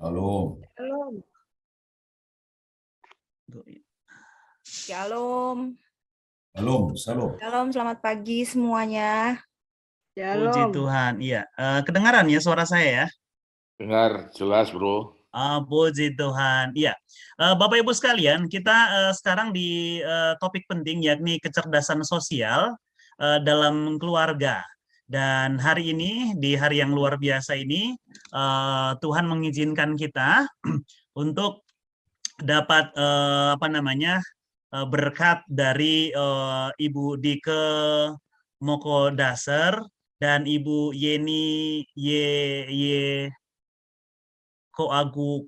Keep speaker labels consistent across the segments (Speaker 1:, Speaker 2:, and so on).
Speaker 1: Shalom.
Speaker 2: Shalom. Shalom.
Speaker 1: Shalom. Shalom.
Speaker 2: Shalom, selamat pagi semuanya.
Speaker 3: Puji
Speaker 2: Shalom.
Speaker 3: Tuhan. Iya, kedengaran ya suara saya ya?
Speaker 4: Dengar jelas, Bro.
Speaker 3: Puji Tuhan. Iya, Bapak Ibu sekalian, kita sekarang di topik penting yakni kecerdasan sosial dalam keluarga. Dan hari ini, di hari yang luar biasa ini, Tuhan mengizinkan kita untuk dapat berkat dari Ibu Dike Moko Daser dan Ibu Yeni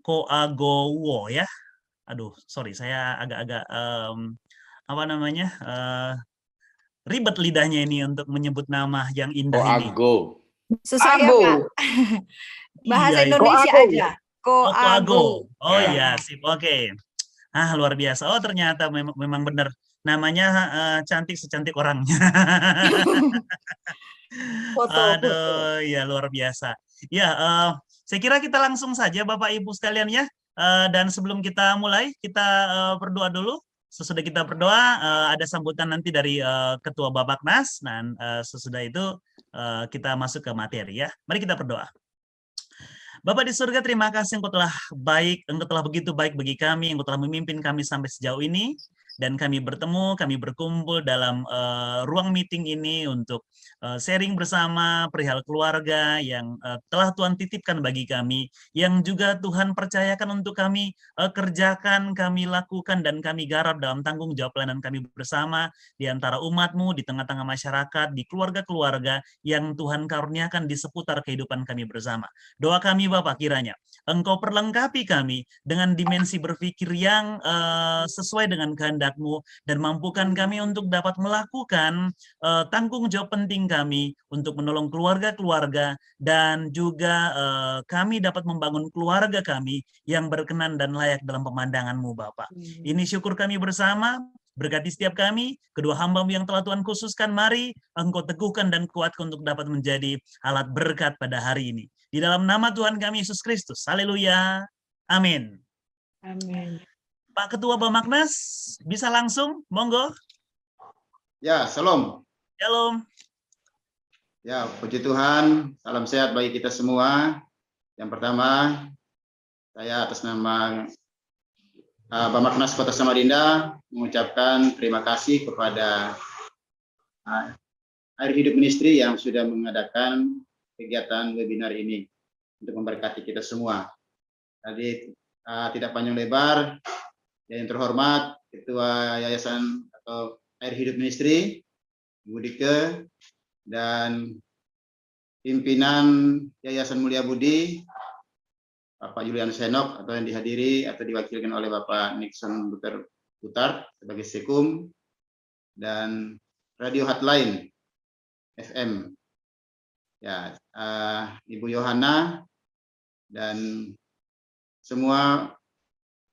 Speaker 3: Koagowo ya. Aduh, sorry, saya agak-agak ribet lidahnya ini untuk menyebut nama yang indah ini.
Speaker 4: Koago.
Speaker 2: Susah ya, Kak? Bahasa
Speaker 3: Iya,
Speaker 2: Indonesia
Speaker 3: Koago.
Speaker 2: aja.
Speaker 3: Koago. Oh
Speaker 4: Ya.
Speaker 3: iya, sip. Oke. Luar biasa. Oh, ternyata memang benar. Namanya cantik secantik orangnya. Aduh, ya luar biasa. Ya, saya kira kita langsung saja Bapak Ibu sekalian ya. Dan sebelum kita mulai, kita berdoa dulu. Sesudah kita berdoa, ada sambutan nanti dari Ketua Bapaknas. Dan sesudah itu kita masuk ke materi ya. Mari kita berdoa. Bapak di surga, terima kasih Engkau telah baik, Engkau telah begitu baik bagi kami, Engkau telah memimpin kami sampai sejauh ini. Dan kami bertemu, kami berkumpul dalam ruang meeting ini untuk sharing bersama perihal keluarga yang telah Tuhan titipkan bagi kami, yang juga Tuhan percayakan untuk kami kerjakan, kami lakukan, dan kami garap dalam tanggung jawab pelayanan kami bersama di antara umat-Mu, di tengah-tengah masyarakat, di keluarga-keluarga yang Tuhan karuniakan di seputar kehidupan kami bersama. Doa kami Bapak kiranya Engkau perlengkapi kami dengan dimensi berpikir yang sesuai dengan kehendak-Mu dan mampukan kami untuk dapat melakukan tanggung jawab penting kami untuk menolong keluarga-keluarga dan juga kami dapat membangun keluarga kami yang berkenan dan layak dalam pemandangan-Mu Bapak. Ini syukur kami bersama. Berkati setiap kami, kedua hamba-Mu yang telah Tuhan khususkan, mari Engkau teguhkan dan kuatkan untuk dapat menjadi alat berkat pada hari ini. Di dalam nama Tuhan kami Yesus Kristus. Haleluya. Amin.
Speaker 2: Amin.
Speaker 3: Pak Ketua Bapaknas, bisa langsung? Monggo.
Speaker 5: Ya, shalom.
Speaker 3: Shalom.
Speaker 5: Ya, puji Tuhan. Salam sehat bagi kita semua. Yang pertama, saya atas nama Bapaknas Kota Samarinda mengucapkan terima kasih kepada Air Hidup Ministry yang sudah mengadakan kegiatan webinar ini untuk memberkati kita semua. Tadi tidak panjang lebar, yang terhormat Ketua Yayasan atau Air Hidup Ministry, Ibu Dike, dan pimpinan Yayasan Mulia Budi, Bapak Julian Senok, atau yang dihadiri atau diwakilkan oleh Bapak Nixon Butar sebagai Sekum, dan Radio Hotline FM. Ya, Ibu Yohana dan semua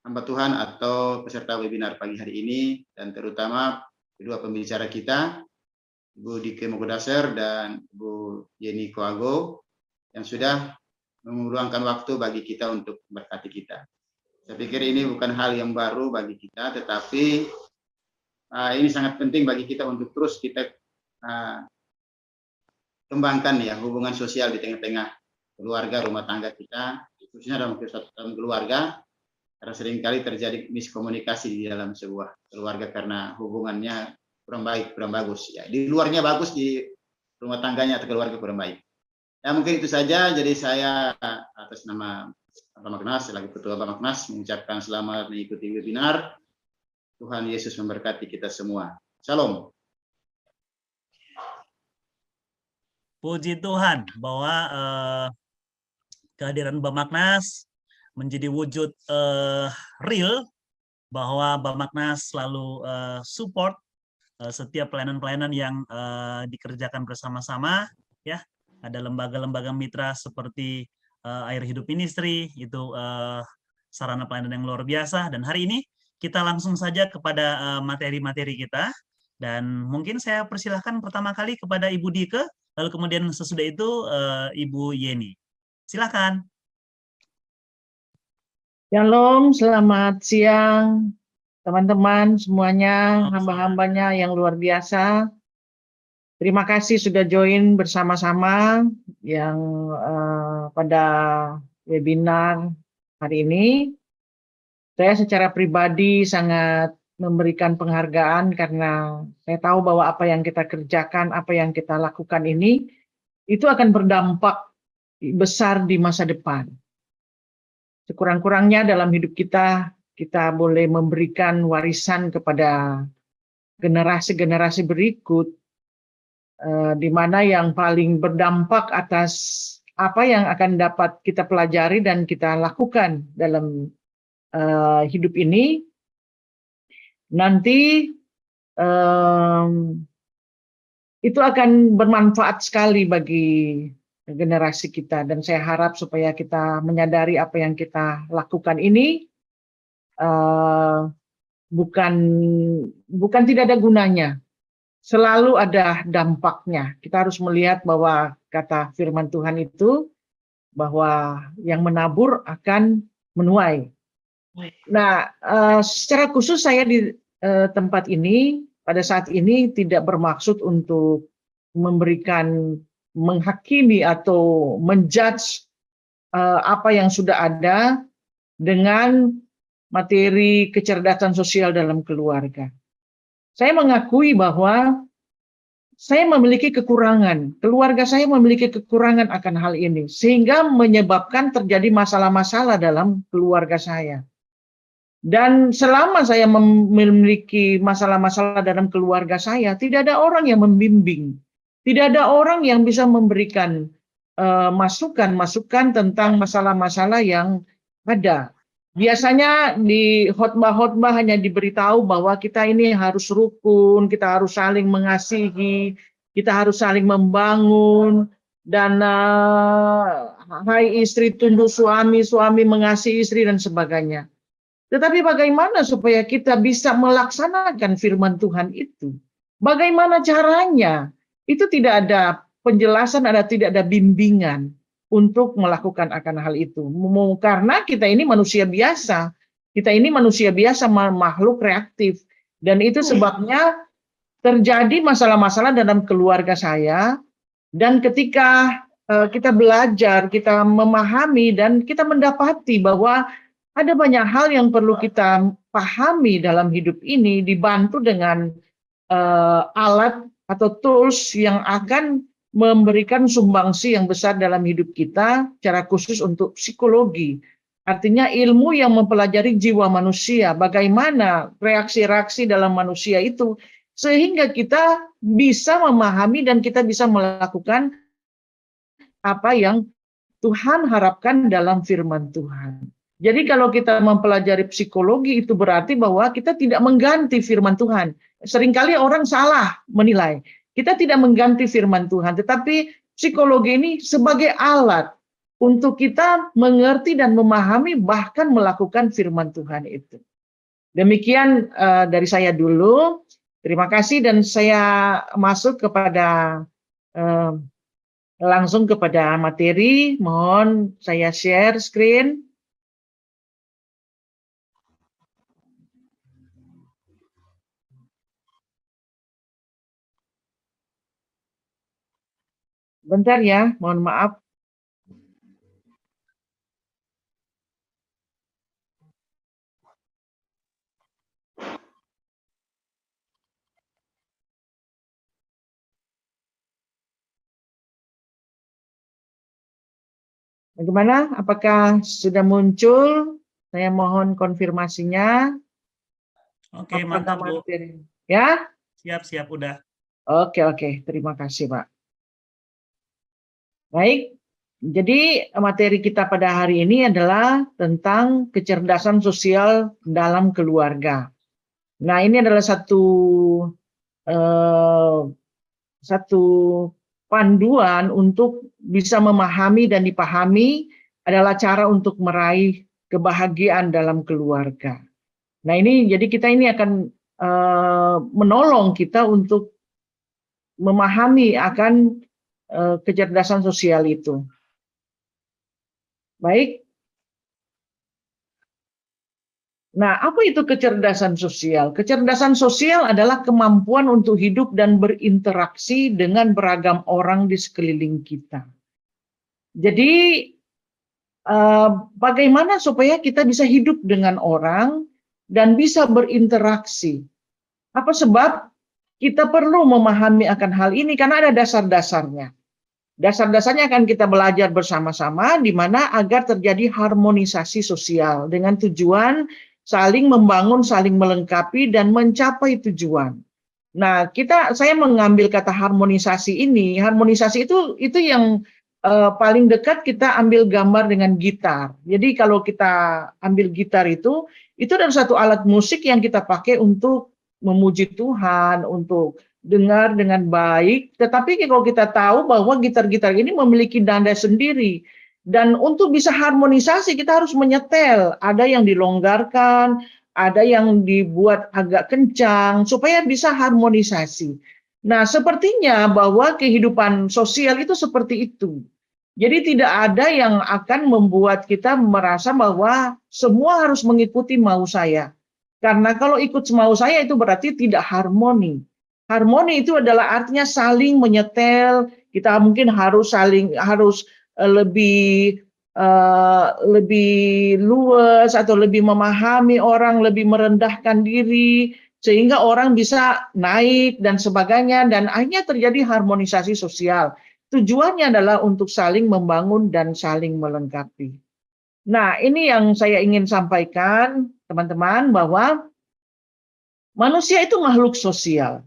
Speaker 5: hamba Tuhan atau peserta webinar pagi hari ini, dan terutama kedua pembicara kita, Ibu Dike Moko Daser dan Ibu Yeni Koago, yang sudah meluangkan waktu bagi kita untuk berkati kita. Saya pikir ini bukan hal yang baru bagi kita, tetapi ini sangat penting bagi kita untuk terus kita kembangkan ya hubungan sosial di tengah-tengah keluarga, rumah tangga kita, khususnya dalam kesatuan keluarga, karena seringkali terjadi miskomunikasi di dalam sebuah keluarga karena hubungannya kurang baik, kurang bagus. Ya, di luarnya bagus, di rumah tangganya atau keluarga kurang baik. Ya, mungkin itu saja. Jadi saya atas nama Bapaknas, selaku Ketua Bapaknas, mengucapkan selamat mengikuti webinar. Tuhan Yesus memberkati kita semua. Shalom.
Speaker 3: Puji Tuhan bahwa kehadiran Bapaknas menjadi wujud real bahwa Bapaknas selalu support setiap pelayanan-pelayanan yang dikerjakan bersama-sama ya. Ada lembaga-lembaga mitra seperti Air Hidup Ministry, itu sarana pelayanan yang luar biasa. Dan hari ini kita langsung saja kepada materi-materi kita. Dan mungkin saya persilahkan pertama kali kepada Ibu Dike, lalu kemudian sesudah itu Ibu Yeni. Silakan.
Speaker 6: Shalom, selamat siang teman-teman semuanya,
Speaker 3: Selamat
Speaker 6: hamba-hambanya yang luar biasa. Terima kasih sudah join bersama-sama yang pada webinar hari ini. Saya secara pribadi sangat memberikan penghargaan karena saya tahu bahwa apa yang kita kerjakan, apa yang kita lakukan ini, itu akan berdampak besar di masa depan. Sekurang-kurangnya dalam hidup kita, kita boleh memberikan warisan kepada generasi-generasi berikut, di mana yang paling berdampak atas apa yang akan dapat kita pelajari dan kita lakukan dalam hidup ini, nanti itu akan bermanfaat sekali bagi generasi kita, dan saya harap supaya kita menyadari apa yang kita lakukan ini bukan tidak ada gunanya, selalu ada dampaknya. Kita harus melihat bahwa kata firman Tuhan itu bahwa yang menabur akan menuai. Nah, secara khusus saya di tempat ini pada saat ini tidak bermaksud untuk memberikan, menghakimi atau menjudge apa yang sudah ada dengan materi kecerdasan sosial dalam keluarga. Saya mengakui bahwa saya memiliki kekurangan, keluarga saya memiliki kekurangan akan hal ini, sehingga menyebabkan terjadi masalah-masalah dalam keluarga saya. Dan selama saya memiliki masalah-masalah dalam keluarga saya, tidak ada orang yang membimbing. Tidak ada orang yang bisa memberikan masukan-masukan tentang masalah-masalah yang ada. Biasanya di khotbah-khotbah hanya diberitahu bahwa kita ini harus rukun, kita harus saling mengasihi, kita harus saling membangun, dan hai istri tunduk suami, suami mengasihi istri, dan sebagainya. Tetapi bagaimana supaya kita bisa melaksanakan firman Tuhan itu? Bagaimana caranya? Itu tidak ada penjelasan, tidak ada bimbingan untuk melakukan akan hal itu. Karena kita ini manusia biasa. Kita ini manusia biasa, makhluk reaktif. Dan itu sebabnya terjadi masalah-masalah dalam keluarga saya. Dan ketika kita belajar, kita memahami, dan kita mendapati bahwa ada banyak hal yang perlu kita pahami dalam hidup ini, dibantu dengan alat atau tools yang akan memberikan sumbangsi yang besar dalam hidup kita, secara khusus untuk psikologi. Artinya ilmu yang mempelajari jiwa manusia, bagaimana reaksi-reaksi dalam manusia itu, sehingga kita bisa memahami dan kita bisa melakukan apa yang Tuhan harapkan dalam firman Tuhan. Jadi kalau kita mempelajari psikologi, itu berarti bahwa kita tidak mengganti firman Tuhan. Seringkali orang salah menilai. Kita tidak mengganti firman Tuhan, tetapi psikologi ini sebagai alat untuk kita mengerti dan memahami, bahkan melakukan firman Tuhan itu. Demikian dari saya dulu. Terima kasih, dan saya masuk kepada langsung kepada materi. Mohon saya share screen. Bentar ya, mohon maaf. Bagaimana? Apakah sudah muncul? Saya mohon konfirmasinya.
Speaker 3: Oke, mantap, Bu.
Speaker 6: Ya?
Speaker 3: Siap-siap, udah.
Speaker 6: Oke. Terima kasih, Pak. Baik, jadi materi kita pada hari ini adalah tentang kecerdasan sosial dalam keluarga. Nah, ini adalah satu panduan untuk bisa memahami dan dipahami adalah cara untuk meraih kebahagiaan dalam keluarga. Nah, ini jadi kita ini akan menolong kita untuk memahami akan kecerdasan sosial itu. Baik. Nah, apa itu kecerdasan sosial? Kecerdasan sosial adalah kemampuan untuk hidup dan berinteraksi dengan beragam orang di sekeliling kita. Jadi, bagaimana supaya kita bisa hidup dengan orang dan bisa berinteraksi? Apa sebab kita perlu memahami akan hal ini? Karena ada dasar-dasarnya. Dasar-dasarnya akan kita belajar bersama-sama, di mana agar terjadi harmonisasi sosial dengan tujuan saling membangun, saling melengkapi, dan mencapai tujuan. Nah, saya mengambil kata harmonisasi ini. Harmonisasi itu yang paling dekat kita ambil gambar dengan gitar. Jadi kalau kita ambil gitar itu adalah satu alat musik yang kita pakai untuk memuji Tuhan, untuk dengar dengan baik. Tetapi kalau kita tahu bahwa gitar-gitar ini memiliki nada sendiri. Dan untuk bisa harmonisasi kita harus menyetel, ada yang dilonggarkan, ada yang dibuat agak kencang supaya bisa harmonisasi. Nah, sepertinya bahwa kehidupan sosial itu seperti itu. Jadi tidak ada yang akan membuat kita merasa bahwa semua harus mengikuti mau saya. Karena kalau ikut mau saya itu berarti tidak harmoni. Harmoni itu adalah artinya saling menyetel, kita mungkin harus lebih luas atau lebih memahami orang, lebih merendahkan diri sehingga orang bisa naik dan sebagainya, dan akhirnya terjadi harmonisasi sosial. Tujuannya adalah untuk saling membangun dan saling melengkapi. Nah, ini yang saya ingin sampaikan, teman-teman, bahwa manusia itu makhluk sosial.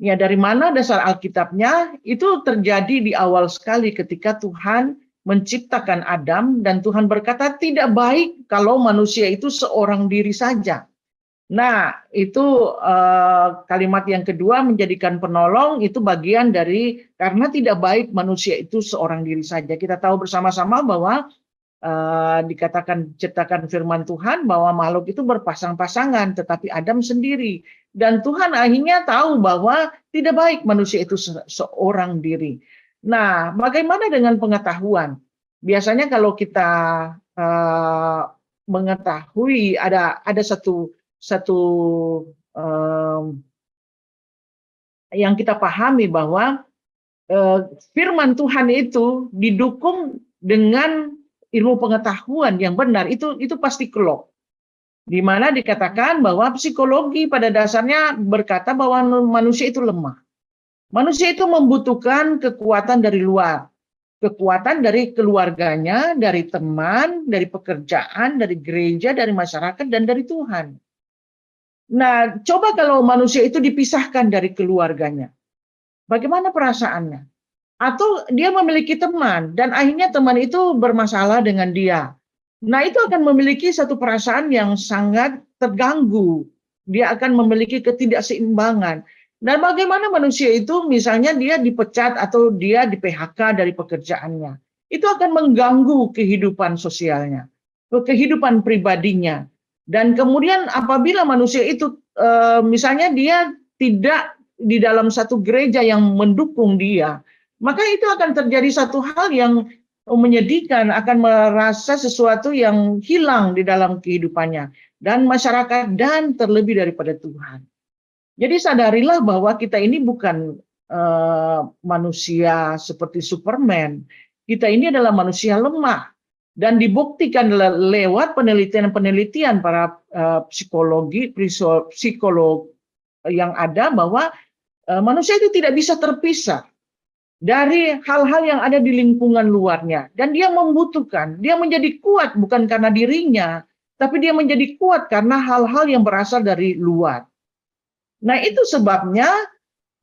Speaker 6: Ya, dari mana dasar Alkitabnya? Itu terjadi di awal sekali ketika Tuhan menciptakan Adam, dan Tuhan berkata tidak baik kalau manusia itu seorang diri saja. Nah, itu kalimat yang kedua, menjadikan penolong, itu bagian dari karena tidak baik manusia itu seorang diri saja. Kita tahu bersama-sama bahwa dikatakan ciptakan firman Tuhan bahwa makhluk itu berpasang-pasangan, tetapi Adam sendiri. Dan Tuhan akhirnya tahu bahwa tidak baik manusia itu seorang diri. Nah, bagaimana dengan pengetahuan? Biasanya kalau kita mengetahui ada satu yang kita pahami bahwa firman Tuhan itu didukung dengan ilmu pengetahuan yang benar, itu pasti kelop. Di mana dikatakan bahwa psikologi pada dasarnya berkata bahwa manusia itu lemah. Manusia itu membutuhkan kekuatan dari luar. Kekuatan dari keluarganya, dari teman, dari pekerjaan, dari gereja, dari masyarakat, dan dari Tuhan. Nah, coba kalau manusia itu dipisahkan dari keluarganya. Bagaimana perasaannya? Atau dia memiliki teman, dan akhirnya teman itu bermasalah dengan dia. Nah, itu akan memiliki satu perasaan yang sangat terganggu. Dia akan memiliki ketidakseimbangan. Dan bagaimana manusia itu misalnya dia dipecat atau dia di PHK dari pekerjaannya. Itu akan mengganggu kehidupan sosialnya, kehidupan pribadinya. Dan kemudian apabila manusia itu misalnya dia tidak di dalam satu gereja yang mendukung dia, maka itu akan terjadi satu hal yang menyedihkan, akan merasa sesuatu yang hilang di dalam kehidupannya. Dan masyarakat dan terlebih daripada Tuhan. Jadi sadarilah bahwa kita ini bukan manusia seperti Superman. Kita ini adalah manusia lemah. Dan dibuktikan lewat penelitian-penelitian para psikolog yang ada bahwa manusia itu tidak bisa terpisah dari hal-hal yang ada di lingkungan luarnya. Dan dia membutuhkan, dia menjadi kuat bukan karena dirinya, tapi dia menjadi kuat karena hal-hal yang berasal dari luar. Nah, itu sebabnya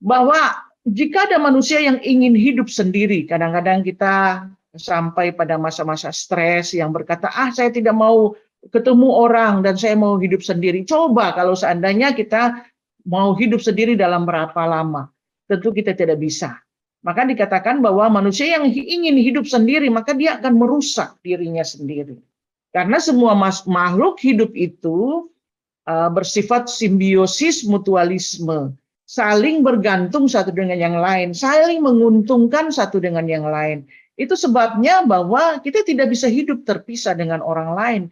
Speaker 6: bahwa jika ada manusia yang ingin hidup sendiri, kadang-kadang kita sampai pada masa-masa stres yang berkata, saya tidak mau ketemu orang dan saya mau hidup sendiri. Coba kalau seandainya kita mau hidup sendiri dalam berapa lama, tentu kita tidak bisa. Maka dikatakan bahwa manusia yang ingin hidup sendiri, maka dia akan merusak dirinya sendiri. Karena semua makhluk hidup itu bersifat simbiosis mutualisme, saling bergantung satu dengan yang lain, saling menguntungkan satu dengan yang lain. Itu sebabnya bahwa kita tidak bisa hidup terpisah dengan orang lain,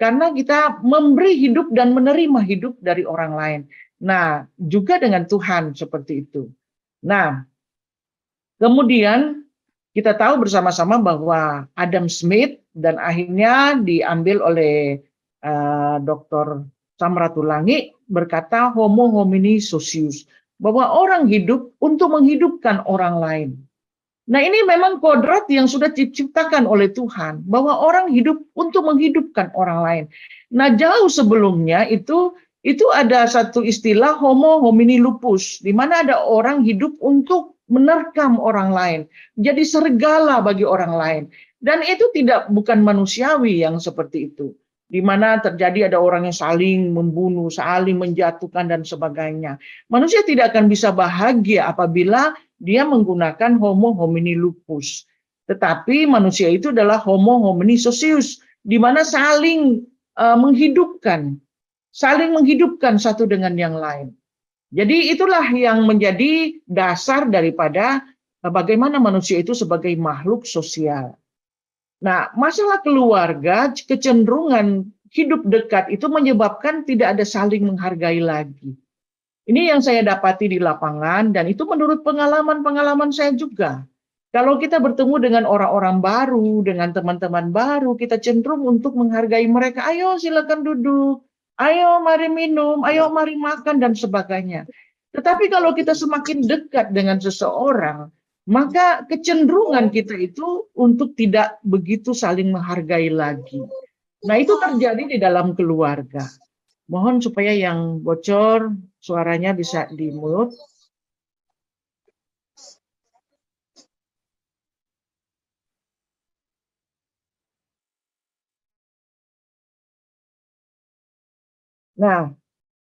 Speaker 6: karena kita memberi hidup dan menerima hidup dari orang lain. Nah, juga dengan Tuhan seperti itu. Nah, kemudian kita tahu bersama-sama bahwa Adam Smith dan akhirnya diambil oleh Dr. Samratulangi berkata homo homini socius, bahwa orang hidup untuk menghidupkan orang lain. Nah, ini memang kodrat yang sudah diciptakan oleh Tuhan, bahwa orang hidup untuk menghidupkan orang lain. Nah, jauh sebelumnya itu ada satu istilah homo homini lupus, di mana ada orang hidup untuk menerkam orang lain, jadi serigala bagi orang lain. Dan itu bukan manusiawi yang seperti itu, di mana terjadi ada orang yang saling membunuh, saling menjatuhkan dan sebagainya. Manusia tidak akan bisa bahagia apabila dia menggunakan homo homini lupus. Tetapi manusia itu adalah homo homini socius, di mana saling menghidupkan satu dengan yang lain. Jadi itulah yang menjadi dasar daripada bagaimana manusia itu sebagai makhluk sosial. Nah, masalah keluarga, kecenderungan hidup dekat itu menyebabkan tidak ada saling menghargai lagi. Ini yang saya dapati di lapangan, dan itu menurut pengalaman-pengalaman saya juga. Kalau kita bertemu dengan orang-orang baru, dengan teman-teman baru, kita cenderung untuk menghargai mereka. Ayo silakan duduk, ayo mari minum, ayo mari makan, dan sebagainya. Tetapi kalau kita semakin dekat dengan seseorang, maka kecenderungan kita itu untuk tidak begitu saling menghargai lagi. Nah, itu terjadi di dalam keluarga. Mohon supaya yang bocor suaranya bisa di-mute. Nah,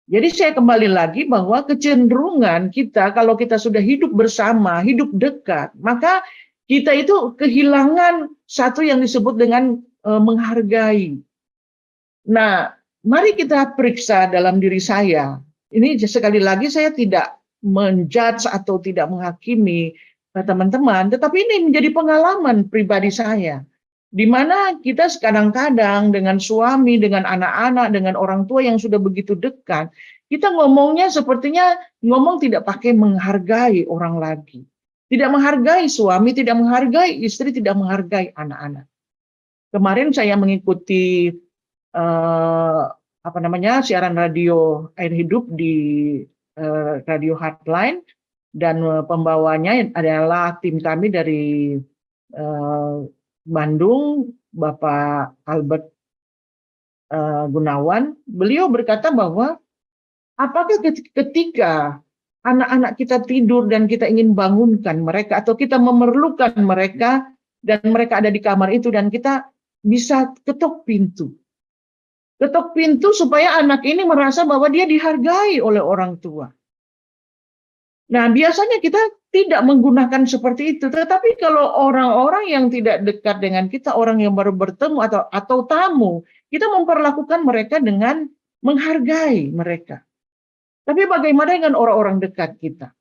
Speaker 6: jadi saya kembali lagi bahwa kecenderungan kita kalau kita sudah hidup bersama, hidup dekat, maka kita itu kehilangan satu yang disebut dengan menghargai. Nah, mari kita periksa dalam diri saya. Ini sekali lagi saya tidak menjudge atau tidak menghakimi teman-teman, tetapi ini menjadi pengalaman pribadi saya. Di mana kita kadang-kadang dengan suami, dengan anak-anak, dengan orang tua yang sudah begitu dekat, kita ngomongnya sepertinya ngomong tidak pakai menghargai orang lagi. Tidak menghargai suami, tidak menghargai istri, tidak menghargai anak-anak. Kemarin saya mengikuti siaran radio Air Hidup di Radio Hardline, dan pembawanya adalah tim kami dari Bandung, Bapak Albert Gunawan. Beliau berkata bahwa apakah ketika anak-anak kita tidur dan kita ingin bangunkan mereka, atau kita memerlukan mereka dan mereka ada di kamar itu, dan kita bisa ketok pintu supaya anak ini merasa bahwa dia dihargai oleh orang tua. Nah, biasanya kita tidak menggunakan seperti itu. Tetapi kalau orang-orang yang tidak dekat dengan kita, orang yang baru bertemu atau tamu, kita memperlakukan mereka dengan menghargai mereka. Tapi bagaimana dengan orang-orang dekat kita?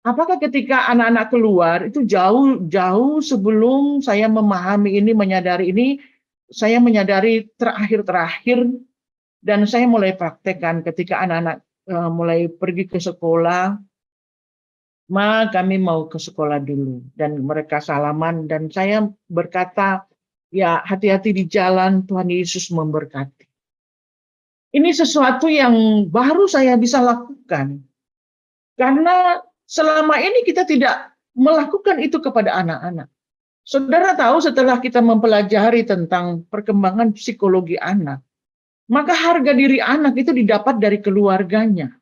Speaker 6: Apakah ketika anak-anak keluar, itu jauh sebelum saya memahami ini, menyadari ini, saya menyadari terakhir, dan saya mulai praktekkan ketika anak-anak mulai pergi ke sekolah. Ma, kami mau ke sekolah dulu, dan mereka salaman, dan saya berkata, ya hati-hati di jalan, Tuhan Yesus memberkati. Ini sesuatu yang baru saya bisa lakukan, karena selama ini kita tidak melakukan itu kepada anak-anak. Saudara tahu, setelah kita mempelajari tentang perkembangan psikologi anak, maka harga diri anak itu didapat dari keluarganya.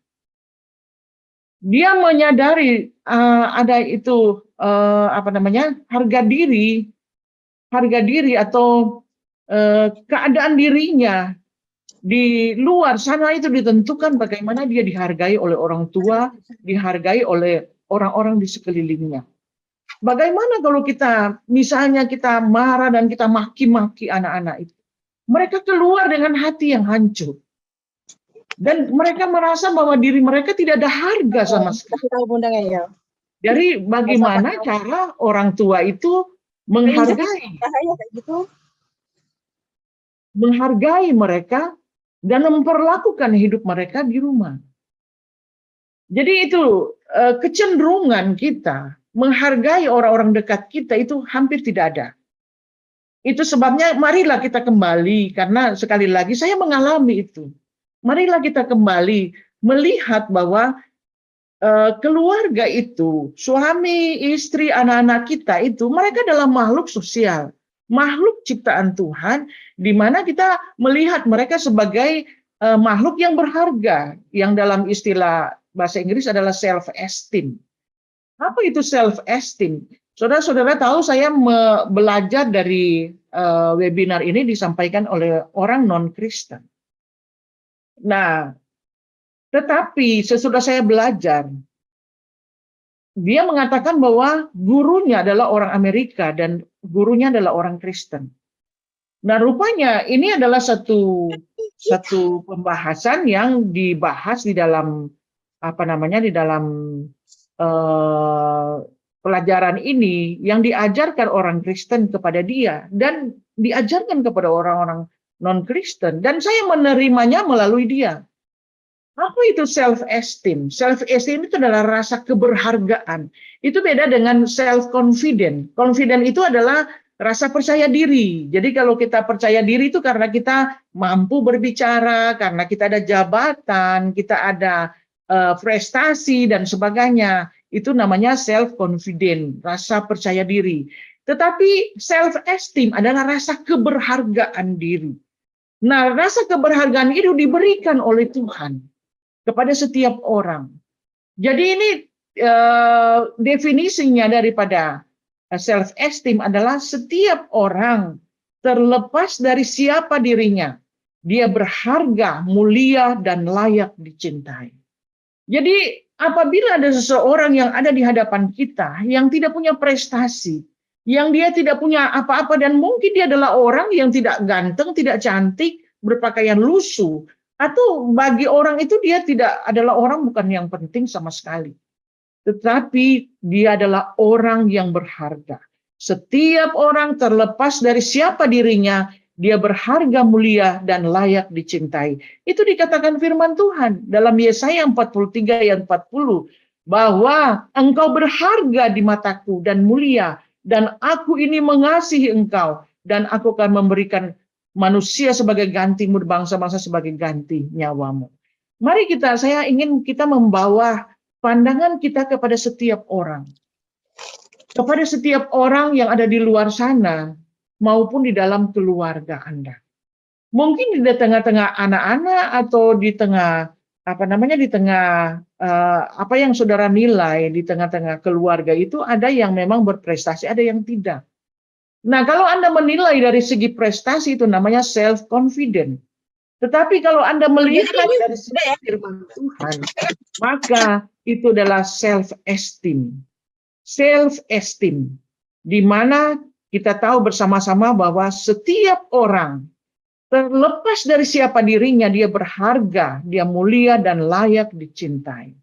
Speaker 6: Dia menyadari ada itu harga diri atau keadaan dirinya di luar sana itu ditentukan bagaimana dia dihargai oleh orang tua, dihargai oleh orang-orang di sekelilingnya. Bagaimana kalau misalnya kita marah dan kita maki-maki anak-anak itu, mereka keluar dengan hati yang hancur. Dan mereka merasa bahwa diri mereka tidak ada harga sama sekali. Dari bagaimana cara orang tua itu menghargai mereka dan memperlakukan hidup mereka di rumah. Jadi itu kecenderungan kita menghargai orang-orang dekat kita itu hampir tidak ada. Itu sebabnya marilah kita kembali, karena sekali lagi saya mengalami itu. Marilah kita kembali melihat bahwa keluarga itu, suami, istri, anak-anak kita itu, mereka adalah makhluk sosial, makhluk ciptaan Tuhan, di mana kita melihat mereka sebagai makhluk yang berharga, yang dalam istilah bahasa Inggris adalah self-esteem. Apa itu self-esteem? Saudara-saudara tahu saya belajar dari webinar ini disampaikan oleh orang non-Kristen. Nah, tetapi sesudah saya belajar, dia mengatakan bahwa gurunya adalah orang Amerika dan gurunya adalah orang Kristen. Nah, rupanya ini adalah satu pembahasan yang dibahas di dalam di dalam pelajaran ini yang diajarkan orang Kristen kepada dia dan diajarkan kepada orang-orang non-Kristen, dan saya menerimanya melalui dia. Apa itu self-esteem? Self-esteem itu adalah rasa keberhargaan. Itu beda dengan self-confident. Confident itu adalah rasa percaya diri. Jadi kalau kita percaya diri itu karena kita mampu berbicara, karena kita ada jabatan, kita ada prestasi dan sebagainya. Itu namanya self-confident, rasa percaya diri. Tetapi self-esteem adalah rasa keberhargaan diri. Nah, rasa keberhargaan itu diberikan oleh Tuhan kepada setiap orang. Jadi ini definisinya daripada self-esteem adalah setiap orang terlepas dari siapa dirinya, dia berharga, mulia, dan layak dicintai. Jadi apabila ada seseorang yang ada di hadapan kita yang tidak punya prestasi, yang dia tidak punya apa-apa, dan mungkin dia adalah orang yang tidak ganteng, tidak cantik, berpakaian lusuh, atau bagi orang itu dia tidak adalah orang bukan yang penting sama sekali. Tetapi dia adalah orang yang berharga. Setiap orang terlepas dari siapa dirinya, dia berharga, mulia, dan layak dicintai. Itu dikatakan firman Tuhan dalam Yesaya 43 ayat 40, bahwa engkau berharga di mataku dan mulia, dan aku ini mengasihi engkau, dan aku akan memberikan manusia sebagai gantimu, bangsa-bangsa sebagai ganti nyawamu. Mari saya ingin kita membawa pandangan kita kepada setiap orang. Kepada setiap orang yang ada di luar sana, maupun di dalam keluarga Anda. Mungkin di tengah-tengah anak-anak atau di tengah apa yang saudara nilai di tengah-tengah keluarga itu ada yang memang berprestasi, ada yang tidak. Nah, kalau Anda menilai dari segi prestasi itu namanya self-confident. Tetapi kalau Anda melihat dari segi firman Tuhan, maka itu adalah self-esteem. Self-esteem, di mana kita tahu bersama-sama bahwa setiap orang terlepas dari siapa dirinya, dia berharga, dia mulia dan layak dicintai.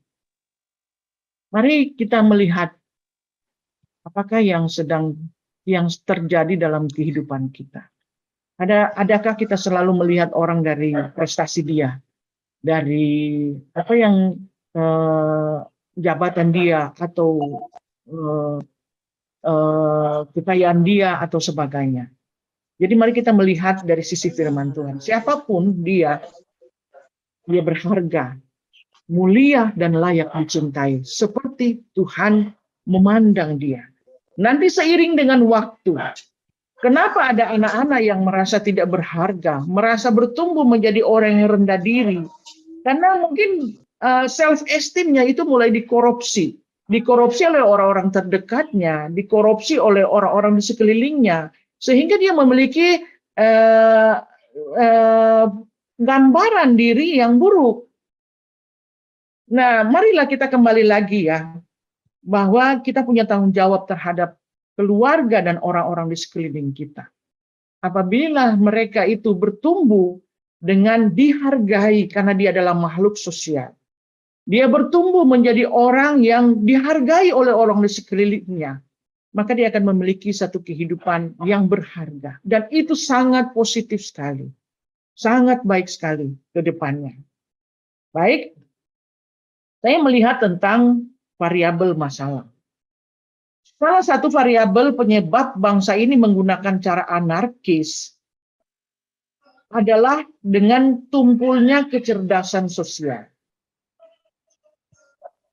Speaker 6: Mari kita melihat apakah yang terjadi dalam kehidupan kita. Adakah kita selalu melihat orang dari prestasi dia, dari apa yang jabatan dia atau kekayaan dia atau sebagainya. Jadi mari kita melihat dari sisi firman Tuhan. Siapapun dia berharga, mulia dan layak dicintai seperti Tuhan memandang dia. Nanti seiring dengan waktu, kenapa ada anak-anak yang merasa tidak berharga, merasa bertumbuh menjadi orang yang rendah diri? Karena mungkin self-esteem-nya itu mulai dikorupsi oleh orang-orang terdekatnya, dikorupsi oleh orang-orang di sekelilingnya, sehingga dia memiliki gambaran diri yang buruk. Nah, marilah kita kembali lagi ya, bahwa kita punya tanggung jawab terhadap keluarga dan orang-orang di sekeliling kita. Apabila mereka itu bertumbuh dengan dihargai karena dia adalah makhluk sosial. Dia bertumbuh menjadi orang yang dihargai oleh orang di sekelilingnya. Maka dia akan memiliki satu kehidupan yang berharga. Dan itu sangat positif sekali. Sangat baik sekali ke depannya. Baik, saya melihat tentang variabel masalah. Salah satu variabel penyebab bangsa ini menggunakan cara anarkis adalah dengan tumpulnya kecerdasan sosial.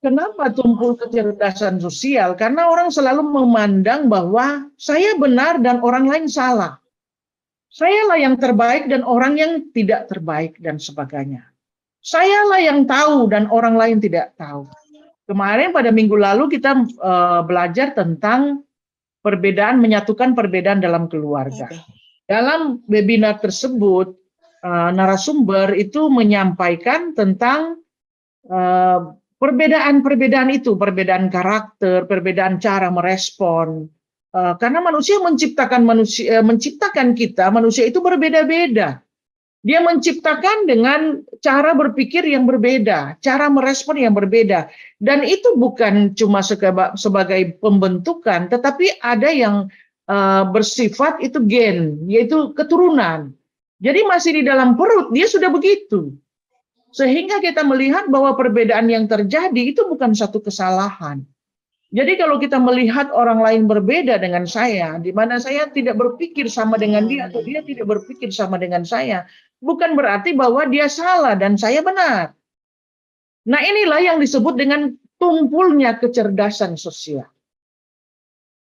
Speaker 6: Kenapa tumpul kecerdasan sosial? Karena orang selalu memandang bahwa saya benar dan orang lain salah. Sayalah yang terbaik dan orang yang tidak terbaik dan sebagainya. Sayalah yang tahu dan orang lain tidak tahu. Kemarin pada minggu lalu kita belajar tentang perbedaan, menyatukan perbedaan dalam keluarga. Dalam webinar tersebut, narasumber itu menyampaikan tentang perbedaan-perbedaan itu, perbedaan karakter, perbedaan cara merespon. Karena manusia menciptakan kita, manusia itu berbeda-beda. Dia menciptakan dengan cara berpikir yang berbeda, cara merespon yang berbeda. Dan itu bukan cuma sebagai pembentukan, tetapi ada yang bersifat itu gen, yaitu keturunan. Jadi masih di dalam perut, dia sudah begitu. Sehingga kita melihat bahwa perbedaan yang terjadi itu bukan satu kesalahan. Jadi kalau kita melihat orang lain berbeda dengan saya, di mana saya tidak berpikir sama dengan dia, atau dia tidak berpikir sama dengan saya, bukan berarti bahwa dia salah dan saya benar. Nah, inilah yang disebut dengan tumpulnya kecerdasan sosial.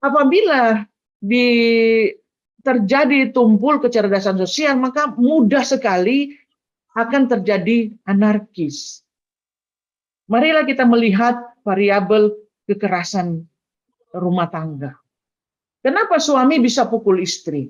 Speaker 6: Apabila terjadi tumpul kecerdasan sosial, maka mudah sekali akan terjadi anarkis. Marilah kita melihat variabel kekerasan rumah tangga. Kenapa suami bisa pukul istri?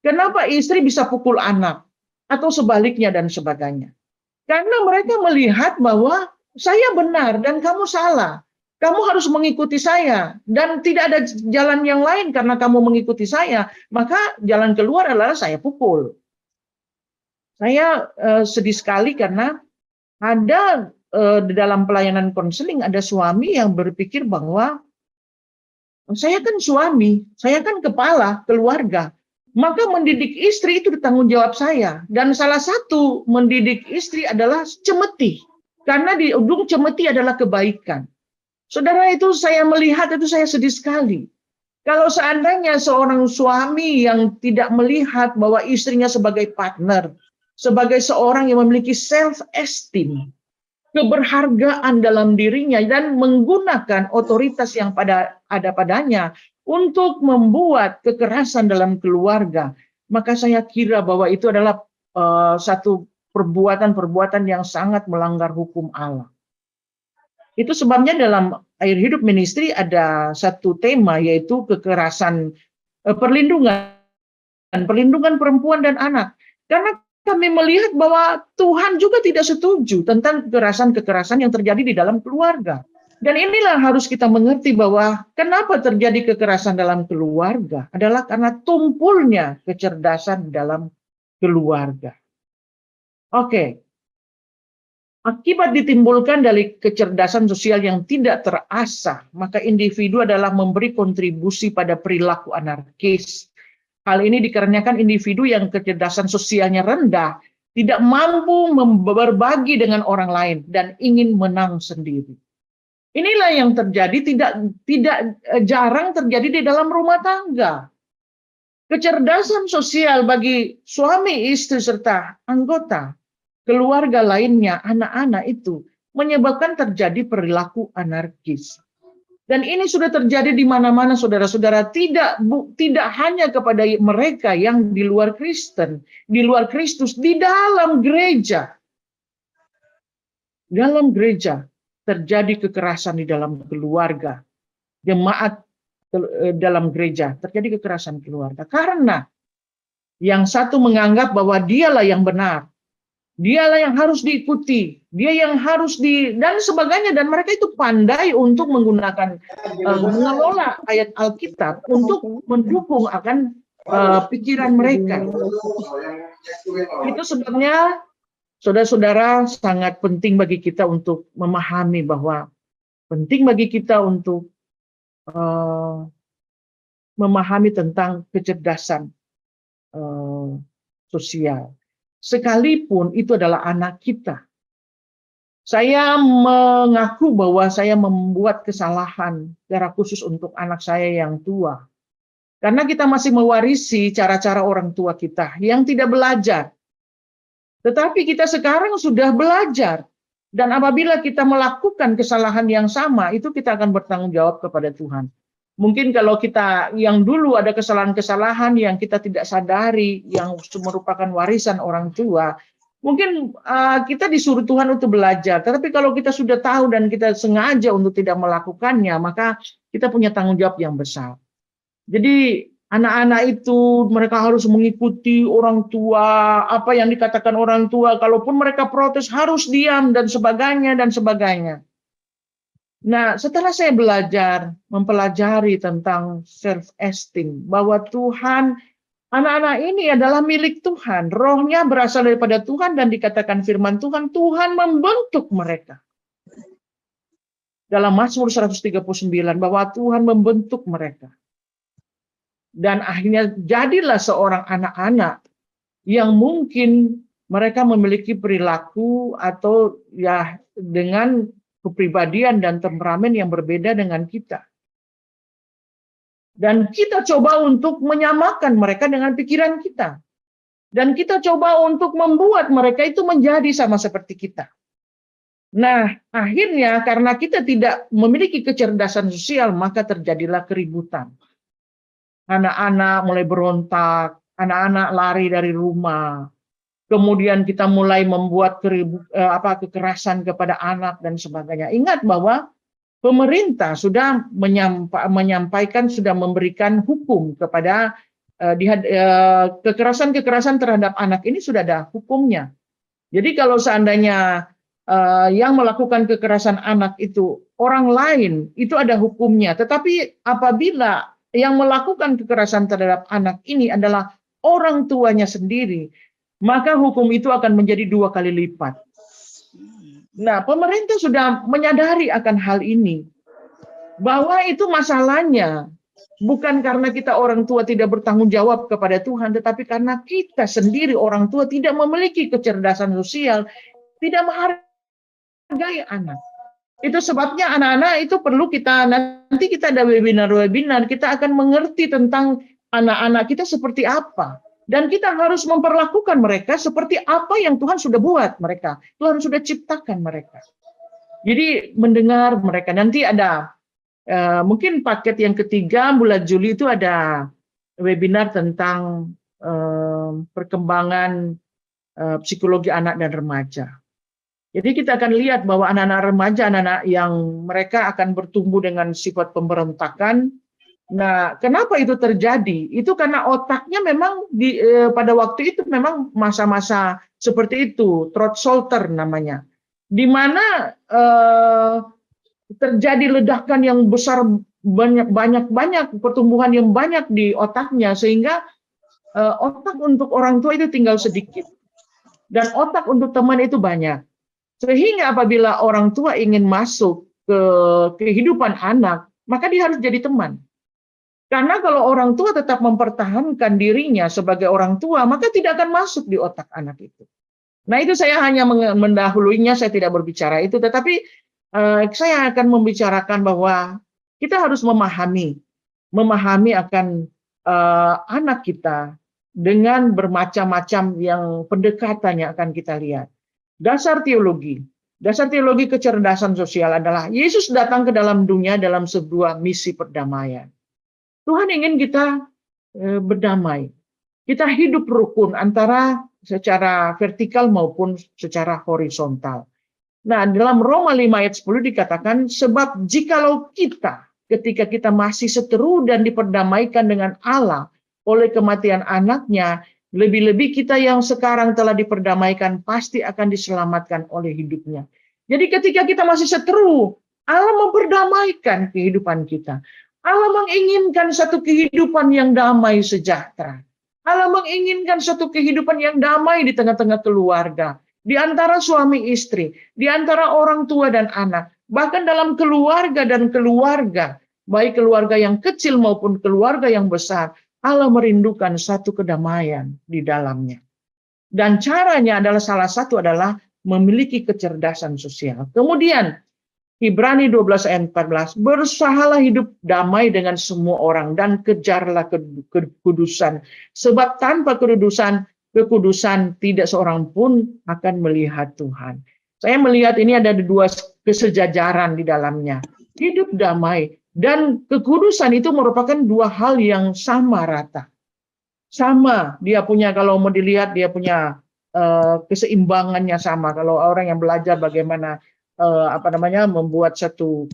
Speaker 6: Kenapa istri bisa pukul anak? Atau sebaliknya dan sebagainya. Karena mereka melihat bahwa saya benar dan kamu salah. Kamu harus mengikuti saya. Dan tidak ada jalan yang lain karena kamu mengikuti saya. Maka jalan keluar adalah saya pukul. Saya sedih sekali karena ada di dalam pelayanan konseling ada suami yang berpikir bahwa saya kan suami, saya kan kepala keluarga, maka mendidik istri itu tanggung jawab saya. Dan salah satu mendidik istri adalah cemeti, karena di ujung cemeti adalah kebaikan. Saudara, itu saya melihat itu saya sedih sekali. Kalau seandainya seorang suami yang tidak melihat bahwa istrinya sebagai partner, sebagai seorang yang memiliki self-esteem, keberhargaan dalam dirinya, dan menggunakan otoritas yang ada padanya untuk membuat kekerasan dalam keluarga, maka saya kira bahwa itu adalah satu perbuatan-perbuatan yang sangat melanggar hukum Allah. Itu sebabnya dalam Air Hidup Ministry ada satu tema, yaitu kekerasan, perlindungan perempuan dan anak. Karena kami melihat bahwa Tuhan juga tidak setuju tentang kekerasan-kekerasan yang terjadi di dalam keluarga. Dan inilah harus kita mengerti bahwa kenapa terjadi kekerasan dalam keluarga adalah karena tumpulnya kecerdasan dalam keluarga. Oke. Akibat ditimbulkan dari kecerdasan sosial yang tidak terasah, maka individu adalah memberi kontribusi pada perilaku anarkis. Hal ini dikarenakan individu yang kecerdasan sosialnya rendah tidak mampu berbagi dengan orang lain dan ingin menang sendiri. Inilah yang terjadi, tidak jarang terjadi di dalam rumah tangga. Kecerdasan sosial bagi suami, istri, serta anggota keluarga lainnya, anak-anak itu menyebabkan terjadi perilaku anarkis. Dan ini sudah terjadi di mana-mana, saudara-saudara, tidak hanya kepada mereka yang di luar Kristen, di luar Kristus, di dalam gereja. Dalam gereja terjadi kekerasan di dalam keluarga. Jemaat dalam gereja terjadi kekerasan keluarga. Karena yang satu menganggap bahwa dialah yang benar. Dialah yang harus diikuti, dia yang harus dan sebagainya, dan mereka itu pandai untuk menggunakan mengelola ayat Alkitab untuk mendukung akan pikiran mereka. Itu sebabnya Saudara-saudara, sangat penting bagi kita untuk memahami bahwa penting bagi kita untuk memahami tentang kecerdasan sosial. Sekalipun itu adalah anak kita. Saya mengaku bahwa saya membuat kesalahan secara khusus untuk anak saya yang tua. Karena kita masih mewarisi cara-cara orang tua kita yang tidak belajar. Tetapi kita sekarang sudah belajar. Dan apabila kita melakukan kesalahan yang sama, itu kita akan bertanggung jawab kepada Tuhan. Mungkin kalau kita yang dulu ada kesalahan-kesalahan yang kita tidak sadari, yang merupakan warisan orang tua, mungkin kita disuruh Tuhan untuk belajar. Tetapi kalau kita sudah tahu dan kita sengaja untuk tidak melakukannya, maka kita punya tanggung jawab yang besar. Jadi anak-anak itu mereka harus mengikuti orang tua, apa yang dikatakan orang tua. Kalaupun mereka protes harus diam dan sebagainya dan sebagainya. Nah, setelah saya belajar, mempelajari tentang self-esteem, bahwa Tuhan, anak-anak ini adalah milik Tuhan. Rohnya berasal daripada Tuhan dan dikatakan firman Tuhan, Tuhan membentuk mereka. Dalam Mazmur 139, bahwa Tuhan membentuk mereka. Dan akhirnya jadilah seorang anak-anak yang mungkin mereka memiliki perilaku atau ya dengan kepribadian dan temperamen yang berbeda dengan kita. Dan kita coba untuk menyamakan mereka dengan pikiran kita. Dan kita coba untuk membuat mereka itu menjadi sama seperti kita. Nah, akhirnya karena kita tidak memiliki kecerdasan sosial, maka terjadilah keributan. Anak-anak mulai berontak, anak-anak lari dari rumah. Kemudian kita mulai membuat kekerasan kepada anak dan sebagainya. Ingat bahwa pemerintah sudah menyampaikan, sudah memberikan hukum kepada kekerasan-kekerasan terhadap anak ini sudah ada hukumnya. Jadi kalau seandainya yang melakukan kekerasan anak itu orang lain, itu ada hukumnya. Tetapi apabila yang melakukan kekerasan terhadap anak ini adalah orang tuanya sendiri, maka hukum itu akan menjadi 2 kali lipat. Nah, pemerintah sudah menyadari akan hal ini, bahwa itu masalahnya bukan karena kita orang tua tidak bertanggung jawab kepada Tuhan, tetapi karena kita sendiri orang tua tidak memiliki kecerdasan sosial, tidak menghargai anak. Itu sebabnya anak-anak itu perlu nanti kita ada webinar-webinar, kita akan mengerti tentang anak-anak kita seperti apa. Dan kita harus memperlakukan mereka seperti apa yang Tuhan sudah buat mereka. Tuhan sudah ciptakan mereka. Jadi mendengar mereka. Nanti ada mungkin paket yang ketiga bulan Juli itu ada webinar tentang perkembangan psikologi anak dan remaja. Jadi kita akan lihat bahwa anak-anak remaja, anak-anak yang mereka akan bertumbuh dengan sifat pemberontakan. Nah, kenapa itu terjadi? Itu karena otaknya memang pada waktu itu memang masa-masa seperti itu, throat soldier namanya, di mana terjadi ledakan yang besar, banyak pertumbuhan yang banyak di otaknya, sehingga otak untuk orang tua itu tinggal sedikit, dan otak untuk teman itu banyak. Sehingga apabila orang tua ingin masuk ke kehidupan anak, maka dia harus jadi teman. Karena kalau orang tua tetap mempertahankan dirinya sebagai orang tua, maka tidak akan masuk di otak anak itu. Nah, itu saya hanya mendahuluinya, saya tidak berbicara itu. Tetapi saya akan membicarakan bahwa kita harus memahami akan anak kita dengan bermacam-macam yang pendekatannya akan kita lihat. Dasar teologi kecerdasan sosial adalah Yesus datang ke dalam dunia dalam sebuah misi perdamaian. Tuhan ingin kita berdamai. Kita hidup rukun antara secara vertikal maupun secara horizontal. Nah, dalam Roma 5 ayat 10 dikatakan, sebab jikalau kita ketika kita masih seteru dan diperdamaikan dengan Allah oleh kematian anaknya, lebih-lebih kita yang sekarang telah diperdamaikan pasti akan diselamatkan oleh hidupnya. Jadi ketika kita masih seteru, Allah memperdamaikan kehidupan kita. Allah menginginkan satu kehidupan yang damai sejahtera. Allah menginginkan satu kehidupan yang damai di tengah-tengah keluarga. di antara suami istri, di antara orang tua dan anak, bahkan dalam keluarga dan keluarga, baik keluarga yang kecil maupun keluarga yang besar, Allah merindukan satu kedamaian di dalamnya. Dan caranya adalah salah satu adalah memiliki kecerdasan sosial. Kemudian Ibrani 12 ayat 14, berusahalah hidup damai dengan semua orang dan kejarlah kekudusan, sebab tanpa kekudusan tidak seorang pun akan melihat Tuhan. Saya melihat ini ada dua kesejajaran di dalamnya. Hidup damai dan kekudusan itu merupakan dua hal yang sama rata. Sama, dia punya, kalau mau dilihat dia punya keseimbangannya sama. Kalau orang yang belajar bagaimana membuat satu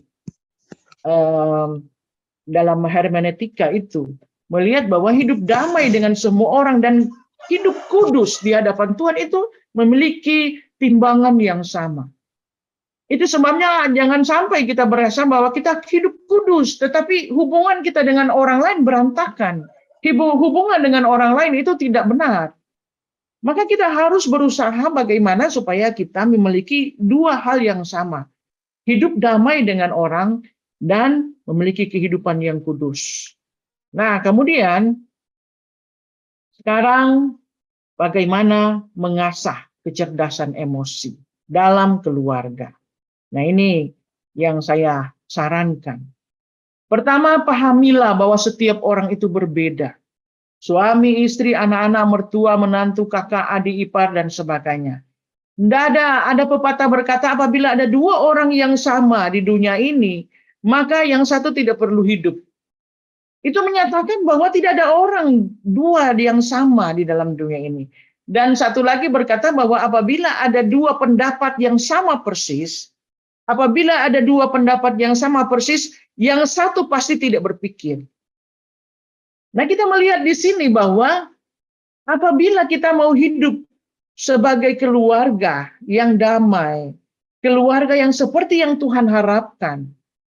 Speaker 6: dalam hermeneutika itu melihat bahwa hidup damai dengan semua orang dan hidup kudus di hadapan Tuhan itu memiliki timbangan yang sama. Itu sebabnya jangan sampai kita berasa bahwa kita hidup kudus, tetapi hubungan kita dengan orang lain berantakan. Hubungan dengan orang lain itu tidak benar. Maka kita harus berusaha bagaimana supaya kita memiliki dua hal yang sama. Hidup damai dengan orang dan memiliki kehidupan yang kudus. Nah, kemudian sekarang bagaimana mengasah kecerdasan emosi dalam keluarga. Nah, ini yang saya sarankan. Pertama, pahamilah bahwa setiap orang itu berbeda. Suami, istri, anak-anak, mertua, menantu, kakak, adik, ipar, dan sebagainya. Tidak ada pepatah berkata apabila ada dua orang yang sama di dunia ini, maka yang satu tidak perlu hidup. Itu menyatakan bahwa tidak ada orang dua yang sama di dalam dunia ini. Dan satu lagi berkata bahwa apabila ada dua pendapat yang sama persis, yang satu pasti tidak berpikir. Nah, kita melihat di sini bahwa apabila kita mau hidup sebagai keluarga yang damai, keluarga yang seperti yang Tuhan harapkan,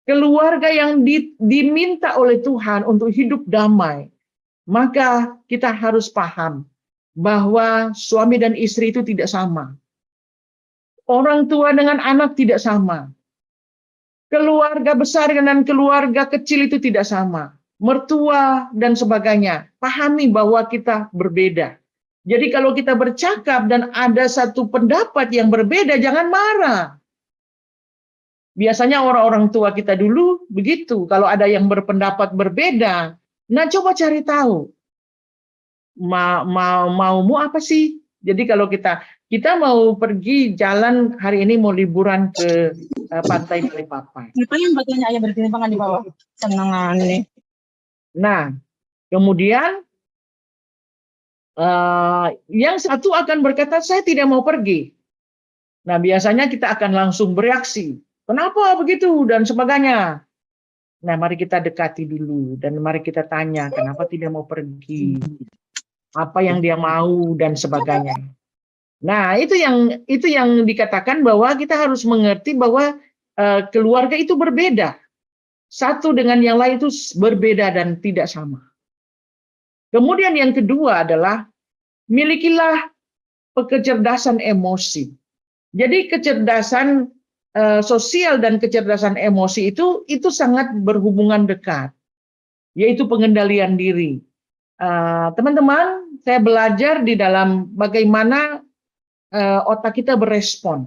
Speaker 6: keluarga yang diminta oleh Tuhan untuk hidup damai, maka kita harus paham bahwa suami dan istri itu tidak sama. Orang tua dengan anak tidak sama. Keluarga besar dan keluarga kecil itu tidak sama. Mertua dan sebagainya. Pahami bahwa kita berbeda. Jadi kalau kita bercakap dan ada satu pendapat yang berbeda, jangan marah. Biasanya orang-orang tua kita dulu begitu. Kalau ada yang berpendapat berbeda, nah coba cari tahu. Maumu apa sih? Jadi kalau kita mau pergi jalan hari ini, mau liburan ke pantai Balikpapan.
Speaker 7: Itu yang bagiannya ayah bertimbangan di bawah. Senangan nih.
Speaker 6: Nah, kemudian yang satu akan berkata, saya tidak mau pergi. Nah, biasanya kita akan langsung bereaksi. Kenapa begitu? Dan sebagainya. Nah, mari kita dekati dulu. Dan mari kita tanya, kenapa tidak mau pergi? Apa yang dia mau, dan sebagainya. Nah, itu yang dikatakan bahwa kita harus mengerti bahwa keluarga itu berbeda. Satu dengan yang lain itu berbeda dan tidak sama. Kemudian yang kedua adalah milikilah kecerdasan emosi. Jadi kecerdasan sosial dan kecerdasan emosi itu sangat berhubungan dekat, yaitu pengendalian diri. Teman-teman, saya belajar di dalam bagaimana otak kita berespon.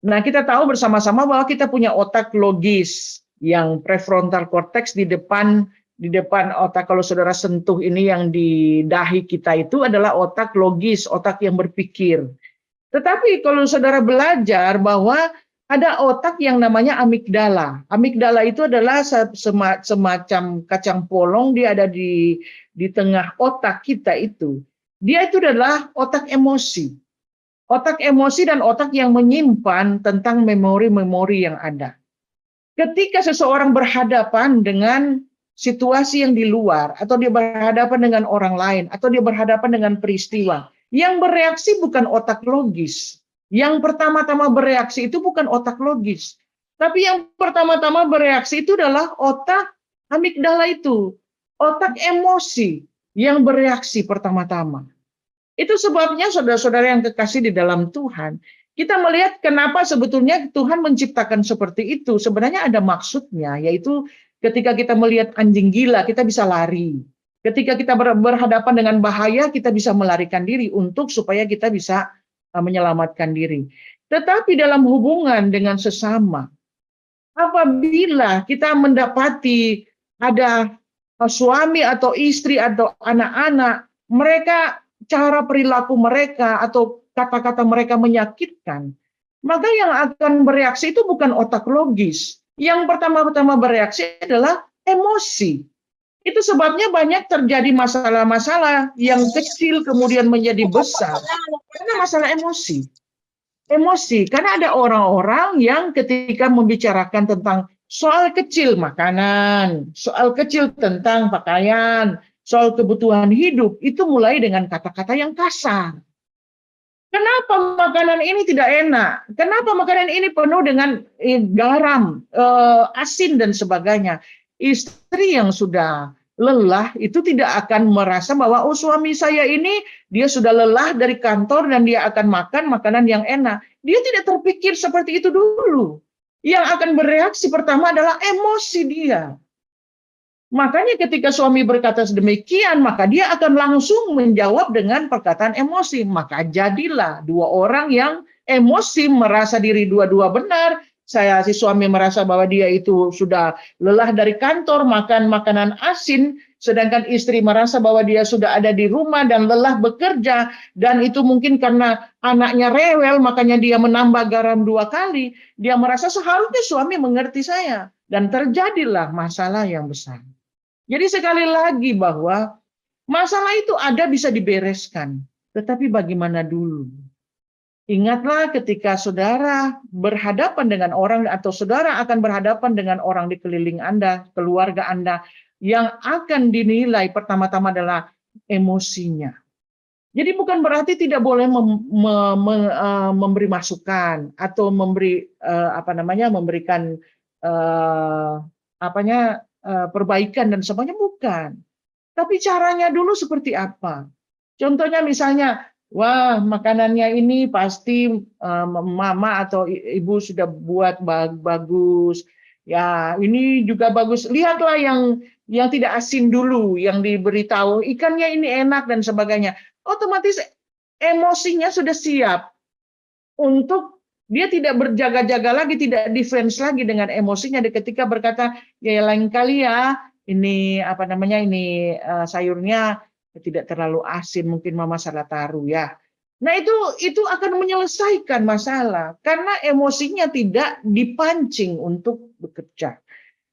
Speaker 6: Nah, kita tahu bersama-sama bahwa kita punya otak logis yang prefrontal cortex di depan otak. Kalau saudara sentuh ini yang di dahi kita itu adalah otak logis, otak yang berpikir. Tetapi kalau saudara belajar bahwa ada otak yang namanya amigdala. Amigdala itu adalah semacam kacang polong, dia ada di tengah otak kita itu. Dia itu adalah otak emosi. Otak emosi dan otak yang menyimpan tentang memori-memori yang ada. Ketika seseorang berhadapan dengan situasi yang di luar, atau dia berhadapan dengan orang lain, atau dia berhadapan dengan peristiwa, yang bereaksi bukan otak logis. Yang pertama-tama bereaksi itu bukan otak logis. Tapi yang pertama-tama bereaksi itu adalah otak amigdala itu. Otak emosi yang bereaksi pertama-tama. Itu sebabnya saudara-saudara yang kekasih di dalam Tuhan, kita melihat kenapa sebetulnya Tuhan menciptakan seperti itu. Sebenarnya ada maksudnya, yaitu ketika kita melihat anjing gila, kita bisa lari. Ketika kita berhadapan dengan bahaya, kita bisa melarikan diri untuk supaya kita bisa menyelamatkan diri. Tetapi dalam hubungan dengan sesama, apabila kita mendapati ada suami atau istri atau anak-anak, mereka cara perilaku mereka atau kata-kata mereka menyakitkan, maka yang akan bereaksi itu bukan otak logis. Yang pertama-tama bereaksi adalah emosi. Itu sebabnya banyak terjadi masalah-masalah yang kecil kemudian menjadi besar karena masalah emosi. Emosi, karena ada orang-orang yang ketika membicarakan tentang soal kecil makanan, soal kecil tentang pakaian, soal kebutuhan hidup, itu mulai dengan kata-kata yang kasar. Kenapa makanan ini tidak enak? Kenapa makanan ini penuh dengan garam, asin, dan sebagainya? Istri yang sudah lelah itu tidak akan merasa bahwa oh suami saya ini dia sudah lelah dari kantor dan dia akan makan makanan yang enak. Dia tidak terpikir seperti itu dulu. Yang akan bereaksi pertama adalah emosi dia. Makanya ketika suami berkata sedemikian, maka dia akan langsung menjawab dengan perkataan emosi. Maka jadilah dua orang yang emosi merasa diri dua-dua benar. Si suami merasa bahwa dia itu sudah lelah dari kantor, makan makanan asin, sedangkan istri merasa bahwa dia sudah ada di rumah dan lelah bekerja, dan itu mungkin karena anaknya rewel, makanya dia menambah garam 2 kali. Dia merasa seharusnya suami mengerti saya, dan terjadilah masalah yang besar. Jadi sekali lagi bahwa masalah itu ada bisa dibereskan, tetapi bagaimana dulu? Ingatlah ketika saudara berhadapan dengan orang atau saudara akan berhadapan dengan orang di keliling Anda, keluarga Anda, yang akan dinilai pertama-tama adalah emosinya. Jadi bukan berarti tidak boleh memberi masukan atau memberikan perbaikan dan sebagainya, bukan. Tapi caranya dulu seperti apa? Contohnya misalnya, wah makanannya ini pasti mama atau ibu sudah buat bagus. Ya ini juga bagus. Lihatlah yang tidak asin dulu, yang diberitahu ikannya ini enak dan sebagainya. Otomatis emosinya sudah siap untuk dia tidak berjaga-jaga lagi, tidak defense lagi dengan emosinya ketika berkata, ya lain kali ya, ini sayurnya tidak terlalu asin, mungkin mama salah taruh ya. Nah itu akan menyelesaikan masalah, karena emosinya tidak dipancing untuk bekerja.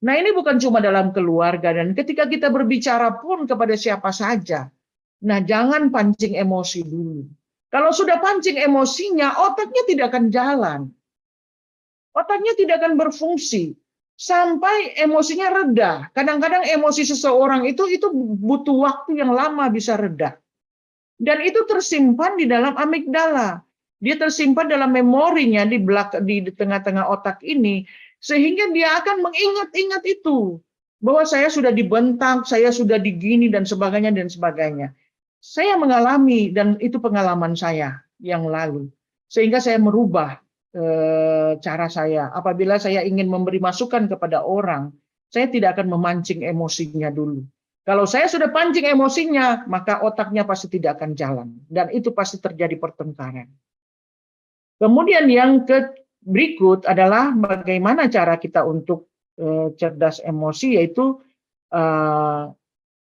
Speaker 6: Nah ini bukan cuma dalam keluarga, dan ketika kita berbicara pun kepada siapa saja, nah jangan pancing emosi dulu. Kalau sudah pancing emosinya, otaknya tidak akan jalan. Otaknya tidak akan berfungsi sampai emosinya reda. Kadang-kadang emosi seseorang itu butuh waktu yang lama bisa reda. Dan itu tersimpan di dalam amigdala. Dia tersimpan dalam memorinya di tengah-tengah otak ini, sehingga dia akan mengingat-ingat itu. Bahwa saya sudah dibentak, saya sudah digini, dan sebagainya, dan sebagainya. Saya mengalami, dan itu pengalaman saya yang lalu. Sehingga saya merubah cara saya. Apabila saya ingin memberi masukan kepada orang, saya tidak akan memancing emosinya dulu. Kalau saya sudah pancing emosinya, maka otaknya pasti tidak akan jalan. Dan itu pasti terjadi pertengkaran. Kemudian yang berikut adalah bagaimana cara kita untuk cerdas emosi, yaitu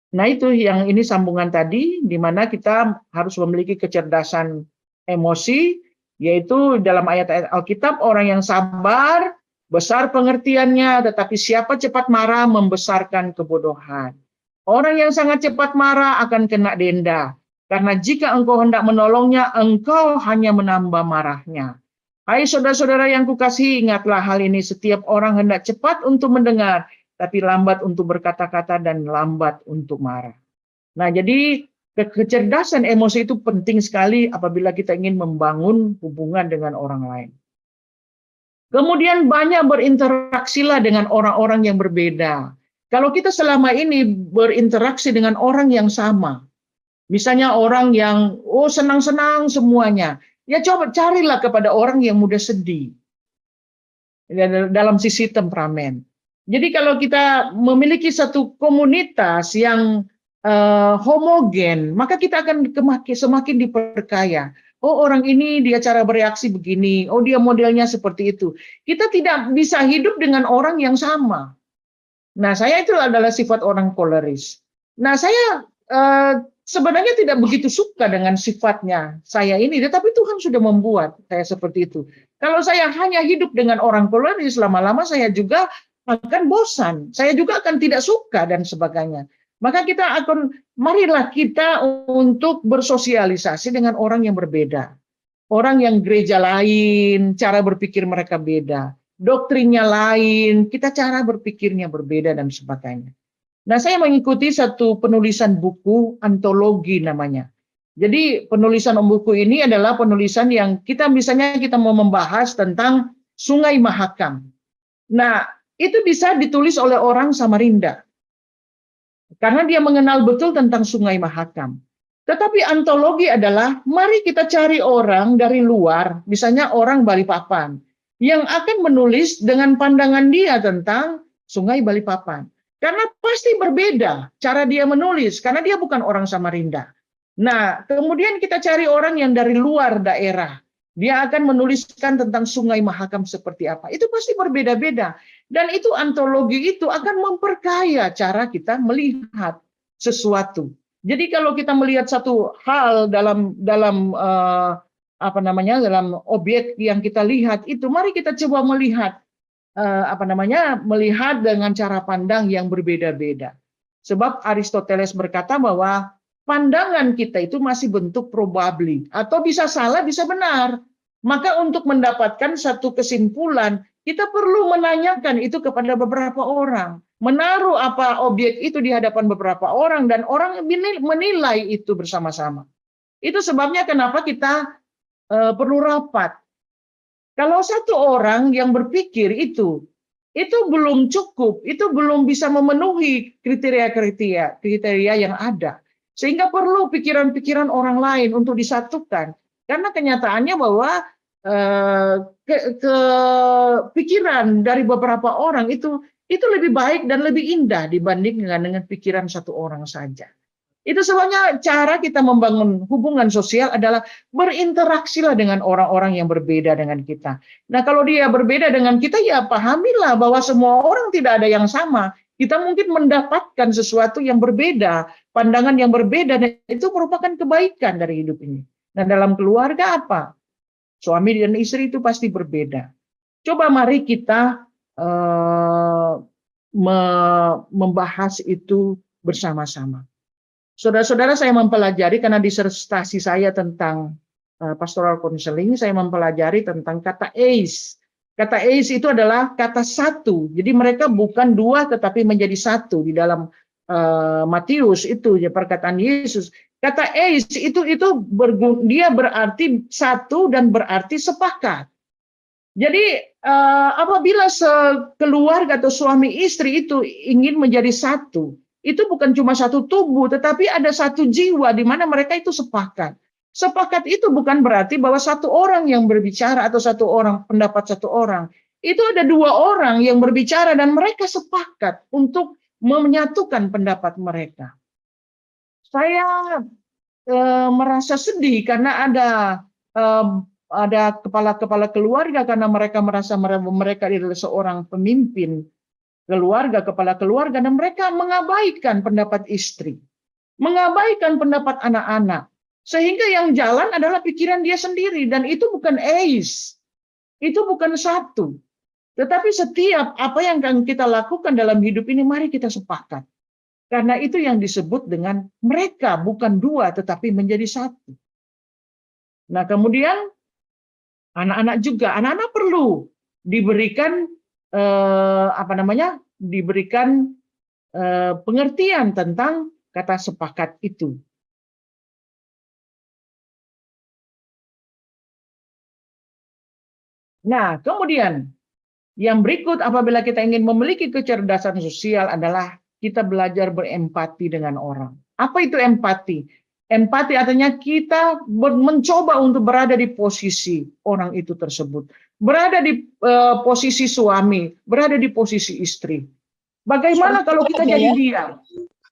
Speaker 6: nah itu yang ini sambungan tadi, di mana kita harus memiliki kecerdasan emosi, yaitu dalam ayat-ayat Alkitab, orang yang sabar, besar pengertiannya, tetapi siapa cepat marah membesarkan kebodohan. Orang yang sangat cepat marah akan kena denda, karena jika engkau hendak menolongnya, engkau hanya menambah marahnya. Hai saudara-saudara yang kukasihi, ingatlah hal ini, setiap orang hendak cepat untuk mendengar, tapi lambat untuk berkata-kata dan lambat untuk marah. Nah, jadi kecerdasan emosi itu penting sekali apabila kita ingin membangun hubungan dengan orang lain. Kemudian banyak berinteraksilah dengan orang-orang yang berbeda. Kalau kita selama ini berinteraksi dengan orang yang sama, Misalnya orang yang senang-senang semuanya, ya coba carilah kepada orang yang mudah sedih dalam sisi temperamen. Jadi kalau kita memiliki satu komunitas yang homogen, maka kita akan semakin diperkaya. Oh, orang ini dia cara bereaksi begini, oh dia modelnya seperti itu. Kita tidak bisa hidup dengan orang yang sama. Nah, saya itu adalah sifat orang koleris. Nah, saya sebenarnya tidak begitu suka dengan sifatnya saya ini, tetapi Tuhan sudah membuat saya seperti itu. Kalau saya hanya hidup dengan orang koleris, lama-lama saya juga akan bosan. Saya juga akan tidak suka dan sebagainya. Maka marilah kita untuk bersosialisasi dengan orang yang berbeda. Orang yang gereja lain, cara berpikir mereka beda. Doktrinnya lain, kita cara berpikirnya berbeda dan sebagainya. Nah, saya mengikuti satu penulisan buku antologi namanya. Jadi penulisan buku ini adalah penulisan yang kita mau membahas tentang Sungai Mahakam. Nah, itu bisa ditulis oleh orang Samarinda. Karena dia mengenal betul tentang Sungai Mahakam. Tetapi antologi adalah, mari kita cari orang dari luar, misalnya orang Balikpapan, yang akan menulis dengan pandangan dia tentang Sungai Balikpapan. Karena pasti berbeda cara dia menulis, karena dia bukan orang Samarinda. Nah, kemudian kita cari orang yang dari luar daerah. Dia akan menuliskan tentang Sungai Mahakam seperti apa. Itu pasti berbeda-beda. Dan itu antologi itu akan memperkaya cara kita melihat sesuatu. Jadi kalau kita melihat satu hal dalam objek yang kita lihat itu, mari kita coba melihat melihat dengan cara pandang yang berbeda-beda. Sebab Aristoteles berkata bahwa pandangan kita itu masih bentuk probably, atau bisa salah, bisa benar. Maka untuk mendapatkan satu kesimpulan, kita perlu menanyakan itu kepada beberapa orang. Menaruh apa objek itu di hadapan beberapa orang, dan orang menilai itu bersama-sama. Itu sebabnya kenapa kita perlu rapat. Kalau satu orang yang berpikir itu belum cukup, itu belum bisa memenuhi kriteria yang ada. Sehingga perlu pikiran-pikiran orang lain untuk disatukan. Karena kenyataannya bahwa pikiran dari beberapa orang itu lebih baik dan lebih indah dibanding dengan pikiran satu orang saja. Itu sebabnya cara kita membangun hubungan sosial adalah berinteraksilah dengan orang-orang yang berbeda dengan kita. Nah, kalau dia berbeda dengan kita, ya pahamilah bahwa semua orang tidak ada yang sama. Kita mungkin mendapatkan sesuatu yang berbeda, pandangan yang berbeda, dan itu merupakan kebaikan dari hidup ini. Nah, dalam keluarga apa? Suami dan istri itu pasti berbeda. Coba mari kita membahas itu bersama-sama. Saudara-saudara, saya mempelajari karena disertasi saya tentang pastoral counseling, saya mempelajari tentang kata eis. Kata eis itu adalah kata satu. Jadi mereka bukan dua tetapi menjadi satu di dalam Matius itu ya, perkataan Yesus. Kata eis itu dia berarti satu dan berarti sepakat. Jadi apabila sekeluarga atau suami istri itu ingin menjadi satu, itu bukan cuma satu tubuh, tetapi ada satu jiwa di mana mereka itu sepakat. Sepakat itu bukan berarti bahwa satu orang yang berbicara atau pendapat satu orang. Itu ada dua orang yang berbicara dan mereka sepakat untuk menyatukan pendapat mereka. Saya merasa sedih karena ada kepala-kepala keluarga karena mereka merasa mereka adalah seorang pemimpin keluarga, kepala keluarga, dan mereka mengabaikan pendapat istri, mengabaikan pendapat anak-anak, sehingga yang jalan adalah pikiran dia sendiri, dan itu bukan eis, itu bukan satu, tetapi setiap apa yang kita lakukan dalam hidup ini, mari kita sepakat, karena itu yang disebut dengan mereka bukan dua, tetapi menjadi satu. Nah, kemudian anak-anak juga, anak-anak perlu diberikan diberikan pengertian tentang kata sepakat itu. Nah, kemudian yang berikut apabila kita ingin memiliki kecerdasan sosial adalah kita belajar berempati dengan orang. Apa itu empati? Empati artinya kita mencoba untuk berada di posisi orang itu tersebut. Berada di posisi suami, berada di posisi istri. Bagaimana kalau kita jadi dia?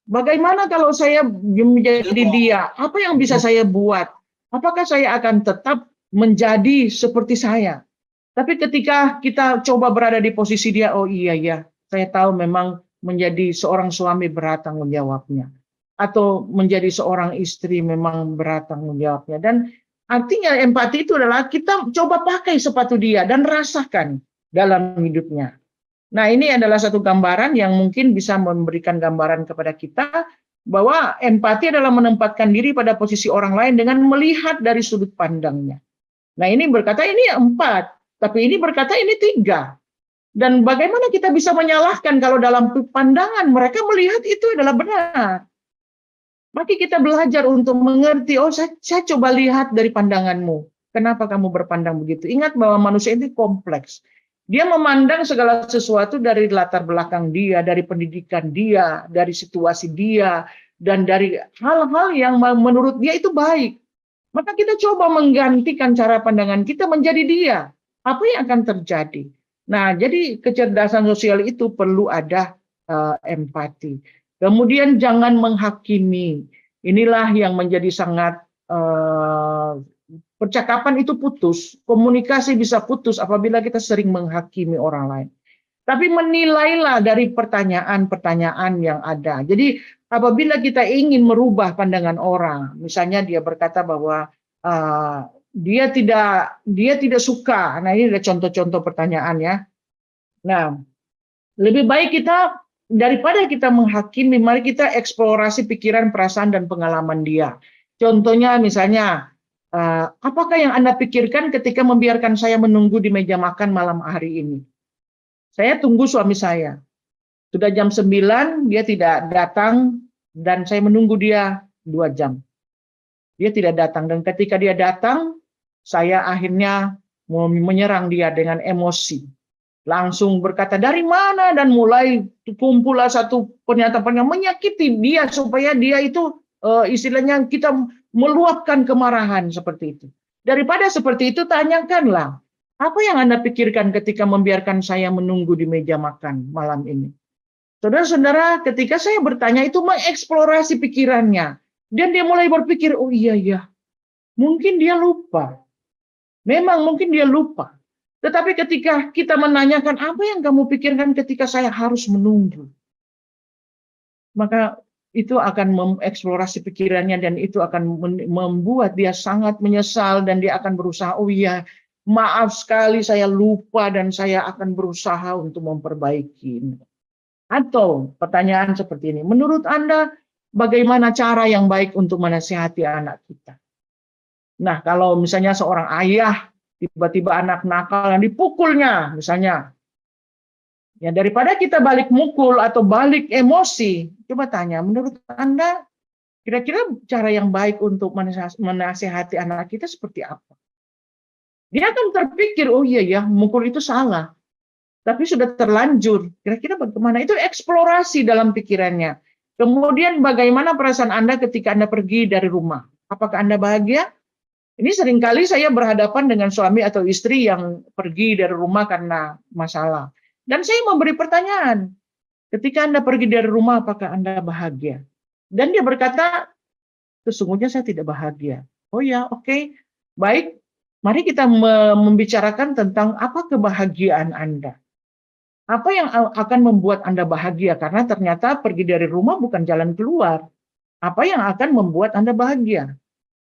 Speaker 6: Bagaimana kalau saya menjadi dia? Apa yang bisa saya buat? Apakah saya akan tetap menjadi seperti saya? Tapi ketika kita coba berada di posisi dia, oh iya ya, saya tahu memang menjadi seorang suami berat tanggung jawabnya. Atau menjadi seorang istri memang berat tanggung jawabnya. Dan artinya empati itu adalah kita coba pakai sepatu dia dan rasakan dalam hidupnya. Nah, ini adalah satu gambaran yang mungkin bisa memberikan gambaran kepada kita bahwa empati adalah menempatkan diri pada posisi orang lain dengan melihat dari sudut pandangnya. Nah, ini berkata ini 4, tapi ini berkata ini 3. Dan bagaimana kita bisa menyalahkan kalau dalam pandangan mereka melihat itu adalah benar. Maka kita belajar untuk mengerti, oh saya coba lihat dari pandanganmu. Kenapa kamu berpandang begitu? Ingat bahwa manusia ini kompleks. Dia memandang segala sesuatu dari latar belakang dia, dari pendidikan dia, dari situasi dia, dan dari hal-hal yang menurut dia itu baik. Maka kita coba menggantikan cara pandangan kita menjadi dia. Apa yang akan terjadi? Nah, jadi kecerdasan sosial itu perlu ada empati. Kemudian jangan menghakimi. Inilah yang menjadi sangat percakapan itu putus, komunikasi bisa putus apabila kita sering menghakimi orang lain. Tapi menilailah dari pertanyaan-pertanyaan yang ada. Jadi apabila kita ingin merubah pandangan orang, misalnya dia berkata bahwa dia tidak suka. Nah, ini ada contoh-contoh pertanyaan ya. Nah, lebih baik kita daripada kita menghakimi, mari kita eksplorasi pikiran, perasaan, dan pengalaman dia. Contohnya misalnya, apakah yang Anda pikirkan ketika membiarkan saya menunggu di meja makan malam hari ini? Saya tunggu suami saya. Sudah jam 9, dia tidak datang, dan saya menunggu dia 2 jam. Dia tidak datang, dan ketika dia datang, saya akhirnya menyerang dia dengan emosi. Langsung berkata, dari mana? Dan mulai kumpullah satu pernyataan yang menyakiti dia, supaya dia itu istilahnya kita meluapkan kemarahan seperti itu. Daripada seperti itu, tanyakanlah, apa yang Anda pikirkan ketika membiarkan saya menunggu di meja makan malam ini? Saudara-saudara, ketika saya bertanya itu mengeksplorasi pikirannya. Dan dia mulai berpikir, oh iya ya, mungkin dia lupa. Memang mungkin dia lupa. Tetapi ketika kita menanyakan, apa yang kamu pikirkan ketika saya harus menunggu? Maka itu akan mengeksplorasi pikirannya dan itu akan membuat dia sangat menyesal dan dia akan berusaha, oh iya, maaf sekali saya lupa dan saya akan berusaha untuk memperbaiki. Atau pertanyaan seperti ini, menurut Anda bagaimana cara yang baik untuk menasihati anak kita? Nah, kalau misalnya seorang ayah tiba-tiba anak nakal yang dipukulnya misalnya, ya daripada kita balik mukul atau balik emosi, coba tanya, menurut Anda kira-kira cara yang baik untuk menasihati anak kita seperti apa? Dia akan terpikir, oh iya ya, mukul itu salah, tapi sudah terlanjur, kira-kira bagaimana? Itu eksplorasi dalam pikirannya. Kemudian bagaimana perasaan Anda ketika Anda pergi dari rumah? Apakah Anda bahagia? Ini seringkali saya berhadapan dengan suami atau istri yang pergi dari rumah karena masalah. Dan saya memberi pertanyaan, ketika Anda pergi dari rumah, apakah Anda bahagia? Dan dia berkata, sesungguhnya saya tidak bahagia. Oh ya, oke. Baik, mari kita membicarakan tentang apa kebahagiaan Anda. Apa yang akan membuat Anda bahagia? Karena ternyata pergi dari rumah bukan jalan keluar. Apa yang akan membuat Anda bahagia?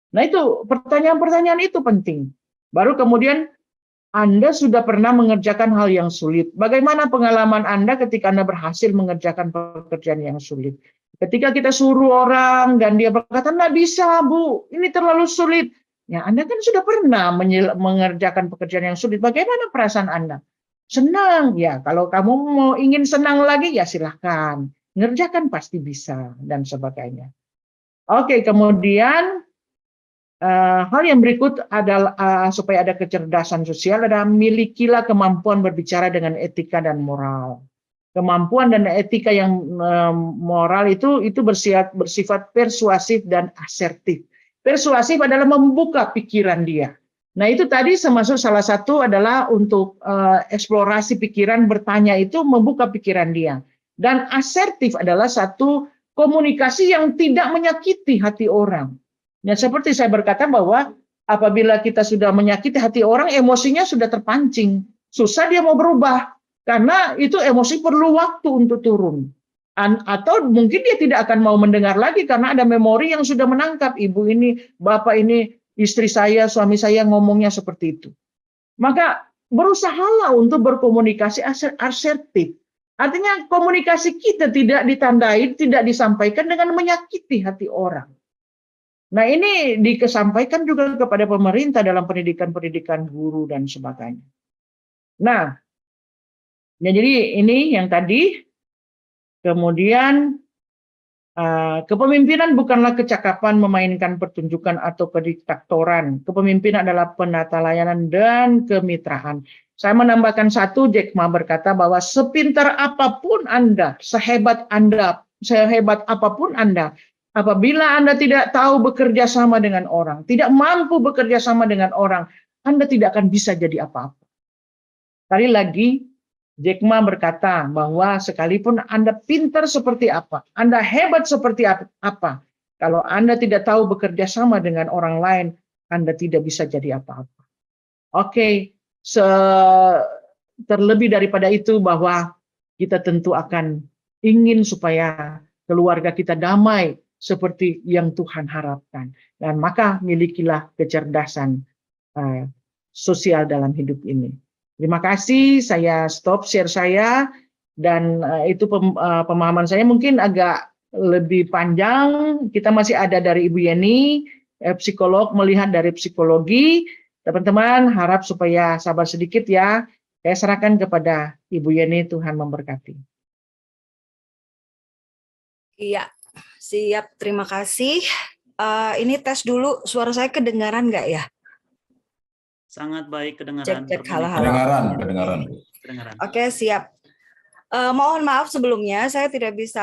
Speaker 6: Nah itu, pertanyaan-pertanyaan itu penting. Baru kemudian, Anda sudah pernah mengerjakan hal yang sulit. Bagaimana pengalaman Anda ketika Anda berhasil mengerjakan pekerjaan yang sulit? Ketika kita suruh orang dan dia berkata, nggak bisa Bu, ini terlalu sulit. Ya, Anda kan sudah pernah mengerjakan pekerjaan yang sulit. Bagaimana perasaan Anda? Senang. Ya, kalau kamu mau ingin senang lagi, ya silahkan. Ngerjakan pasti bisa, dan sebagainya. Oke, kemudian hal yang berikut adalah supaya ada kecerdasan sosial, adalah milikilah kemampuan berbicara dengan etika dan moral. kemampuan dan etika yang moral itu bersifat persuasif dan asertif. Persuasif adalah membuka pikiran dia. Nah, itu tadi termasuk salah satu adalah untuk eksplorasi pikiran, bertanya itu membuka pikiran dia. Dan asertif adalah satu komunikasi yang tidak menyakiti hati orang. Nah, seperti saya berkata bahwa apabila kita sudah menyakiti hati orang, emosinya sudah terpancing. Susah dia mau berubah. Karena itu emosi perlu waktu untuk turun. Atau mungkin dia tidak akan mau mendengar lagi karena ada memori yang sudah menangkap ibu ini, bapak ini, istri saya, suami saya ngomongnya seperti itu. Maka berusahalah untuk berkomunikasi asertif. Artinya komunikasi kita tidak ditandai, tidak disampaikan dengan menyakiti hati orang. Nah, ini disampaikan juga kepada pemerintah dalam pendidikan guru dan sebagainya. Nah, ya, jadi ini yang tadi. Kemudian kepemimpinan bukanlah kecakapan memainkan pertunjukan atau kediktatoran. Kepemimpinan adalah penata layanan dan kemitraan. Saya menambahkan satu, Jack Ma berkata bahwa sepintar apapun Anda, sehebat apapun Anda, apabila Anda tidak tahu bekerja sama dengan orang, tidak mampu bekerja sama dengan orang, Anda tidak akan bisa jadi apa-apa. Sekali lagi, Jack Ma berkata bahwa sekalipun Anda pintar seperti apa, Anda hebat seperti apa, kalau Anda tidak tahu bekerja sama dengan orang lain, Anda tidak bisa jadi apa-apa. Oke, terlebih daripada itu bahwa kita tentu akan ingin supaya keluarga kita damai seperti yang Tuhan harapkan. Dan maka milikilah kecerdasan sosial dalam hidup ini. Terima kasih, saya stop share saya, dan itu pemahaman saya mungkin agak lebih panjang. Kita masih ada dari Ibu Yeni, psikolog melihat dari psikologi. Teman-teman harap supaya sabar sedikit ya. Saya serahkan kepada Ibu Yeni, Tuhan memberkati.
Speaker 2: Iya, siap. Terima kasih. Ini tes dulu, suara saya kedengaran nggak ya?
Speaker 3: Sangat baik kedengaran.
Speaker 2: Cek, halo.
Speaker 3: Kedengaran.
Speaker 2: Oke, siap. Mohon maaf sebelumnya, saya tidak bisa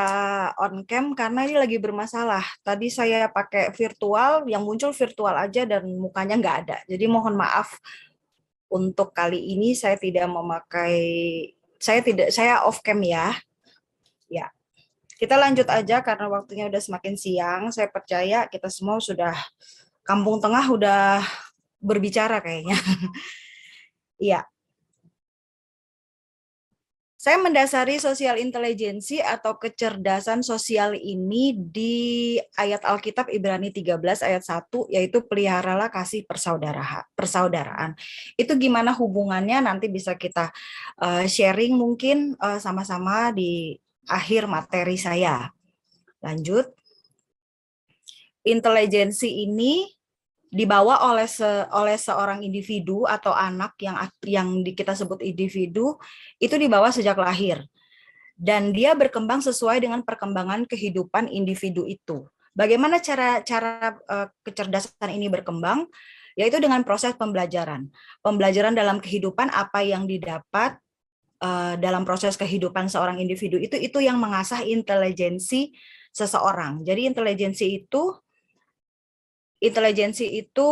Speaker 2: on cam karena ini lagi bermasalah. Tadi saya pakai virtual, yang muncul virtual aja dan mukanya nggak ada. Jadi mohon maaf untuk kali ini saya tidak memakai, saya off cam ya. Ya, kita lanjut aja karena waktunya udah semakin siang. Saya percaya kita semua sudah kampung tengah udah berbicara kayaknya. Iya. Saya mendasari sosial intelijensi atau kecerdasan sosial ini di ayat Alkitab Ibrani 13 ayat 1, yaitu peliharalah kasih persaudaraan. Itu gimana hubungannya nanti bisa kita sharing mungkin sama-sama di akhir materi saya. Lanjut. Intelijensi ini dibawa oleh seorang individu atau anak yang kita sebut individu, itu dibawa sejak lahir. Dan dia berkembang sesuai dengan perkembangan kehidupan individu itu. Bagaimana cara kecerdasan ini berkembang? Yaitu dengan proses pembelajaran. Pembelajaran dalam kehidupan, apa yang didapat dalam proses kehidupan seorang individu itu yang mengasah intelijensi seseorang. Jadi intelijensi itu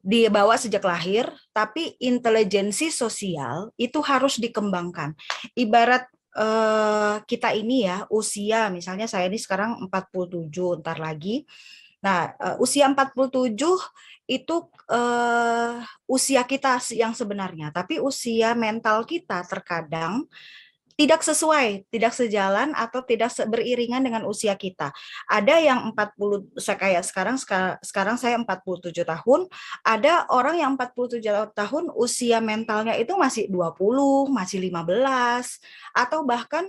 Speaker 2: dibawa sejak lahir, tapi intelijensi sosial itu harus dikembangkan. Ibarat kita ini ya, usia, misalnya saya ini sekarang 47, ntar lagi. Nah, usia 47 itu usia kita yang sebenarnya, tapi usia mental kita terkadang tidak sesuai, tidak sejalan atau tidak beriringan dengan usia kita. Ada yang 40, kayak sekarang saya 47 tahun, ada orang yang 47 tahun usia mentalnya itu masih 20, masih 15, atau bahkan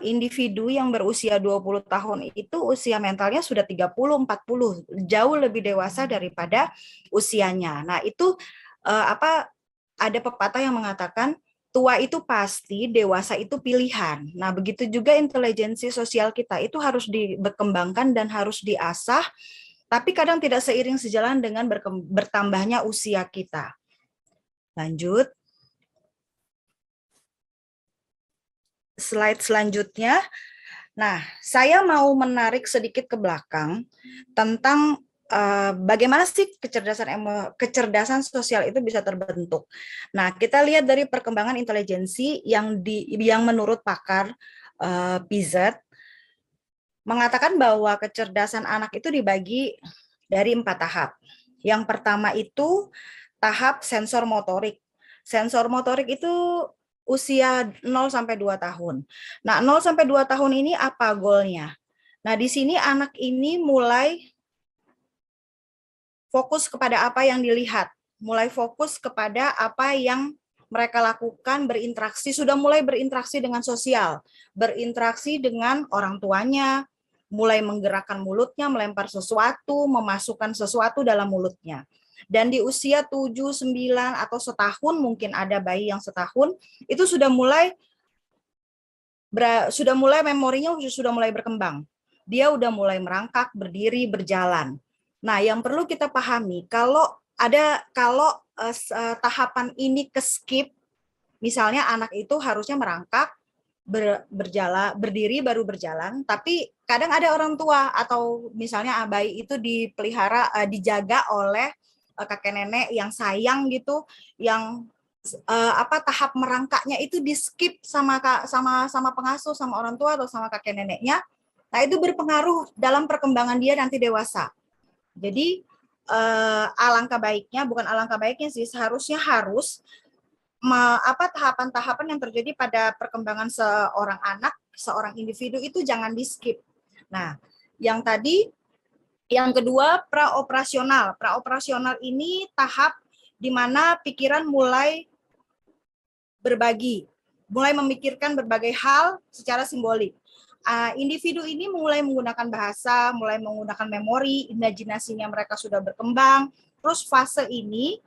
Speaker 2: individu yang berusia 20 tahun itu usia mentalnya sudah 30, 40, jauh lebih dewasa daripada usianya. Nah, itu ada pepatah yang mengatakan tua itu pasti, dewasa itu pilihan. Nah, begitu juga intelijensi sosial kita itu harus dikembangkan dan harus diasah, tapi kadang tidak seiring sejalan dengan bertambahnya usia kita. Lanjut. slide selanjutnya. Nah, saya mau menarik sedikit ke belakang tentang bagaimana sih kecerdasan sosial itu bisa terbentuk. Nah, kita lihat dari perkembangan intelijensi yang menurut pakar PZ mengatakan bahwa kecerdasan anak itu dibagi dari 4 tahap. Yang pertama itu tahap sensor motorik. Sensor motorik itu usia 0 sampai 2 tahun. Nah, 0 sampai 2 tahun ini apa goalnya? Nah, di sini anak ini mulai fokus kepada apa yang dilihat, mulai fokus kepada apa yang mereka lakukan, berinteraksi, sudah mulai berinteraksi dengan sosial, berinteraksi dengan orang tuanya, mulai menggerakkan mulutnya, melempar sesuatu, memasukkan sesuatu dalam mulutnya. Dan di usia 7, 9, atau setahun, mungkin ada bayi yang setahun, itu sudah mulai memorinya sudah mulai berkembang. Dia udah mulai merangkak, berdiri, berjalan. Nah, yang perlu kita pahami, kalau tahapan ini ke-skip, misalnya anak itu harusnya merangkak, berjalan, berdiri baru berjalan, tapi kadang ada orang tua atau misalnya bayi itu dipelihara, dijaga oleh kakek nenek yang sayang gitu, yang tahap merangkaknya itu di-skip sama pengasuh, sama orang tua atau sama kakek neneknya. Nah, itu berpengaruh dalam perkembangan dia nanti dewasa. Jadi bukan alangkah baiknya sih, seharusnya tahapan-tahapan yang terjadi pada perkembangan seorang anak, seorang individu itu jangan di-skip. Nah, yang kedua praoperasional. Praoperasional ini tahap di mana pikiran mulai berbagi, mulai memikirkan berbagai hal secara simbolik. Individu ini mulai menggunakan bahasa, mulai menggunakan memori, imajinasinya mereka sudah berkembang. Terus fase ini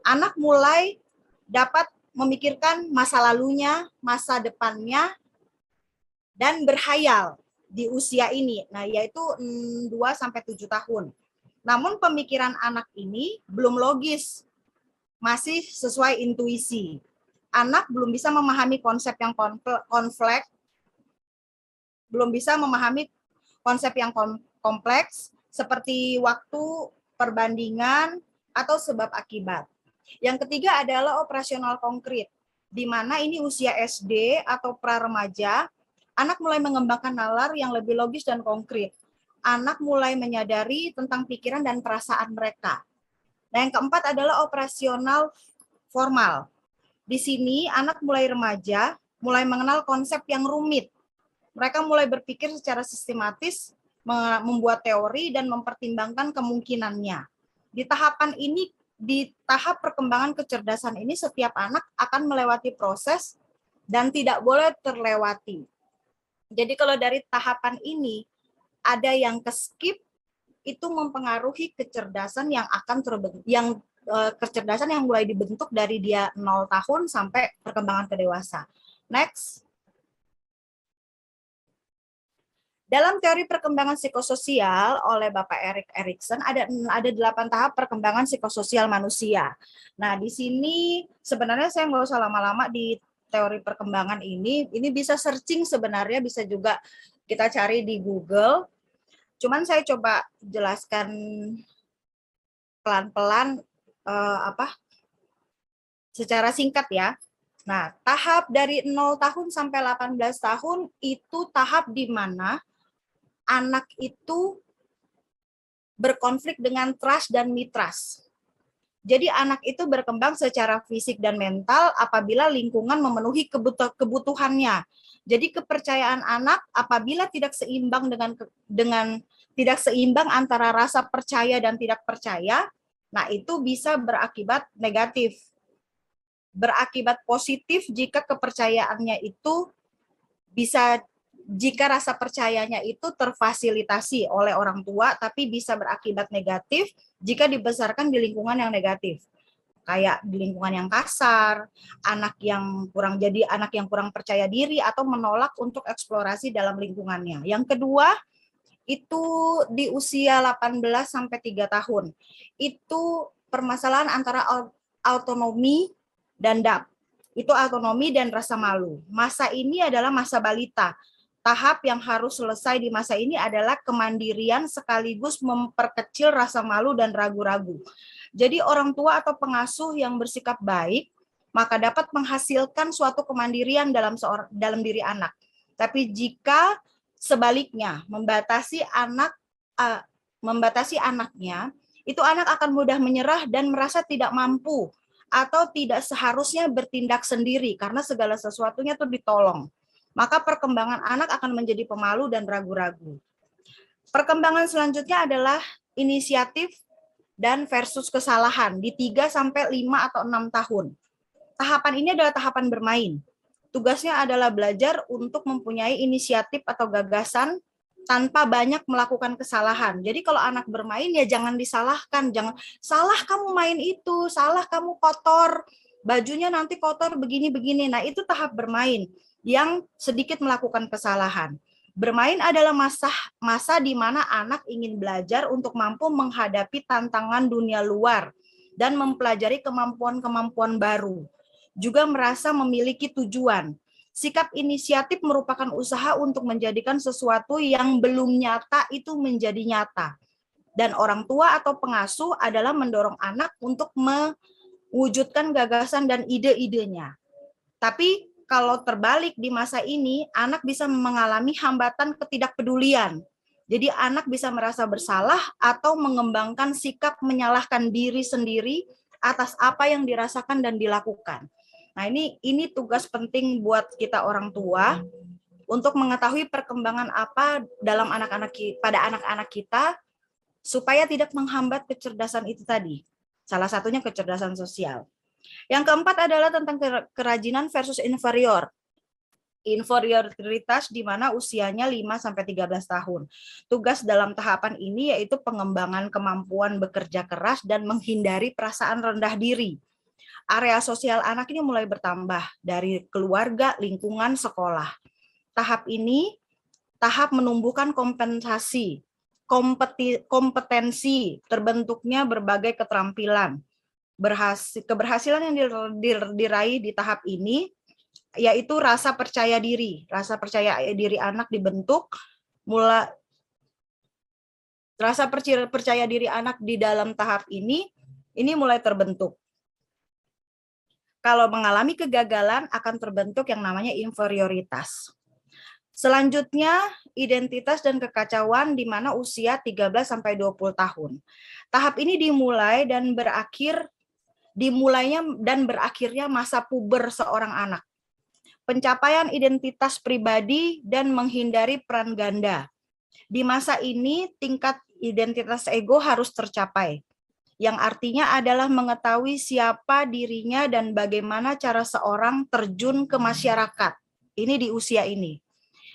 Speaker 2: anak mulai dapat memikirkan masa lalunya, masa depannya, dan berhayal di usia ini, nah yaitu 2-7 tahun. Namun pemikiran anak ini belum logis, masih sesuai intuisi. Anak belum bisa memahami konsep yang kompleks, belum bisa memahami konsep yang kompleks seperti waktu, perbandingan, atau sebab akibat. Yang ketiga adalah operasional konkret, di mana ini usia SD atau pra-remaja, anak mulai mengembangkan nalar yang lebih logis dan konkret. Anak mulai menyadari tentang pikiran dan perasaan mereka. Nah, yang keempat adalah operasional formal. Di sini anak mulai remaja, mulai mengenal konsep yang rumit. Mereka mulai berpikir secara sistematis, membuat teori dan mempertimbangkan kemungkinannya. Di tahap perkembangan kecerdasan ini, setiap anak akan melewati proses dan tidak boleh terlewati. Jadi kalau dari tahapan ini ada yang ke-skip, itu mempengaruhi kecerdasan yang akan terbentuk, kecerdasan yang mulai dibentuk dari dia 0 tahun sampai perkembangan ke dewasa. Next. Dalam teori perkembangan psikososial oleh Bapak Erik Erikson ada 8 tahap perkembangan psikososial manusia. Nah, di sini sebenarnya saya nggak usah lama-lama di teori perkembangan ini bisa searching sebenarnya, bisa juga kita cari di Google. Cuman saya coba jelaskan pelan-pelan secara singkat ya. Nah, tahap dari 0 tahun sampai 18 tahun itu tahap di mana anak itu berkonflik dengan trust dan mistrust. Jadi anak itu berkembang secara fisik dan mental apabila lingkungan memenuhi kebutuhannya. Jadi kepercayaan anak apabila tidak seimbang dengan tidak seimbang antara rasa percaya dan tidak percaya, nah itu bisa berakibat negatif. Berakibat positif jika kepercayaannya itu jika rasa percayanya itu terfasilitasi oleh orang tua, tapi bisa berakibat negatif jika dibesarkan di lingkungan yang negatif. Kayak di lingkungan yang kasar, anak yang kurang percaya diri atau menolak untuk eksplorasi dalam lingkungannya. Yang kedua, itu di usia 18 sampai 3 tahun. Itu permasalahan antara autonomi dan DAP. itu autonomi dan rasa malu. Masa ini adalah masa balita. Tahap yang harus selesai di masa ini adalah kemandirian sekaligus memperkecil rasa malu dan ragu-ragu. Jadi orang tua atau pengasuh yang bersikap baik maka dapat menghasilkan suatu kemandirian dalam diri anak. Tapi jika sebaliknya membatasi anaknya, itu anak akan mudah menyerah dan merasa tidak mampu atau tidak seharusnya bertindak sendiri karena segala sesuatunya itu ditolong. Maka perkembangan anak akan menjadi pemalu dan ragu-ragu. Perkembangan selanjutnya adalah inisiatif dan versus kesalahan di 3 sampai 5 atau 6 tahun. Tahapan ini adalah tahapan bermain. Tugasnya adalah belajar untuk mempunyai inisiatif atau gagasan tanpa banyak melakukan kesalahan. Jadi kalau anak bermain ya jangan disalahkan, jangan salah kamu main itu, salah kamu kotor, bajunya nanti kotor begini-begini. Nah, itu tahap bermain yang sedikit melakukan kesalahan. Bermain adalah masa di mana anak ingin belajar untuk mampu menghadapi tantangan dunia luar dan mempelajari kemampuan-kemampuan baru. Juga merasa memiliki tujuan. Sikap inisiatif merupakan usaha untuk menjadikan sesuatu yang belum nyata itu menjadi nyata. Dan orang tua atau pengasuh adalah mendorong anak untuk mewujudkan gagasan dan ide-idenya. Tapi kalau terbalik di masa ini, anak bisa mengalami hambatan ketidakpedulian. Jadi anak bisa merasa bersalah atau mengembangkan sikap menyalahkan diri sendiri atas apa yang dirasakan dan dilakukan. Nah, ini tugas penting buat kita orang tua untuk mengetahui perkembangan apa dalam pada anak-anak kita supaya tidak menghambat kecerdasan itu tadi. Salah satunya kecerdasan sosial. Yang keempat adalah tentang kerajinan versus inferior. Inferioritas di mana usianya 5-13 tahun. Tugas dalam tahapan ini yaitu pengembangan kemampuan bekerja keras dan menghindari perasaan rendah diri. Area sosial anak ini mulai bertambah dari keluarga, lingkungan, sekolah. Tahap ini tahap menumbuhkan kompetensi, terbentuknya berbagai keterampilan. Keberhasilan yang diraih di tahap ini yaitu rasa percaya diri. Rasa percaya diri anak dibentuk rasa percaya diri anak di dalam tahap ini mulai terbentuk. Kalau mengalami kegagalan akan terbentuk yang namanya inferioritas. Selanjutnya, identitas dan kekacauan di mana usia 13-20 tahun. Tahap ini berakhirnya masa puber seorang anak. Pencapaian identitas pribadi dan menghindari peran ganda. Di masa ini, tingkat identitas ego harus tercapai, yang artinya adalah mengetahui siapa dirinya dan bagaimana cara seorang terjun ke masyarakat. Ini di usia ini.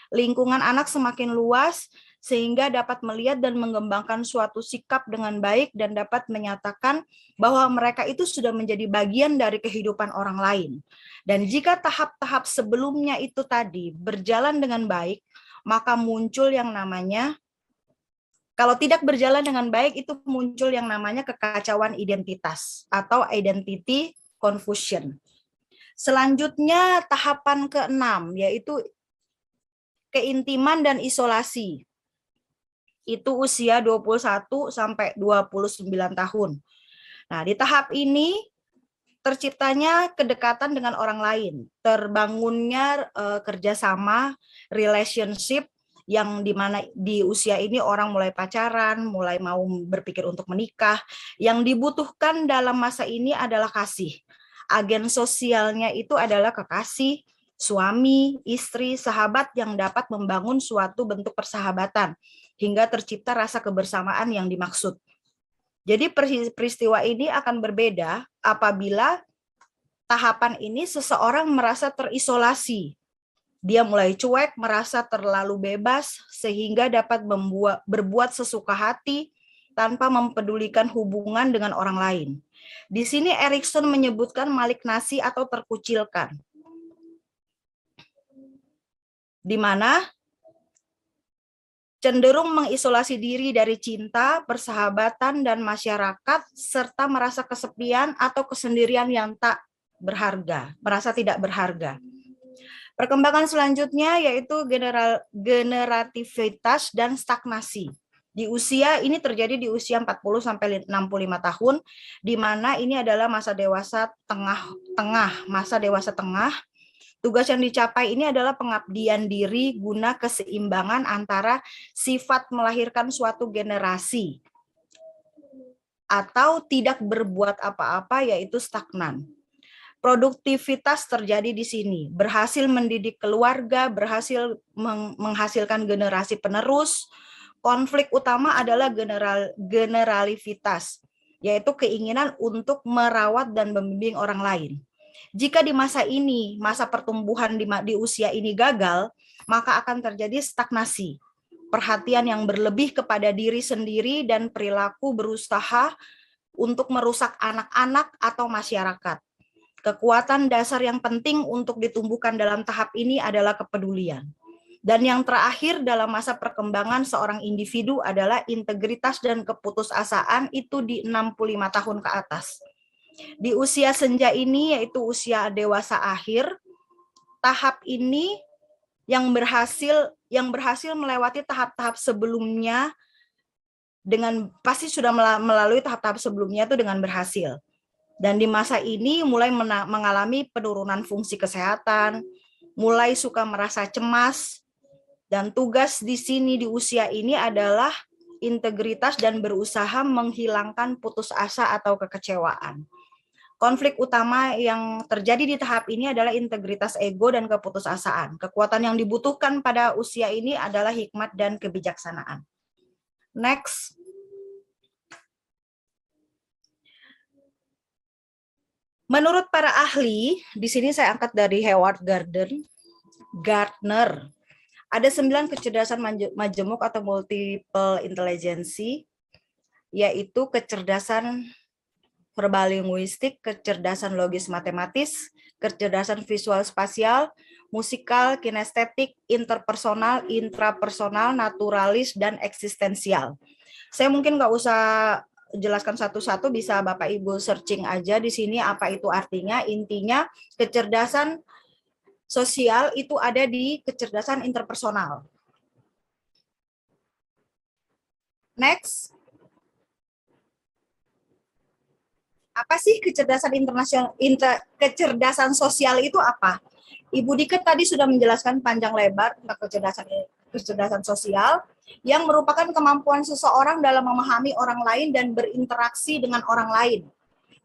Speaker 2: Lingkungan anak semakin luas sehingga dapat melihat dan mengembangkan suatu sikap dengan baik dan dapat menyatakan bahwa mereka itu sudah menjadi bagian dari kehidupan orang lain. Dan jika tahap-tahap sebelumnya itu tadi berjalan dengan baik, maka muncul yang namanya, kalau tidak berjalan dengan baik, itu muncul yang namanya kekacauan identitas atau identity confusion. Selanjutnya tahapan ke-6 yaitu keintiman dan isolasi. Itu usia 21-29 tahun. Nah, di tahap ini terciptanya kedekatan dengan orang lain, terbangunnya kerjasama, relationship, yang dimana di usia ini orang mulai pacaran, mulai mau berpikir untuk menikah. Yang dibutuhkan dalam masa ini adalah kasih. Agen sosialnya itu adalah kekasih, suami, istri, sahabat yang dapat membangun suatu bentuk persahabatan hingga tercipta rasa kebersamaan yang dimaksud. Jadi peristiwa ini akan berbeda apabila tahapan ini seseorang merasa terisolasi. Dia mulai cuek, merasa terlalu bebas, sehingga dapat berbuat sesuka hati tanpa mempedulikan hubungan dengan orang lain. Di sini Erikson menyebutkan malignasi atau terkucilkan, di mana cenderung mengisolasi diri dari cinta, persahabatan, dan masyarakat, serta merasa kesepian atau kesendirian yang tak berharga, merasa tidak berharga. Perkembangan selanjutnya yaitu generativitas dan stagnasi. Di usia ini terjadi di usia 40 sampai 65 tahun, di mana ini adalah masa dewasa masa dewasa tengah. Tugas yang dicapai ini adalah pengabdian diri guna keseimbangan antara sifat melahirkan suatu generasi atau tidak berbuat apa-apa, yaitu stagnan. Produktivitas terjadi di sini, berhasil mendidik keluarga, berhasil menghasilkan generasi penerus. Konflik utama adalah generalivitas, yaitu keinginan untuk merawat dan membimbing orang lain. Jika di masa ini, masa pertumbuhan di usia ini gagal, maka akan terjadi stagnasi. Perhatian yang berlebih kepada diri sendiri dan perilaku berusaha untuk merusak anak-anak atau masyarakat. Kekuatan dasar yang penting untuk ditumbuhkan dalam tahap ini adalah kepedulian. Dan yang terakhir dalam masa perkembangan seorang individu adalah integritas dan keputusasaan, itu di 65 tahun ke atas. Di usia senja ini, yaitu usia dewasa akhir, tahap ini yang berhasil melewati tahap-tahap sebelumnya pasti sudah melalui tahap-tahap sebelumnya itu dengan berhasil. Dan di masa ini mulai mengalami penurunan fungsi kesehatan, mulai suka merasa cemas, dan tugas di sini di usia ini adalah integritas dan berusaha menghilangkan putus asa atau kekecewaan. Konflik utama yang terjadi di tahap ini adalah integritas ego dan keputusasaan. Kekuatan yang dibutuhkan pada usia ini adalah hikmat dan kebijaksanaan. Next. Menurut para ahli, di sini saya angkat dari Howard Gardner. Ada 9 kecerdasan majemuk atau multiple intelligence, yaitu kecerdasan verbal linguistik, kecerdasan logis matematis, kecerdasan visual spasial, musikal, kinestetik, interpersonal, intrapersonal, naturalis, dan eksistensial. Saya mungkin nggak usah jelaskan satu-satu, bisa Bapak Ibu searching aja di sini apa itu artinya. Intinya kecerdasan sosial itu ada di kecerdasan interpersonal. Next. Apa sih kecerdasan kecerdasan sosial itu apa? Ibu Diket tadi sudah menjelaskan panjang lebar tentang kecerdasan sosial yang merupakan kemampuan seseorang dalam memahami orang lain dan berinteraksi dengan orang lain.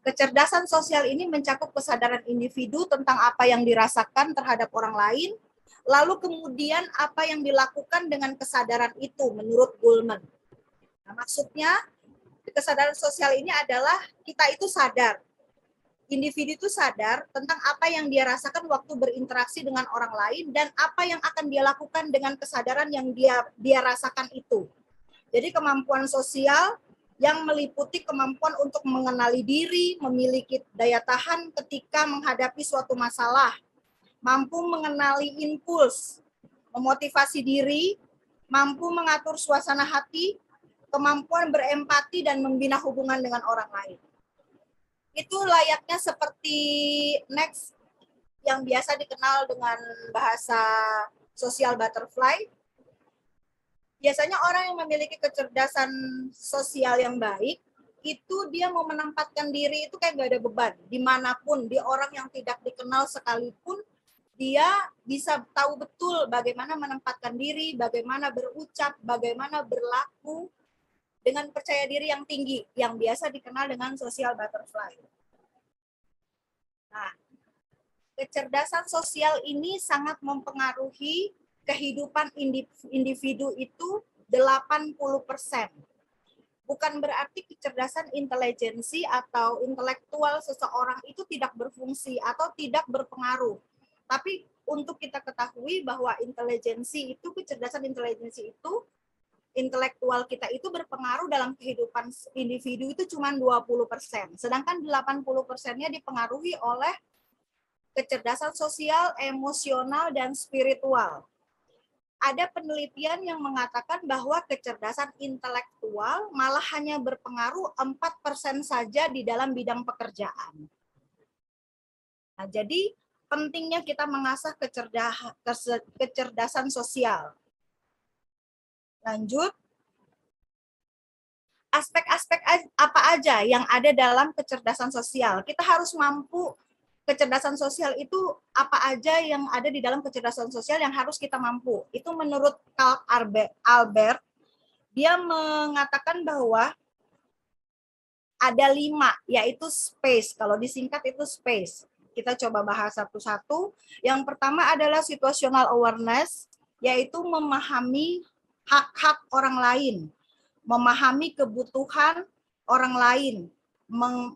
Speaker 2: Kecerdasan sosial ini mencakup kesadaran individu tentang apa yang dirasakan terhadap orang lain, lalu kemudian apa yang dilakukan dengan kesadaran itu menurut Goleman. Nah, maksudnya kesadaran sosial ini adalah kita itu sadar, individu itu sadar tentang apa yang dia rasakan waktu berinteraksi dengan orang lain dan apa yang akan dia lakukan dengan kesadaran yang dia rasakan itu. Jadi kemampuan sosial yang meliputi kemampuan untuk mengenali diri, memiliki daya tahan ketika menghadapi suatu masalah, mampu mengenali impuls, memotivasi diri, mampu mengatur suasana hati, kemampuan berempati dan membina hubungan dengan orang lain. Itu layaknya seperti next yang biasa dikenal dengan bahasa sosial butterfly. Biasanya orang yang memiliki kecerdasan sosial yang baik, itu dia mau menempatkan diri itu kayak gak ada beban. Dimanapun, di orang yang tidak dikenal sekalipun, dia bisa tahu betul bagaimana menempatkan diri, bagaimana berucap, bagaimana berlaku dengan percaya diri yang tinggi, yang biasa dikenal dengan social butterfly. Nah, kecerdasan sosial ini sangat mempengaruhi kehidupan individu itu 80%. Bukan berarti kecerdasan intelijensi atau intelektual seseorang itu tidak berfungsi atau tidak berpengaruh. Tapi untuk kita ketahui bahwa intelijensi itu, kecerdasan intelijensi itu, intelektual kita itu berpengaruh dalam kehidupan individu itu cuma 20%. Sedangkan 80%-nya dipengaruhi oleh kecerdasan sosial, emosional, dan spiritual. Ada penelitian yang mengatakan bahwa kecerdasan intelektual malah hanya berpengaruh 4% saja di dalam bidang pekerjaan. Nah, jadi pentingnya kita mengasah kecerdasan sosial. Lanjut. Aspek-aspek apa aja yang ada dalam kecerdasan sosial? Kita harus mampu, kecerdasan sosial itu apa aja yang ada di dalam kecerdasan sosial yang harus kita mampu. Itu menurut Karl Albert, dia mengatakan bahwa ada 5, yaitu space. Kalau disingkat itu space. Kita coba bahas satu-satu. Yang pertama adalah situational awareness, yaitu memahami hak-hak orang lain, memahami kebutuhan orang lain,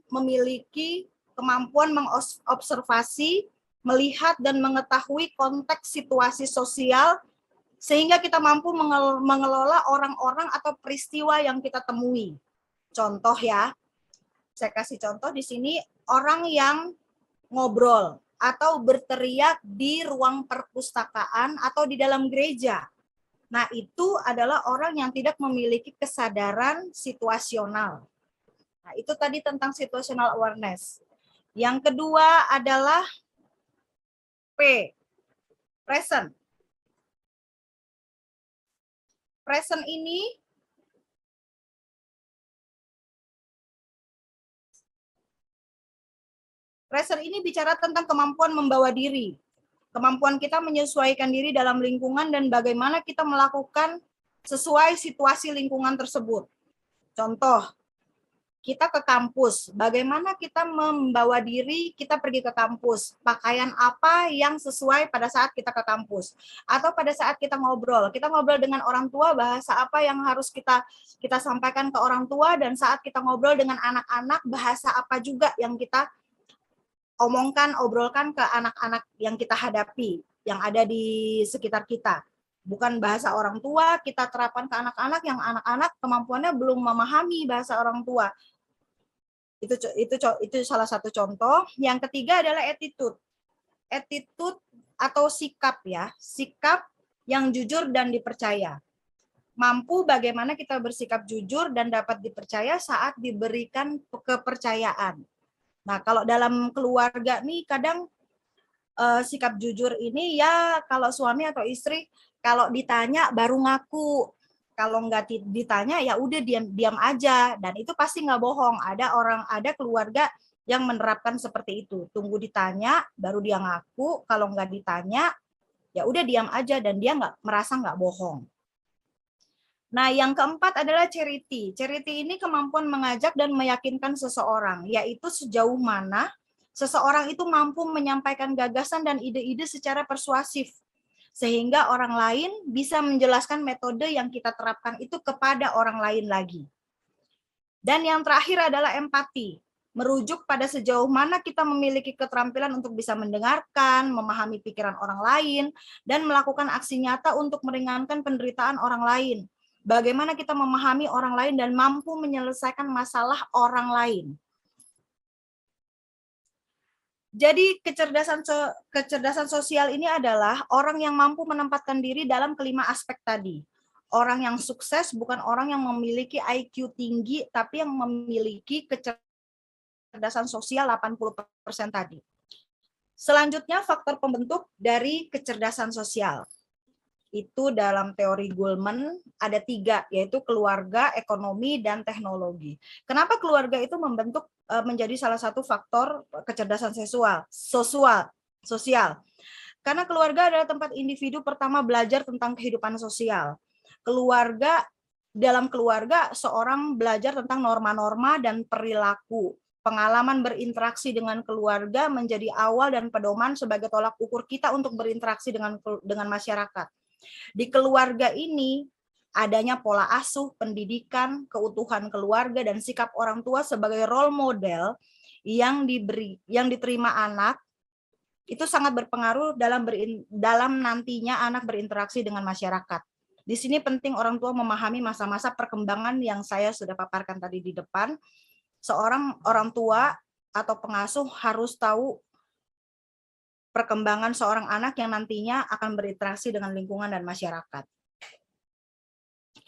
Speaker 2: memiliki kemampuan mengobservasi, melihat dan mengetahui konteks situasi sosial, sehingga kita mampu mengelola orang-orang atau peristiwa yang kita temui. Contoh ya, saya kasih contoh di sini, orang yang ngobrol atau berteriak di ruang perpustakaan atau di dalam gereja. Nah, itu adalah orang yang tidak memiliki kesadaran situasional. Nah, itu tadi tentang situational awareness. Yang kedua adalah P, present. Present ini bicara tentang kemampuan membawa diri. Kemampuan kita menyesuaikan diri dalam lingkungan dan bagaimana kita melakukan sesuai situasi lingkungan tersebut. Contoh, kita ke kampus, bagaimana kita membawa diri, kita pergi ke kampus, pakaian apa yang sesuai pada saat kita ke kampus, atau pada saat kita ngobrol dengan orang tua, bahasa apa yang harus kita sampaikan ke orang tua, dan saat kita ngobrol dengan anak-anak, bahasa apa juga yang kita obrolkan ke anak-anak yang kita hadapi, yang ada di sekitar kita. Bukan bahasa orang tua, kita terapkan ke anak-anak yang anak-anak kemampuannya belum memahami bahasa orang tua. Itu salah satu contoh. Yang ketiga adalah attitude. Attitude atau sikap ya, sikap yang jujur dan dipercaya. Mampu bagaimana kita bersikap jujur dan dapat dipercaya saat diberikan kepercayaan. Nah, kalau dalam keluarga nih kadang sikap jujur ini ya kalau suami atau istri kalau ditanya baru ngaku, kalau nggak ditanya ya udah diam aja, dan itu pasti nggak bohong. Ada keluarga yang menerapkan seperti itu, tunggu ditanya baru dia ngaku, kalau nggak ditanya ya udah diam aja dan dia merasa nggak bohong. Nah, yang keempat adalah charity. Charity ini kemampuan mengajak dan meyakinkan seseorang, yaitu sejauh mana seseorang itu mampu menyampaikan gagasan dan ide-ide secara persuasif, sehingga orang lain bisa menjelaskan metode yang kita terapkan itu kepada orang lain lagi. Dan yang terakhir adalah empati, merujuk pada sejauh mana kita memiliki keterampilan untuk bisa mendengarkan, memahami pikiran orang lain, dan melakukan aksi nyata untuk meringankan penderitaan orang lain. Bagaimana kita memahami orang lain dan mampu menyelesaikan masalah orang lain. Jadi kecerdasan sosial ini adalah orang yang mampu menempatkan diri dalam kelima aspek tadi. Orang yang sukses bukan orang yang memiliki IQ tinggi, tapi yang memiliki kecerdasan sosial 80% tadi. Selanjutnya faktor pembentuk dari kecerdasan sosial. Itu dalam teori Goleman ada 3, yaitu keluarga, ekonomi, dan teknologi. Kenapa keluarga itu membentuk menjadi salah satu faktor kecerdasan sosial? Karena keluarga adalah tempat individu pertama belajar tentang kehidupan sosial. Dalam keluarga seorang belajar tentang norma-norma dan perilaku. Pengalaman berinteraksi dengan keluarga menjadi awal dan pedoman sebagai tolak ukur kita untuk berinteraksi dengan masyarakat. Di keluarga ini adanya pola asuh, pendidikan, keutuhan keluarga, dan sikap orang tua sebagai role model yang diterima anak itu sangat berpengaruh dalam nantinya anak berinteraksi dengan masyarakat. Di sini penting orang tua memahami masa-masa perkembangan yang saya sudah paparkan tadi di depan. Seorang orang tua atau pengasuh harus tahu perkembangan seorang anak yang nantinya akan berinteraksi dengan lingkungan dan masyarakat.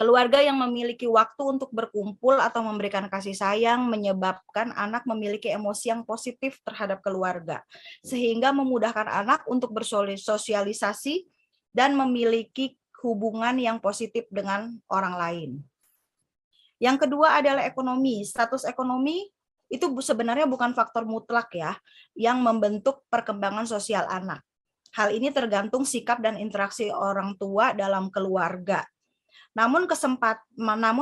Speaker 2: Keluarga yang memiliki waktu untuk berkumpul atau memberikan kasih sayang menyebabkan anak memiliki emosi yang positif terhadap keluarga, sehingga memudahkan anak untuk bersosialisasi dan memiliki hubungan yang positif dengan orang lain. Yang kedua adalah ekonomi. Status ekonomi itu sebenarnya bukan faktor mutlak ya, yang membentuk perkembangan sosial anak. Hal ini tergantung sikap dan interaksi orang tua dalam keluarga. Namun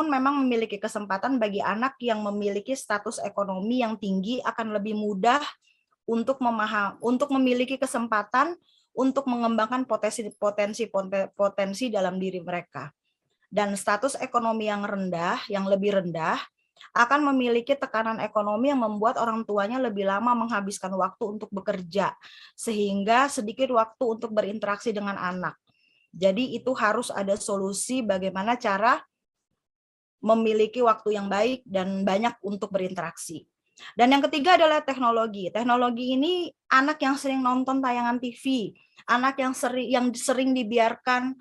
Speaker 2: memang memiliki kesempatan bagi anak yang memiliki status ekonomi yang tinggi akan lebih mudah untuk memiliki kesempatan untuk mengembangkan potensi dalam diri mereka. Dan status ekonomi yang rendah, yang lebih rendah, akan memiliki tekanan ekonomi yang membuat orang tuanya lebih lama menghabiskan waktu untuk bekerja, sehingga sedikit waktu untuk berinteraksi dengan anak. Jadi itu harus ada solusi bagaimana cara memiliki waktu yang baik dan banyak untuk berinteraksi. Dan yang ketiga adalah teknologi. Teknologi ini anak yang sering nonton tayangan TV, anak yang sering dibiarkan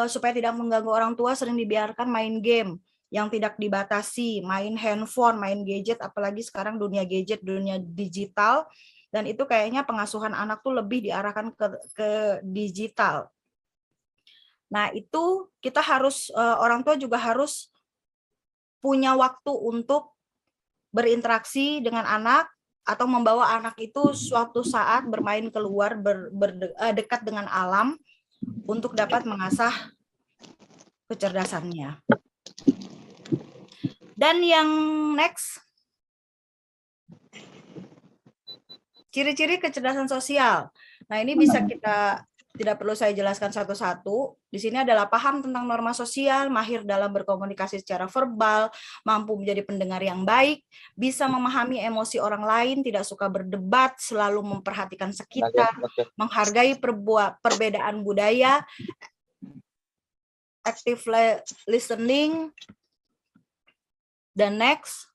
Speaker 2: supaya tidak mengganggu orang tua, sering dibiarkan main game yang tidak dibatasi, main handphone, main gadget, apalagi sekarang dunia gadget, dunia digital, dan itu kayaknya pengasuhan anak tuh lebih diarahkan ke digital. Nah, itu kita harus, orang tua juga harus punya waktu untuk berinteraksi dengan anak atau membawa anak itu suatu saat bermain keluar, dekat dengan alam untuk dapat mengasah kecerdasannya. Dan yang next, ciri-ciri kecerdasan sosial. Nah, ini bisa kita, tidak perlu saya jelaskan satu-satu. Di sini adalah paham tentang norma sosial, mahir dalam berkomunikasi secara verbal, mampu menjadi pendengar yang baik, bisa memahami emosi orang lain, tidak suka berdebat, selalu memperhatikan sekitar, menghargai perbedaan budaya, active listening, dan next.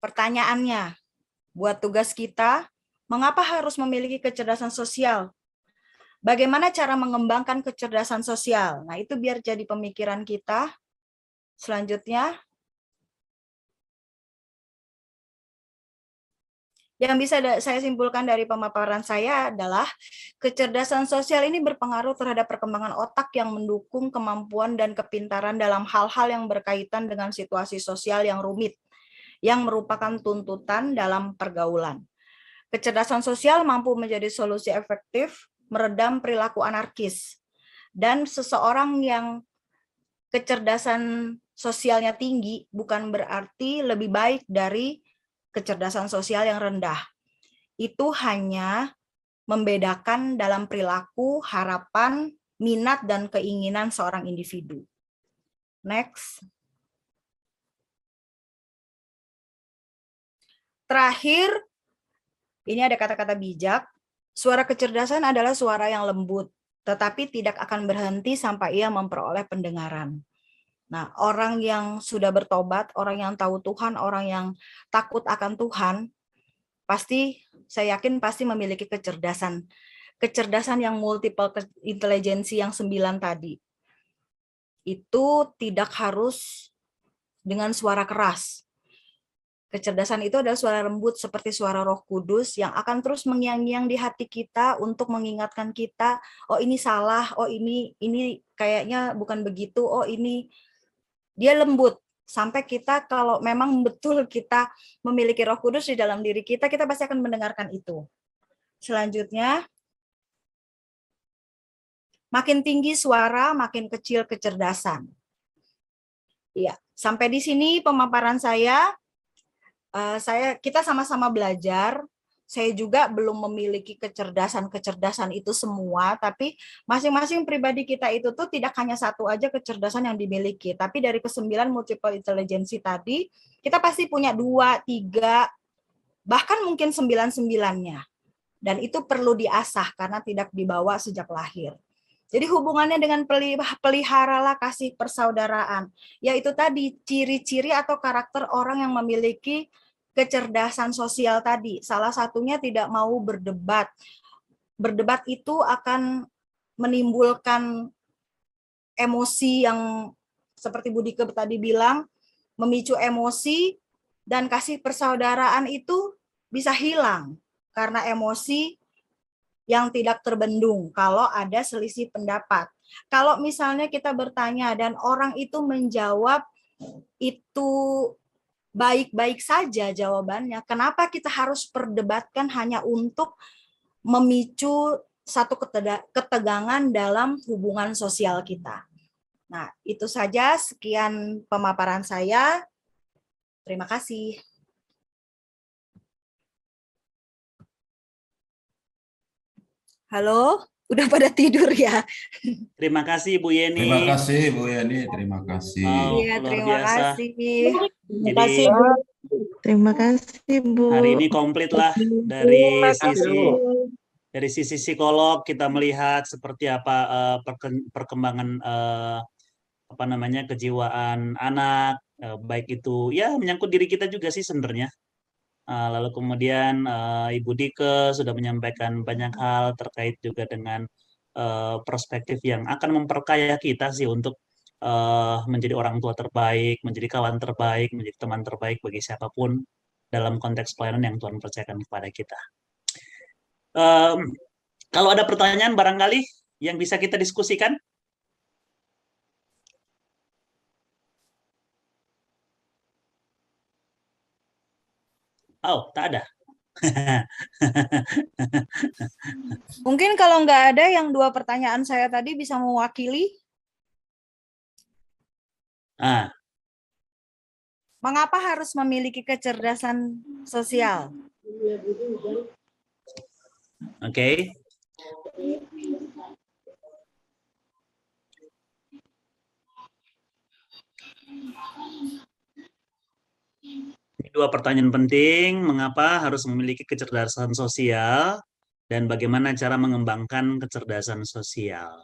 Speaker 2: Pertanyaannya, buat tugas kita, mengapa harus memiliki kecerdasan sosial? Bagaimana cara mengembangkan kecerdasan sosial? Nah, itu biar jadi pemikiran kita. Selanjutnya, yang bisa saya simpulkan dari pemaparan saya adalah kecerdasan sosial ini berpengaruh terhadap perkembangan otak yang mendukung kemampuan dan kepintaran dalam hal-hal yang berkaitan dengan situasi sosial yang rumit, yang merupakan tuntutan dalam pergaulan. Kecerdasan sosial mampu menjadi solusi efektif meredam perilaku anarkis. Dan seseorang yang kecerdasan sosialnya tinggi bukan berarti lebih baik dari kecerdasan sosial yang rendah. Itu hanya membedakan dalam perilaku, harapan, minat, dan keinginan seorang individu. Next. Terakhir, ini ada kata-kata bijak. Suara kecerdasan adalah suara yang lembut, tetapi tidak akan berhenti sampai ia memperoleh pendengaran. Nah, orang yang sudah bertobat, orang yang tahu Tuhan, orang yang takut akan Tuhan, pasti, saya yakin pasti memiliki kecerdasan. Kecerdasan yang multiple intelijensi yang 9 tadi. Itu tidak harus dengan suara keras. Kecerdasan itu adalah suara lembut seperti suara Roh Kudus yang akan terus mengiang-ngiang di hati kita untuk mengingatkan kita, oh ini salah, oh ini kayaknya bukan begitu, oh ini, dia lembut. Sampai kita kalau memang betul kita memiliki Roh Kudus di dalam diri kita, kita pasti akan mendengarkan itu. Selanjutnya, makin tinggi suara, makin kecil kecerdasan. Iya, sampai di sini pemaparan saya. Kita sama-sama belajar. Saya juga belum memiliki kecerdasan itu semua, tapi masing-masing pribadi kita itu tuh tidak hanya satu aja kecerdasan yang dimiliki, tapi dari ke-9 multiple intelligency tadi, kita pasti punya 2, 3, bahkan mungkin 9-9-nya. Dan itu perlu diasah karena tidak dibawa sejak lahir. Jadi hubungannya dengan peliharalah kasih persaudaraan, yaitu tadi ciri-ciri atau karakter orang yang memiliki kecerdasan sosial tadi. Salah satunya tidak mau berdebat. Berdebat itu akan menimbulkan emosi yang seperti Bu Dike tadi bilang, memicu emosi, dan kasih persaudaraan itu bisa hilang karena emosi yang tidak terbendung kalau ada selisih pendapat. Kalau misalnya kita bertanya dan orang itu menjawab itu baik-baik saja jawabannya, kenapa kita harus perdebatkan hanya untuk memicu satu ketegangan dalam hubungan sosial kita. Nah, itu saja, sekian pemaparan saya. Terima kasih. Halo, udah pada tidur ya?
Speaker 3: Terima kasih Bu Yeni.
Speaker 1: Terima kasih Bu Yani, terima kasih.
Speaker 3: Oh,
Speaker 2: Iya,
Speaker 3: luar
Speaker 2: terima
Speaker 3: biasa.
Speaker 2: kasih.
Speaker 7: Terima
Speaker 3: Jadi
Speaker 7: kasih, Bu.
Speaker 8: Terima kasih, Bu.
Speaker 3: hari ini komplit lah dari
Speaker 7: Terima kasih,
Speaker 3: sisi
Speaker 7: Bu.
Speaker 3: dari sisi psikolog kita melihat seperti apa perkembangan apa namanya kejiwaan anak, baik itu ya menyangkut diri kita juga sih sebenarnya. Lalu kemudian Ibu Dike sudah menyampaikan banyak hal terkait juga dengan perspektif yang akan memperkaya kita sih untuk menjadi orang tua terbaik, menjadi kawan terbaik, menjadi teman terbaik bagi siapapun dalam konteks pelayanan yang Tuhan percayakan kepada kita. Kalau ada pertanyaan barangkali yang bisa kita diskusikan. Oh, tak ada.
Speaker 2: Mungkin kalau nggak ada yang 2 pertanyaan saya tadi bisa mewakili. Mengapa harus memiliki kecerdasan sosial?
Speaker 3: Oke. Ini 2 pertanyaan penting, mengapa harus memiliki kecerdasan sosial dan bagaimana cara mengembangkan kecerdasan sosial.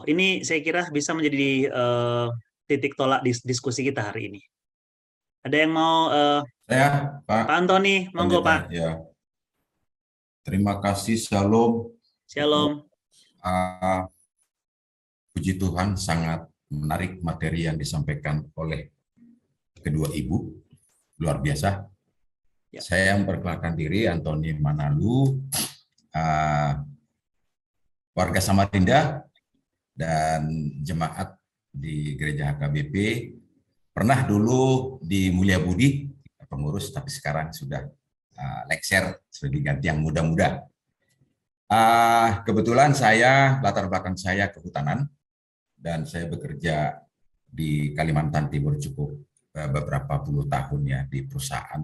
Speaker 3: Ini saya kira bisa menjadi titik tolak diskusi kita hari ini. Ada yang mau
Speaker 1: Saya, Pak
Speaker 3: Pak Antoni, monggo
Speaker 1: Pendeta,
Speaker 3: Pak.
Speaker 1: ya. Terima kasih, Shalom.
Speaker 3: Shalom.
Speaker 1: Puji Tuhan, sangat menarik materi yang disampaikan oleh kedua ibu, luar biasa.
Speaker 3: Ya.
Speaker 1: Saya memperkenalkan diri, Antoni Manalu, warga Samarinda dan jemaat di Gereja HKBP. Pernah dulu di Mulia Budi, pengurus, tapi sekarang sudah lekser, sudah diganti yang muda-muda. Kebetulan saya, latar belakang saya kehutanan, dan saya bekerja di Kalimantan Timur cukup beberapa puluh tahun ya di perusahaan.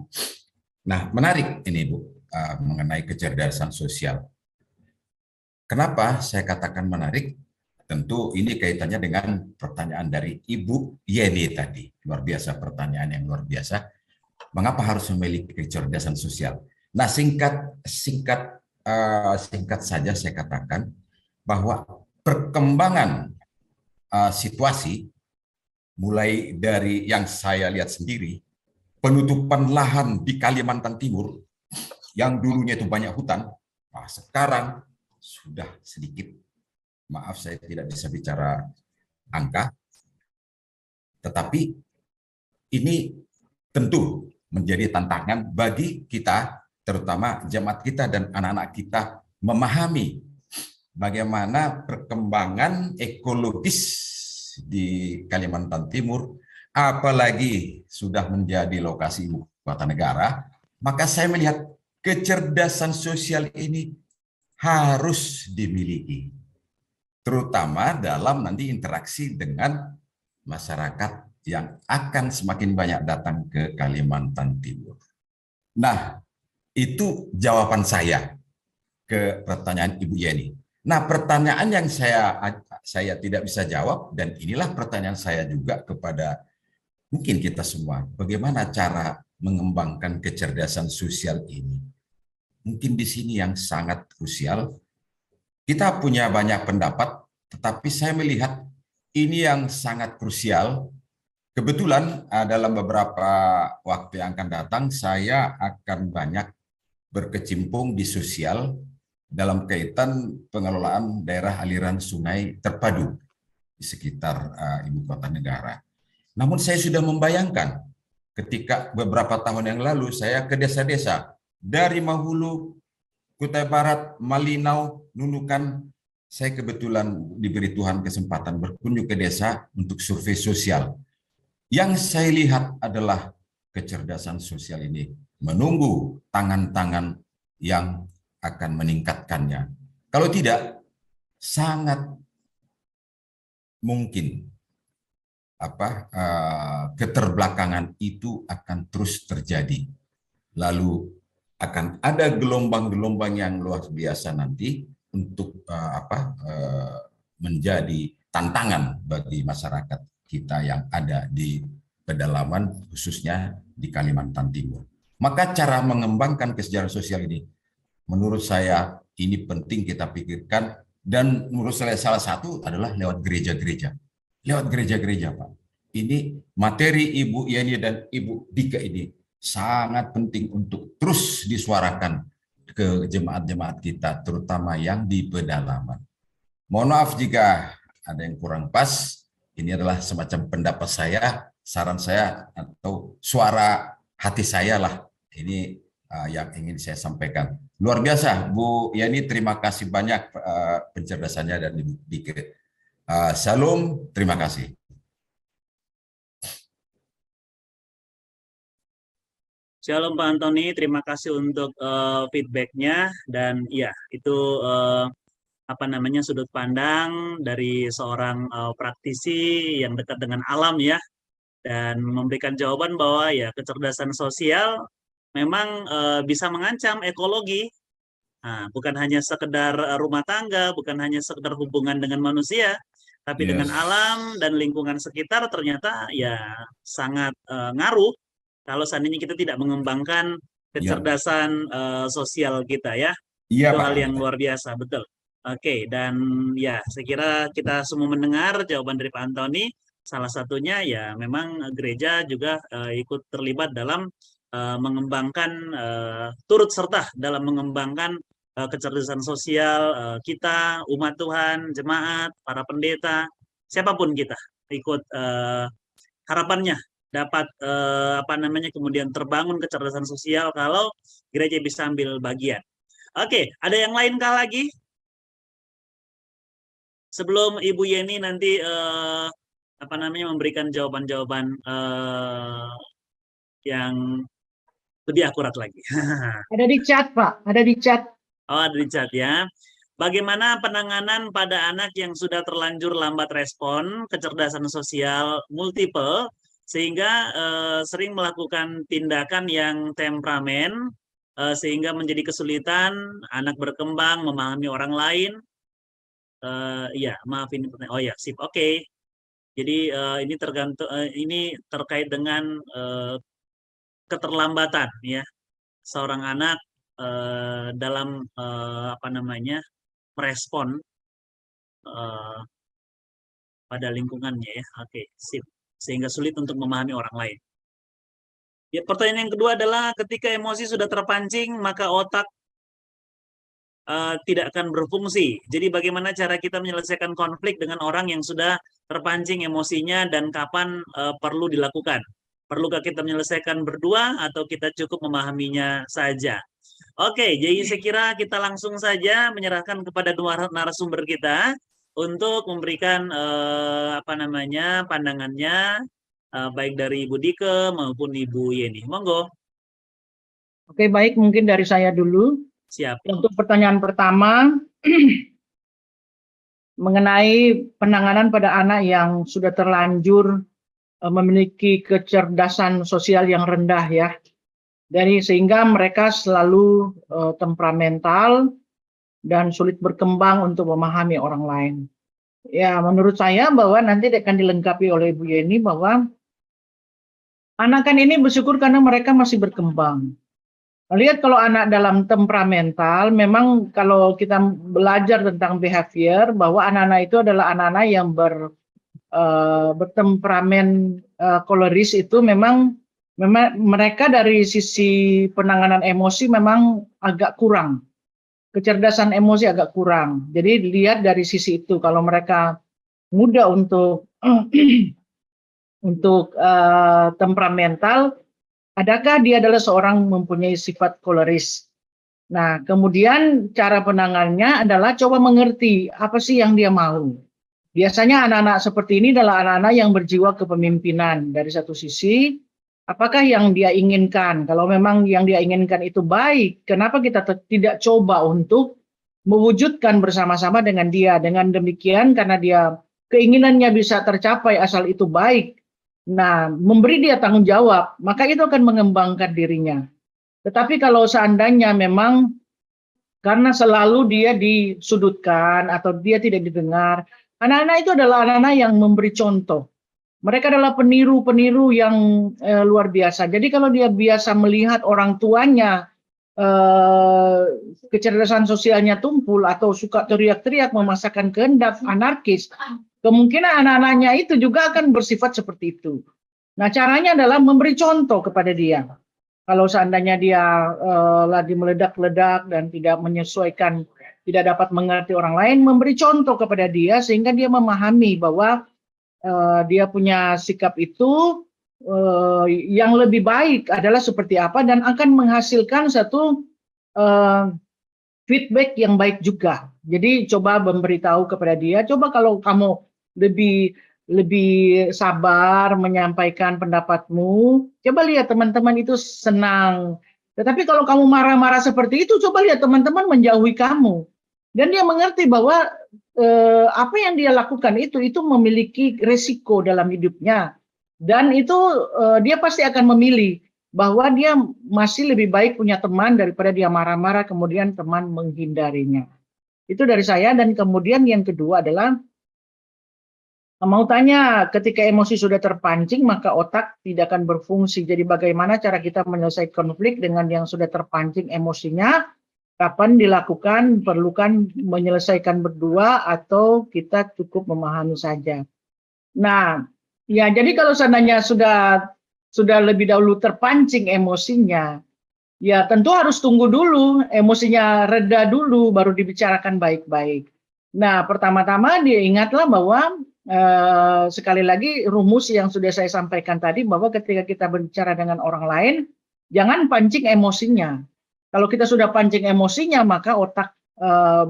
Speaker 1: Nah, menarik ini Bu, mengenai kecerdasan sosial. Kenapa saya katakan menarik? Tentu ini kaitannya dengan pertanyaan dari Ibu Yeni tadi. Luar biasa, pertanyaan yang luar biasa. Mengapa harus memiliki kecerdasan sosial? Nah, singkat saja saya katakan bahwa perkembangan situasi mulai dari yang saya lihat sendiri, penutupan lahan di Kalimantan Timur yang dulunya itu banyak hutan, sekarang sudah sedikit. Maaf, saya tidak bisa bicara angka, tetapi ini tentu menjadi tantangan bagi kita, terutama jemaat kita dan anak-anak kita, memahami bagaimana perkembangan ekologis di Kalimantan Timur, apalagi sudah menjadi lokasi ibu kota negara. Maka saya melihat kecerdasan sosial ini harus dimiliki, terutama dalam nanti interaksi dengan masyarakat yang akan semakin banyak datang ke Kalimantan Timur. Nah, itu jawaban saya ke pertanyaan Ibu Yeni. Nah, pertanyaan yang saya tidak bisa jawab, dan inilah pertanyaan saya juga kepada mungkin kita semua, bagaimana cara mengembangkan kecerdasan sosial ini? Mungkin di sini yang sangat krusial. Kita punya banyak pendapat, tetapi saya melihat ini yang sangat krusial. Kebetulan dalam beberapa waktu yang akan datang, saya akan banyak berkecimpung di sosial, dalam kaitan pengelolaan daerah aliran sungai terpadu di sekitar ibu kota negara. Namun saya sudah membayangkan ketika beberapa tahun yang lalu saya ke desa-desa dari Mahulu, Kutai Barat, Malinau, Nunukan. Saya kebetulan diberi Tuhan kesempatan berkunjung ke desa untuk survei sosial. Yang saya lihat adalah kecerdasan sosial ini menunggu tangan-tangan yang akan meningkatkannya. Kalau tidak, sangat mungkin keterbelakangan itu akan terus terjadi. Lalu akan ada gelombang-gelombang yang luar biasa nanti untuk menjadi tantangan bagi masyarakat kita yang ada di pedalaman, khususnya di Kalimantan Timur. Maka cara mengembangkan kesejahteraan sosial ini, menurut saya ini penting kita pikirkan, dan menurut saya salah satu adalah lewat gereja-gereja. Lewat gereja-gereja, Pak. Ini materi Ibu Yeni dan Ibu Dika ini sangat penting untuk terus disuarakan ke jemaat-jemaat kita, terutama yang di pedalaman. Mohon maaf jika ada yang kurang pas, ini adalah semacam pendapat saya, saran saya, atau suara hati saya lah. Ini yang ingin saya sampaikan. Luar biasa, Bu Yani, terima kasih banyak pencerdasannya dan Ibu Dika. Salam, terima kasih.
Speaker 3: Shalom Pak Antoni, terima kasih untuk feedbacknya, dan ya itu sudut pandang dari seorang praktisi yang dekat dengan alam ya, dan memberikan jawaban bahwa ya kecerdasan sosial memang bisa mengancam ekologi. Nah, bukan hanya sekedar rumah tangga, bukan hanya sekedar hubungan dengan manusia, tapi dengan alam dan lingkungan sekitar ternyata ya sangat ngaruh kalau seandainya kita tidak mengembangkan kecerdasan sosial kita ya. Itu hal yang luar biasa, betul. Oke, dan ya saya kira kita semua mendengar jawaban dari Pak Antoni. Salah satunya ya memang gereja juga ikut terlibat dalam mengembangkan, turut serta dalam mengembangkan kecerdasan sosial kita, umat Tuhan, jemaat, para pendeta, siapapun kita ikut, harapannya dapat kemudian terbangun kecerdasan sosial kalau gereja bisa ambil bagian. Oke, ada yang lain kah lagi? Sebelum Ibu Yeni nanti memberikan jawaban-jawaban yang lebih akurat lagi.
Speaker 6: Ada di chat, Pak. Ada di chat.
Speaker 3: Oh, ada di chat ya. Bagaimana penanganan pada anak yang sudah terlanjur lambat respon, kecerdasan sosial multiple, sehingga sering melakukan tindakan yang temperamen, sehingga menjadi kesulitan anak berkembang, memahami orang lain. Ya, maaf ini pertanyaan. Oh ya, sip. Oke. Jadi ini tergantung, ini terkait dengan keterlambatan ya seorang anak dalam merespon pada lingkungannya ya. Oke, sip. Sehingga sulit untuk memahami orang lain. Ya, pertanyaan yang kedua adalah ketika emosi sudah terpancing maka otak tidak akan berfungsi. Jadi bagaimana cara kita menyelesaikan konflik dengan orang yang sudah terpancing emosinya dan kapan perlu dilakukan? Perlukah kita menyelesaikan berdua atau kita cukup memahaminya saja? Oke, jadi saya kira kita langsung saja menyerahkan kepada dua narasumber kita untuk memberikan pandangannya, baik dari Ibu Dike maupun Ibu Yeni. Monggo.
Speaker 6: Oke, baik, mungkin dari saya dulu.
Speaker 3: Siap.
Speaker 6: Untuk pertanyaan pertama, mengenai penanganan pada anak yang sudah terlanjur memiliki kecerdasan sosial yang rendah ya. Sehingga mereka selalu temperamental dan sulit berkembang untuk memahami orang lain. Ya, menurut saya bahwa nanti akan dilengkapi oleh Ibu Yeni bahwa anak-anak ini bersyukur karena mereka masih berkembang. Lihat kalau anak dalam temperamental, memang kalau kita belajar tentang behavior, bahwa anak-anak itu adalah anak-anak yang bertemperamen koleris, itu memang mereka dari sisi penanganan emosi memang agak kurang. kecerdasan emosi agak kurang. Jadi dilihat dari sisi itu, kalau mereka mudah untuk temperamental, adakah dia adalah seorang mempunyai sifat koleris? Nah, kemudian cara penanganannya adalah coba mengerti apa sih yang dia mau. Biasanya anak-anak seperti ini adalah anak-anak yang berjiwa kepemimpinan. Dari satu sisi, apakah yang dia inginkan? Kalau memang yang dia inginkan itu baik, kenapa kita tidak coba untuk mewujudkan bersama-sama dengan dia? Dengan demikian, karena dia keinginannya bisa tercapai asal itu baik, nah, memberi dia tanggung jawab, maka itu akan mengembangkan dirinya. Tetapi kalau seandainya memang karena selalu dia disudutkan atau dia tidak didengar, anak-anak itu adalah anak-anak yang memberi contoh. Mereka adalah peniru-peniru yang luar biasa. Jadi kalau dia biasa melihat orang tuanya kecerdasan sosialnya tumpul atau suka teriak-teriak memaksakan kehendak anarkis, kemungkinan anak-anaknya itu juga akan bersifat seperti itu. Nah, caranya adalah memberi contoh kepada dia. Kalau seandainya dia lagi meledak-ledak dan tidak menyesuaikan, tidak dapat mengerti orang lain, memberi contoh kepada dia sehingga dia memahami bahwa dia punya sikap itu yang lebih baik adalah seperti apa dan akan menghasilkan satu feedback yang baik juga. Jadi coba memberitahu kepada dia, coba kalau kamu lebih sabar menyampaikan pendapatmu, coba lihat teman-teman itu senang. Tetapi kalau kamu marah-marah seperti itu, coba lihat teman-teman menjauhi kamu. Dan dia mengerti bahwa apa yang dia lakukan itu memiliki resiko dalam hidupnya. Dan itu dia pasti akan memilih bahwa dia masih lebih baik punya teman daripada dia marah-marah kemudian teman menghindarinya. Itu dari saya. Dan kemudian yang kedua adalah, mau tanya, ketika emosi sudah terpancing maka otak tidak akan berfungsi. Jadi bagaimana cara kita menyelesaikan konflik dengan yang sudah terpancing emosinya? Kapan dilakukan? Perlukan menyelesaikan berdua atau kita cukup memahami saja? Nah, ya jadi kalau seandainya sudah lebih dahulu terpancing emosinya, ya tentu harus tunggu dulu, emosinya reda dulu, baru dibicarakan baik-baik. Nah, pertama-tama dia ingatlah bahwa sekali lagi rumus yang sudah saya sampaikan tadi, bahwa ketika kita berbicara dengan orang lain, jangan pancing emosinya. Kalau kita sudah pancing emosinya, maka otak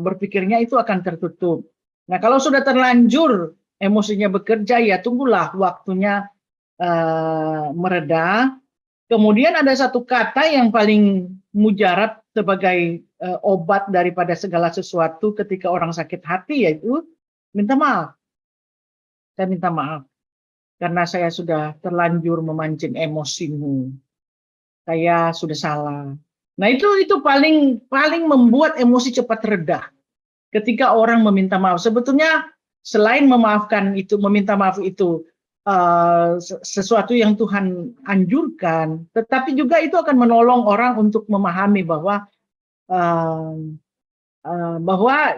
Speaker 6: berpikirnya itu akan tertutup. Nah, kalau sudah terlanjur emosinya bekerja, ya tunggulah waktunya mereda. Kemudian ada satu kata yang paling mujarab sebagai obat daripada segala sesuatu ketika orang sakit hati, yaitu minta maaf. Saya minta maaf karena saya sudah terlanjur memancing emosimu. Saya sudah salah. Nah, itu paling membuat emosi cepat reda. Ketika orang meminta maaf, sebetulnya selain memaafkan itu, meminta maaf itu sesuatu yang Tuhan anjurkan, tetapi juga itu akan menolong orang untuk memahami bahwa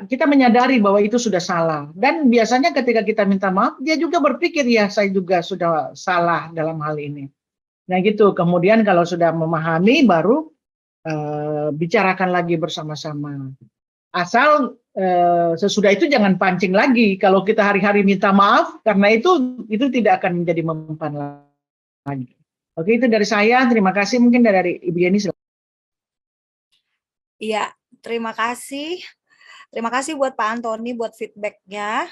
Speaker 6: kita menyadari bahwa itu sudah salah. Dan biasanya ketika kita minta maaf, dia juga berpikir, ya saya juga sudah salah dalam hal ini. Nah gitu, kemudian kalau sudah memahami, baru bicarakan lagi bersama-sama. Asal sesudah itu jangan pancing lagi. Kalau kita hari-hari minta maaf, karena itu tidak akan menjadi mempan lagi. Oke, itu dari saya. Terima kasih. Mungkin dari Ibu Yeni.
Speaker 2: Iya, terima kasih. Terima kasih buat Pak Antoni buat feedback-nya.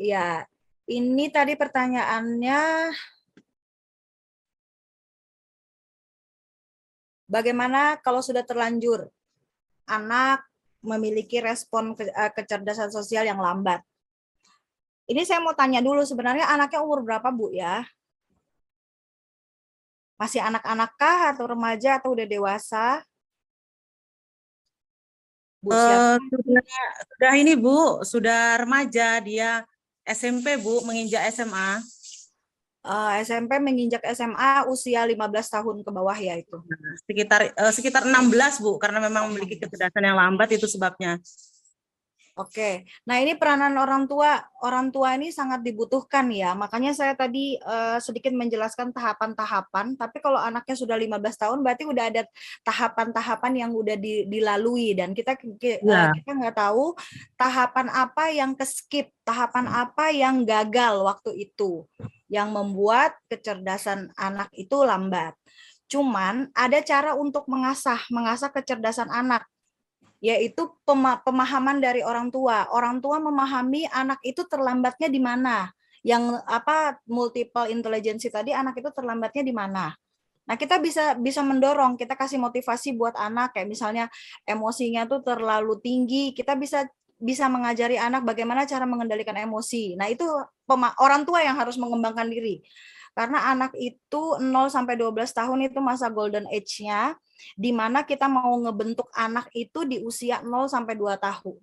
Speaker 2: Ya, ini tadi pertanyaannya, bagaimana kalau sudah terlanjur anak memiliki respon kecerdasan sosial yang lambat? Ini saya mau tanya dulu, sebenarnya anaknya umur berapa, Bu, ya? Masih anak-anak kah atau remaja atau udah dewasa? Bu,
Speaker 7: sudah ini Bu, sudah remaja, dia SMP Bu, menginjak SMA.
Speaker 2: SMP menginjak SMA usia 15 tahun ke bawah ya itu.
Speaker 7: Sekitar 16 Bu, karena memang memiliki kecerdasan yang lambat, itu sebabnya.
Speaker 2: Oke, nah ini peranan orang tua ini sangat dibutuhkan ya. Makanya saya tadi sedikit menjelaskan tahapan-tahapan. Tapi kalau anaknya sudah 15 tahun, berarti udah ada tahapan-tahapan yang udah dilalui dan kita nggak tahu tahapan apa yang keskip, tahapan apa yang gagal waktu itu, yang membuat kecerdasan anak itu lambat. Cuman ada cara untuk mengasah kecerdasan anak, yaitu pemahaman dari orang tua. Orang tua memahami anak itu terlambatnya di mana. Yang multiple intelligence tadi, anak itu terlambatnya di mana. Nah, kita bisa mendorong, kita kasih motivasi buat anak, kayak misalnya emosinya tuh terlalu tinggi, kita bisa mengajari anak bagaimana cara mengendalikan emosi. Nah, itu orang tua yang harus mengembangkan diri. Karena anak itu 0 sampai 12 tahun itu masa golden age-nya, di mana kita mau ngebentuk anak itu di usia 0 sampai 12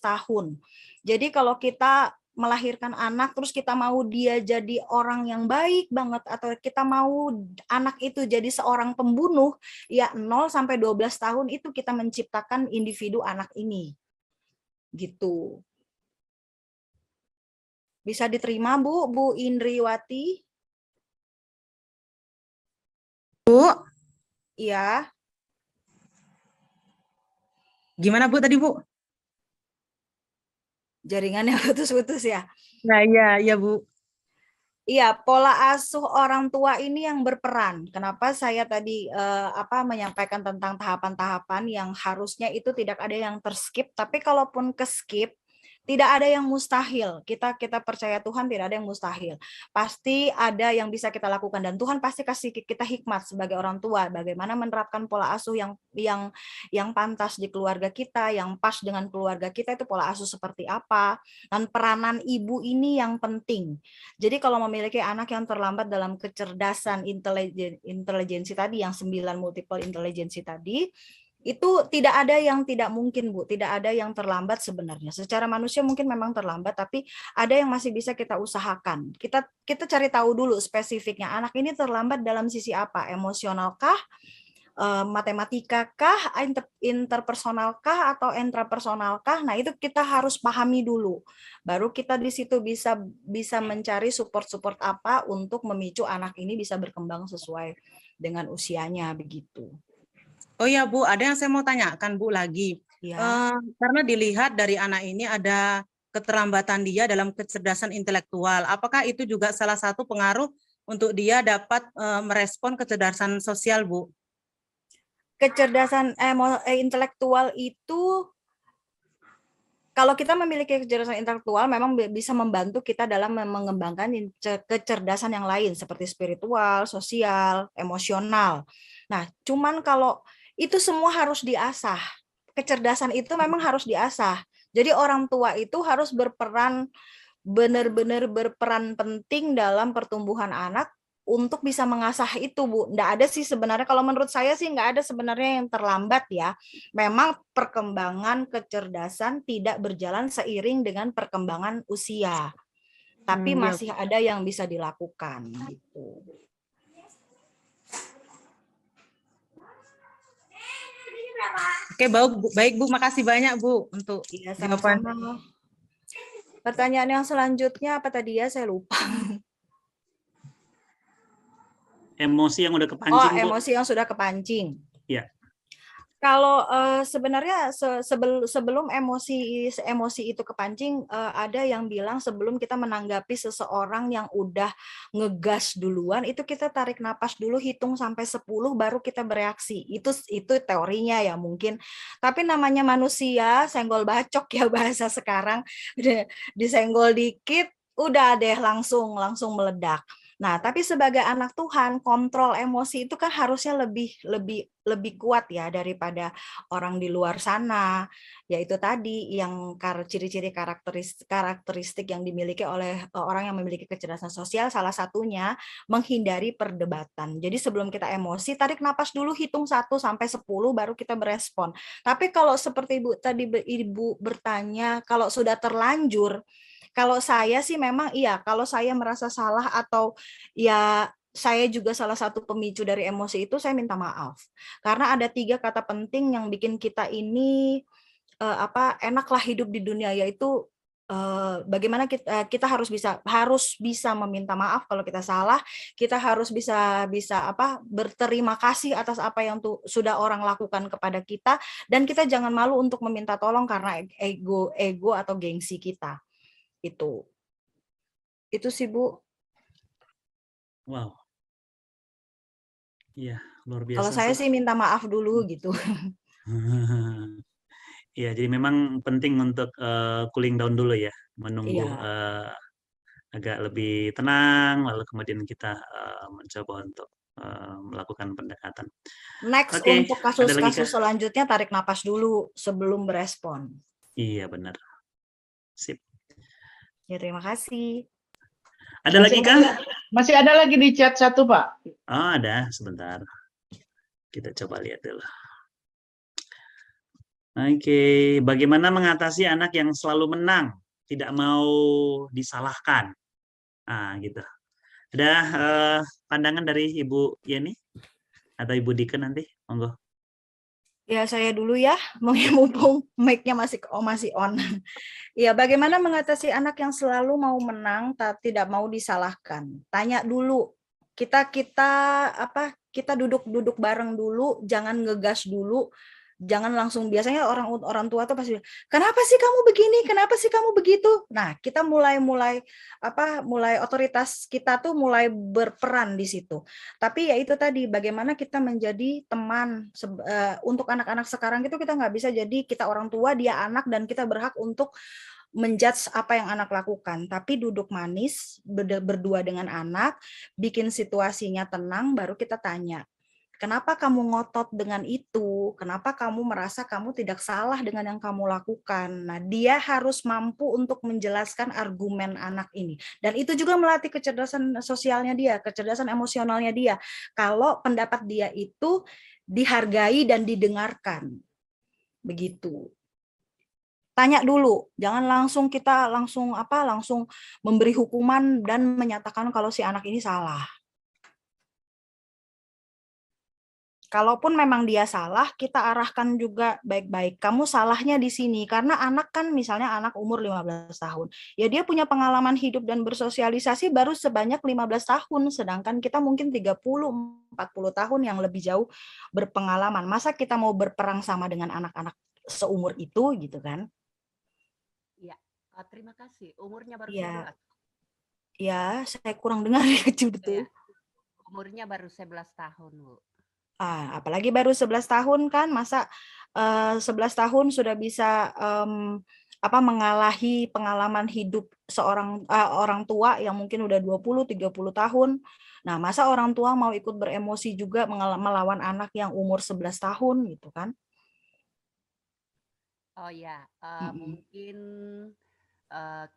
Speaker 2: tahun. Jadi kalau kita melahirkan anak terus kita mau dia jadi orang yang baik banget atau kita mau anak itu jadi seorang pembunuh, ya 0 sampai 12 tahun itu kita menciptakan individu anak ini. Gitu. Bisa diterima Bu Indriwati?
Speaker 7: Bu,
Speaker 2: Iya.
Speaker 7: gimana Bu tadi Bu?
Speaker 2: Jaringannya putus-putus ya.
Speaker 7: Nah, iya Bu.
Speaker 2: Iya, pola asuh orang tua ini yang berperan. Kenapa saya tadi menyampaikan tentang tahapan-tahapan yang harusnya itu tidak ada yang terskip, tapi kalaupun keskip, tidak ada yang mustahil. Kita percaya Tuhan tidak ada yang mustahil. Pasti ada yang bisa kita lakukan dan Tuhan pasti kasih kita hikmat sebagai orang tua bagaimana menerapkan pola asuh yang pantas di keluarga kita, yang pas dengan keluarga kita, itu pola asuh seperti apa. Dan peranan ibu ini yang penting. Jadi kalau memiliki anak yang terlambat dalam kecerdasan intelijensi tadi, yang 9 multiple intelligence tadi, itu tidak ada yang tidak mungkin Bu, tidak ada yang terlambat sebenarnya. Secara manusia mungkin memang terlambat, tapi ada yang masih bisa kita usahakan. Kita cari tahu dulu spesifiknya, anak ini terlambat dalam sisi apa? Emosionalkah? Matematikakah? Interpersonalkah? Atau intrapersonalkah? Nah, itu kita harus pahami dulu. Baru kita di situ bisa mencari support apa untuk memicu anak ini bisa berkembang sesuai dengan usianya begitu.
Speaker 7: Oh ya Bu, ada yang saya mau tanyakan Bu lagi.
Speaker 2: Ya.
Speaker 7: Karena dilihat dari anak ini ada keterlambatan dia dalam kecerdasan intelektual. Apakah itu juga salah satu pengaruh untuk dia dapat merespon kecerdasan sosial Bu?
Speaker 2: Kecerdasan intelektual itu, kalau kita memiliki kecerdasan intelektual memang bisa membantu kita dalam mengembangkan kecerdasan yang lain seperti spiritual, sosial, emosional. Nah, cuman kalau itu semua harus diasah. Kecerdasan itu memang harus diasah. Jadi orang tua itu harus benar-benar berperan penting dalam pertumbuhan anak untuk bisa mengasah itu Bu. Nggak ada sih sebenarnya, kalau menurut saya sih nggak ada sebenarnya yang terlambat ya. Memang perkembangan kecerdasan tidak berjalan seiring dengan perkembangan usia. Tapi masih ada yang bisa dilakukan gitu.
Speaker 7: Oke, baik Bu, makasih banyak Bu untuk jawaban.
Speaker 2: Pertanyaan yang selanjutnya apa tadi ya, saya lupa.
Speaker 3: Emosi yang udah kepancing Bu.
Speaker 2: Emosi yang sudah kepancing.
Speaker 3: Iya.
Speaker 2: Kalau sebenarnya sebelum emosi itu kepancing, ada yang bilang sebelum kita menanggapi seseorang yang udah ngegas duluan, itu kita tarik napas dulu, hitung sampai 10 baru kita bereaksi. Itu teorinya ya mungkin. Tapi namanya manusia, senggol bacok ya bahasa sekarang. Disenggol dikit udah deh langsung meledak. Nah, tapi sebagai anak Tuhan, kontrol emosi itu kan harusnya lebih kuat ya daripada orang di luar sana. Yaitu tadi yang ciri-ciri karakteristik yang dimiliki oleh orang yang memiliki kecerdasan sosial, salah satunya menghindari perdebatan. Jadi sebelum kita emosi, tarik napas dulu, hitung 1 sampai 10 baru kita berespon. Tapi kalau seperti Ibu bertanya, kalau sudah terlanjur, kalau saya sih memang iya, kalau saya merasa salah atau ya saya juga salah satu pemicu dari emosi itu, saya minta maaf. Karena ada 3 kata penting yang bikin kita ini enaklah hidup di dunia, yaitu bagaimana kita harus bisa meminta maaf kalau kita salah, kita harus bisa berterima kasih atas apa yang sudah orang lakukan kepada kita, dan kita jangan malu untuk meminta tolong karena ego atau gengsi kita. Itu sih, Bu.
Speaker 3: Wow. Iya, luar
Speaker 2: Kalau
Speaker 3: biasa
Speaker 2: saya
Speaker 3: sih.
Speaker 2: sih minta maaf dulu gitu.
Speaker 3: Iya, jadi memang penting untuk cooling down dulu ya, menunggu
Speaker 2: Iya.
Speaker 3: agak lebih tenang, lalu kemudian kita mencoba untuk melakukan pendekatan.
Speaker 2: Next,
Speaker 3: Oke,
Speaker 2: untuk
Speaker 3: ada lagi kah?
Speaker 2: kasus-kasus selanjutnya tarik napas dulu sebelum berespon.
Speaker 3: Iya, benar. Sip.
Speaker 2: Ya, terima kasih.
Speaker 3: Ada lagi kah?
Speaker 6: Masih ada lagi di chat satu, Pak.
Speaker 3: Oh, ada. Sebentar. Kita coba lihat dulu. Oke, bagaimana mengatasi anak yang selalu menang, tidak mau disalahkan? Nah, gitu. Ada pandangan dari Ibu Yeni atau Ibu Dike nanti? Monggo.
Speaker 2: Ya, saya dulu ya, mumpung mic-nya masih on. Ya, bagaimana mengatasi anak yang selalu mau menang, tidak mau disalahkan? Tanya dulu. Kita duduk bareng dulu, jangan ngegas dulu. Jangan langsung, biasanya orang tua tuh pasti, kenapa sih kamu begini, kenapa sih kamu begitu. Nah, kita mulai otoritas kita tuh mulai berperan di situ. Tapi ya itu tadi, bagaimana kita menjadi teman untuk anak-anak sekarang itu. Kita nggak bisa jadi kita orang tua, dia anak, dan kita berhak untuk menjudge apa yang anak lakukan. Tapi duduk manis berdua dengan anak, bikin situasinya tenang, baru kita tanya, kenapa kamu ngotot dengan itu? Kenapa kamu merasa kamu tidak salah dengan yang kamu lakukan? Nah, dia harus mampu untuk menjelaskan argumen anak ini. Dan itu juga melatih kecerdasan sosialnya dia, kecerdasan emosionalnya dia. Kalau pendapat dia itu dihargai dan didengarkan. Begitu. Tanya dulu, jangan langsung memberi hukuman dan menyatakan kalau si anak ini salah. Kalaupun memang dia salah, kita arahkan juga baik-baik. Kamu salahnya di sini, karena anak kan misalnya anak umur 15 tahun. Ya dia punya pengalaman hidup dan bersosialisasi baru sebanyak 15 tahun, sedangkan kita mungkin 30-40 tahun yang lebih jauh berpengalaman. Masa kita mau berperang sama dengan anak-anak seumur itu gitu kan?
Speaker 9: Ya, terima kasih. Umurnya baru
Speaker 2: Ya.
Speaker 9: 11.
Speaker 2: Ya, saya kurang dengar ya, kecil betul.
Speaker 9: Ya. Umurnya baru 11 tahun, Bu.
Speaker 2: Apalagi baru 11 tahun kan, masa 11 tahun sudah bisa mengalahi pengalaman hidup seorang orang tua yang mungkin udah 20-30 tahun. Nah, masa orang tua mau ikut beremosi juga melawan anak yang umur 11 tahun gitu kan?
Speaker 9: Oh ya, mungkin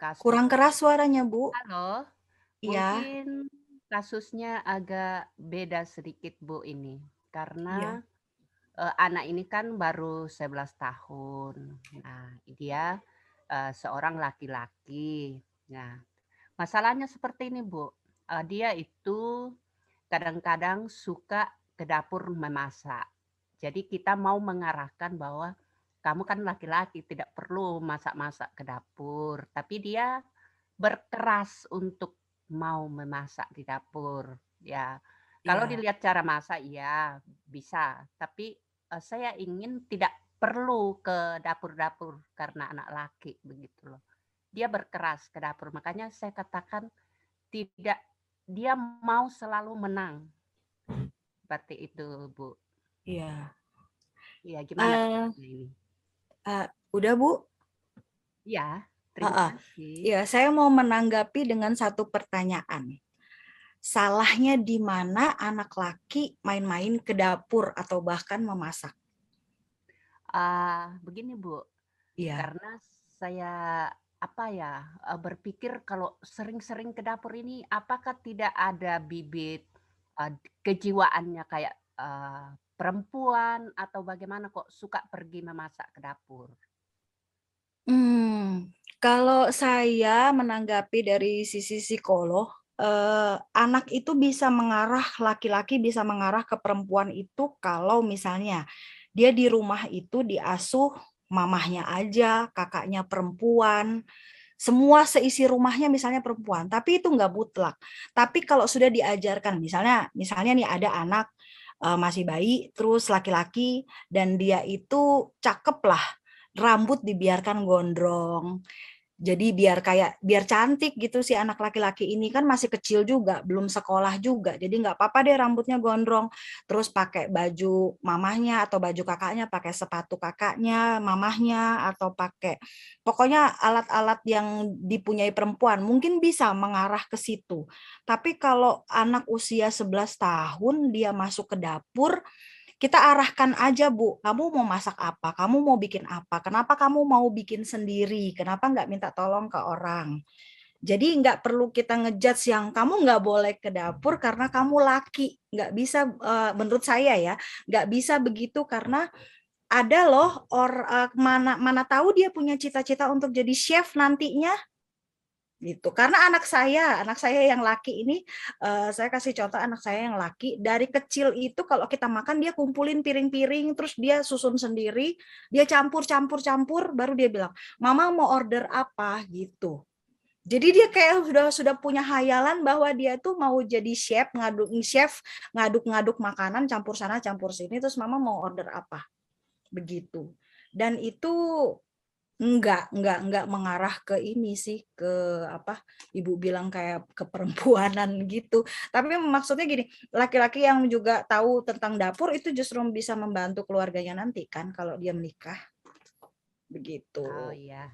Speaker 9: kasus.
Speaker 2: Kurang keras suaranya, Bu.
Speaker 9: Halo.
Speaker 2: Iya.
Speaker 9: Mungkin kasusnya agak beda sedikit, Bu, ini. Karena anak ini kan baru 11 tahun. Nah, dia seorang laki-laki. Nah, masalahnya seperti ini, Bu. Dia itu kadang-kadang suka ke dapur memasak. Jadi kita mau mengarahkan bahwa kamu kan laki-laki, tidak perlu masak-masak ke dapur. Tapi dia berkeras untuk mau memasak di dapur. Ya, kalau dilihat cara masak, ya bisa. Tapi saya ingin tidak perlu ke dapur-dapur karena anak laki begitu loh. Dia berkeras ke dapur, makanya saya katakan tidak, dia mau selalu menang. Seperti itu, Bu.
Speaker 2: Iya.
Speaker 9: Iya, gimana ini?
Speaker 2: Udah, Bu?
Speaker 9: Iya, terima kasih.
Speaker 2: Ya, saya mau menanggapi dengan satu pertanyaan. Salahnya di mana anak laki main-main ke dapur atau bahkan memasak?
Speaker 9: Begini, Bu.
Speaker 2: Iya.
Speaker 9: Karena saya berpikir kalau sering-sering ke dapur ini, apakah tidak ada bibit kejiwaannya kayak perempuan atau bagaimana kok suka pergi memasak ke dapur?
Speaker 2: Kalau saya menanggapi dari sisi psikolog, anak itu bisa mengarah, laki-laki bisa mengarah ke perempuan itu kalau misalnya dia di rumah itu diasuh mamahnya aja, kakaknya perempuan, semua seisi rumahnya misalnya perempuan, tapi itu nggak mutlak. Tapi kalau sudah diajarkan, misalnya nih ada anak masih bayi, terus laki-laki, dan dia itu cakep lah, rambut dibiarkan gondrong. Jadi biar cantik gitu si anak laki-laki ini, kan masih kecil juga, belum sekolah juga. Jadi nggak apa-apa deh rambutnya gondrong. Terus pakai baju mamahnya atau baju kakaknya, pakai sepatu kakaknya, mamahnya, atau pakai pokoknya alat-alat yang dipunyai perempuan. Mungkin bisa mengarah ke situ. Tapi kalau anak usia 11 tahun dia masuk ke dapur, kita arahkan aja, Bu, kamu mau masak apa? Kamu mau bikin apa? Kenapa kamu mau bikin sendiri? Kenapa nggak minta tolong ke orang? Jadi nggak perlu kita ngejudge yang kamu nggak boleh ke dapur karena kamu laki. Nggak bisa, menurut saya ya, nggak bisa begitu karena ada loh mana tahu dia punya cita-cita untuk jadi chef nantinya. Gitu. Karena anak saya yang laki ini, saya kasih contoh anak saya yang laki, dari kecil itu kalau kita makan dia kumpulin piring-piring, terus dia susun sendiri, dia campur, baru dia bilang, "Mama mau order apa?" gitu. Jadi dia kayak sudah punya hayalan bahwa dia tuh mau jadi chef, ngaduk makanan, campur sana, campur sini, terus mama mau order apa. Begitu. Dan itu enggak mengarah ke ini sih, ke apa Ibu bilang kayak keperempuanan gitu. Tapi maksudnya gini, laki-laki yang juga tahu tentang dapur itu justru bisa membantu keluarganya nanti kan kalau dia menikah. Begitu.
Speaker 9: Oh iya.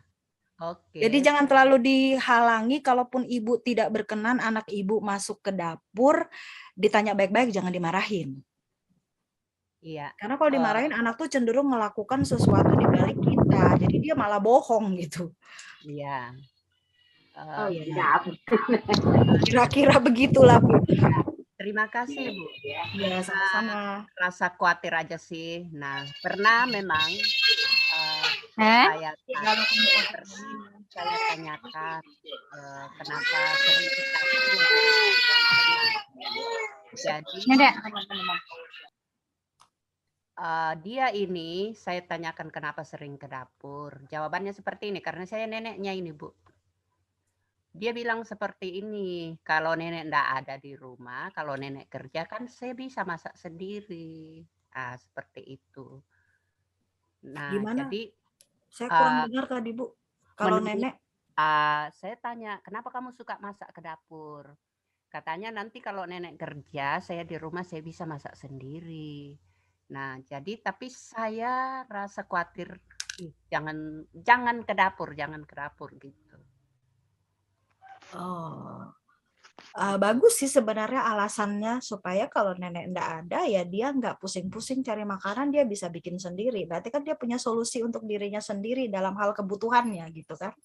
Speaker 9: Oke.
Speaker 2: Jadi jangan terlalu dihalangi, kalaupun ibu tidak berkenan anak ibu masuk ke dapur, ditanya baik-baik, jangan dimarahin.
Speaker 9: Iya.
Speaker 2: Karena kalau dimarahin anak tuh cenderung melakukan sesuatu di balik kita, jadi dia malah bohong gitu.
Speaker 9: Iya.
Speaker 2: Oh iya. Kira-kira begitulah, Bu.
Speaker 9: Terima kasih, Bu.
Speaker 2: Ya, sama-sama.
Speaker 9: Rasa khawatir aja sih. Nah, pernah memang saya tanyakan kenapa sering kita jadi dia ini saya tanyakan kenapa sering ke dapur. Jawabannya seperti ini, karena saya neneknya ini, Bu. Dia bilang seperti ini, kalau nenek enggak ada di rumah, kalau nenek kerja kan saya bisa masak sendiri. Seperti itu. Nah,
Speaker 2: Gimana?
Speaker 9: jadi
Speaker 2: saya kurang dengar tadi, Bu. Kalau nenek,
Speaker 9: saya tanya, kenapa kamu suka masak ke dapur? Katanya nanti kalau nenek kerja, saya di rumah saya bisa masak sendiri. Nah, jadi tapi saya rasa khawatir, jangan ke dapur gitu.
Speaker 2: Bagus sih sebenarnya alasannya, supaya kalau nenek enggak ada ya dia nggak pusing-pusing cari makanan, dia bisa bikin sendiri. Berarti kan dia punya solusi untuk dirinya sendiri dalam hal kebutuhannya gitu kan.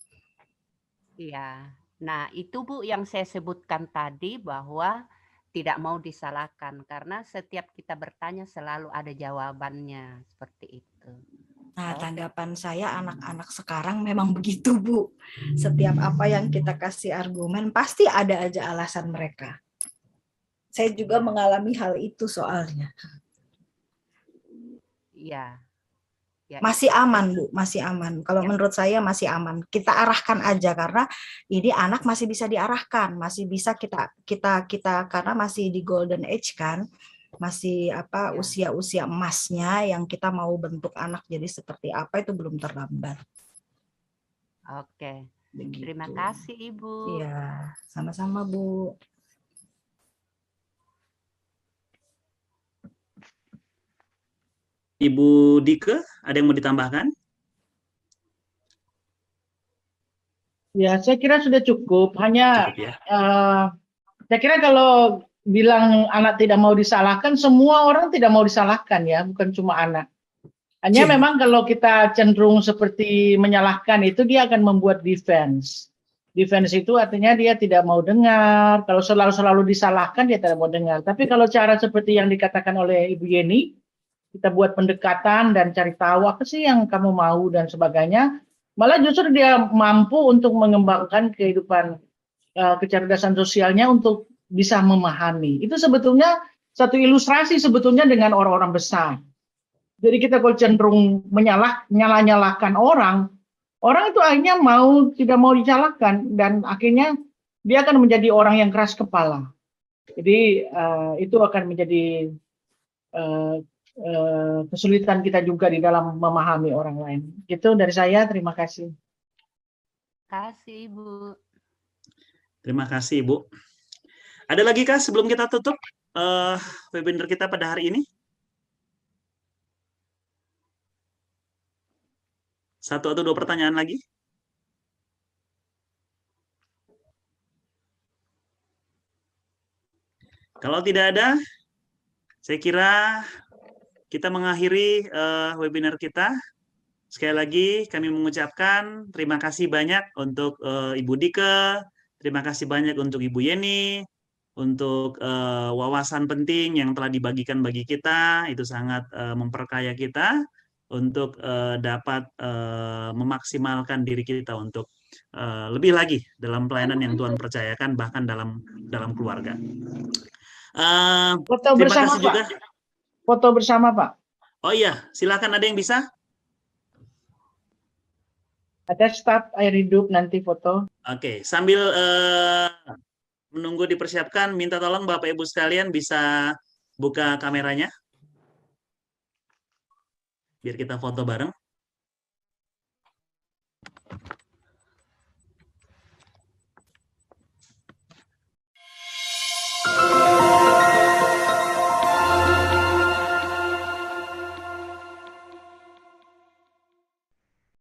Speaker 9: Iya. Nah, itu Bu yang saya sebutkan tadi bahwa tidak mau disalahkan karena setiap kita bertanya selalu ada jawabannya, seperti itu.
Speaker 2: Nah, tanggapan saya anak-anak sekarang memang begitu, Bu. Setiap apa yang kita kasih argumen pasti ada aja alasan mereka. Saya juga mengalami hal itu soalnya.
Speaker 9: Iya. Ya,
Speaker 2: masih aman, Bu, masih aman. Kalau menurut saya masih aman. Kita arahkan aja karena ini anak masih bisa diarahkan, masih bisa kita karena masih di golden age kan. Masih usia-usia emasnya yang kita mau bentuk anak jadi seperti apa itu belum terlambat.
Speaker 9: Oke.
Speaker 2: Begitu.
Speaker 9: Terima kasih, Ibu.
Speaker 2: Iya, sama-sama, Bu.
Speaker 3: Ibu Dike, ada yang mau ditambahkan?
Speaker 6: Ya, saya kira sudah cukup. Hanya
Speaker 3: Cukup ya.
Speaker 6: Saya kira kalau bilang anak tidak mau disalahkan, semua orang tidak mau disalahkan ya, bukan cuma anak. Hanya memang kalau kita cenderung seperti menyalahkan itu, dia akan membuat defense. Defense itu artinya dia tidak mau dengar. Kalau selalu disalahkan, dia tidak mau dengar. Tapi kalau cara seperti yang dikatakan oleh Ibu Yeni, kita buat pendekatan dan cari tahu apa sih yang kamu mau dan sebagainya, malah justru dia mampu untuk mengembangkan kehidupan kecerdasan sosialnya untuk bisa memahami. Itu sebetulnya satu ilustrasi sebetulnya dengan orang-orang besar. Jadi kita kalau cenderung nyalah-nyalahkan orang itu akhirnya tidak mau disalahkan, dan akhirnya dia akan menjadi orang yang keras kepala. Jadi itu akan menjadi kesulitan kita juga di dalam memahami orang lain. Itu dari saya, terima kasih.
Speaker 9: Terima kasih, Ibu.
Speaker 3: Terima kasih, Ibu. Ada lagi kah sebelum kita tutup webinar kita pada hari ini? Satu atau dua pertanyaan lagi? Kalau tidak ada, saya kira kita mengakhiri webinar kita. Sekali lagi kami mengucapkan terima kasih banyak untuk Ibu Dike, terima kasih banyak untuk Ibu Yeni, untuk wawasan penting yang telah dibagikan bagi kita, itu sangat memperkaya kita untuk dapat memaksimalkan diri kita untuk lebih lagi dalam pelayanan yang Tuhan percayakan, bahkan dalam keluarga.
Speaker 6: Foto
Speaker 3: Terima
Speaker 6: bersama,
Speaker 3: kasih
Speaker 6: Pak.
Speaker 3: juga.
Speaker 6: Foto bersama, Pak.
Speaker 3: Oh iya, silakan, ada yang bisa?
Speaker 6: Ada start air hidup nanti foto.
Speaker 3: Oke, sambil menunggu dipersiapkan, minta tolong Bapak Ibu sekalian bisa buka kameranya, biar kita foto bareng.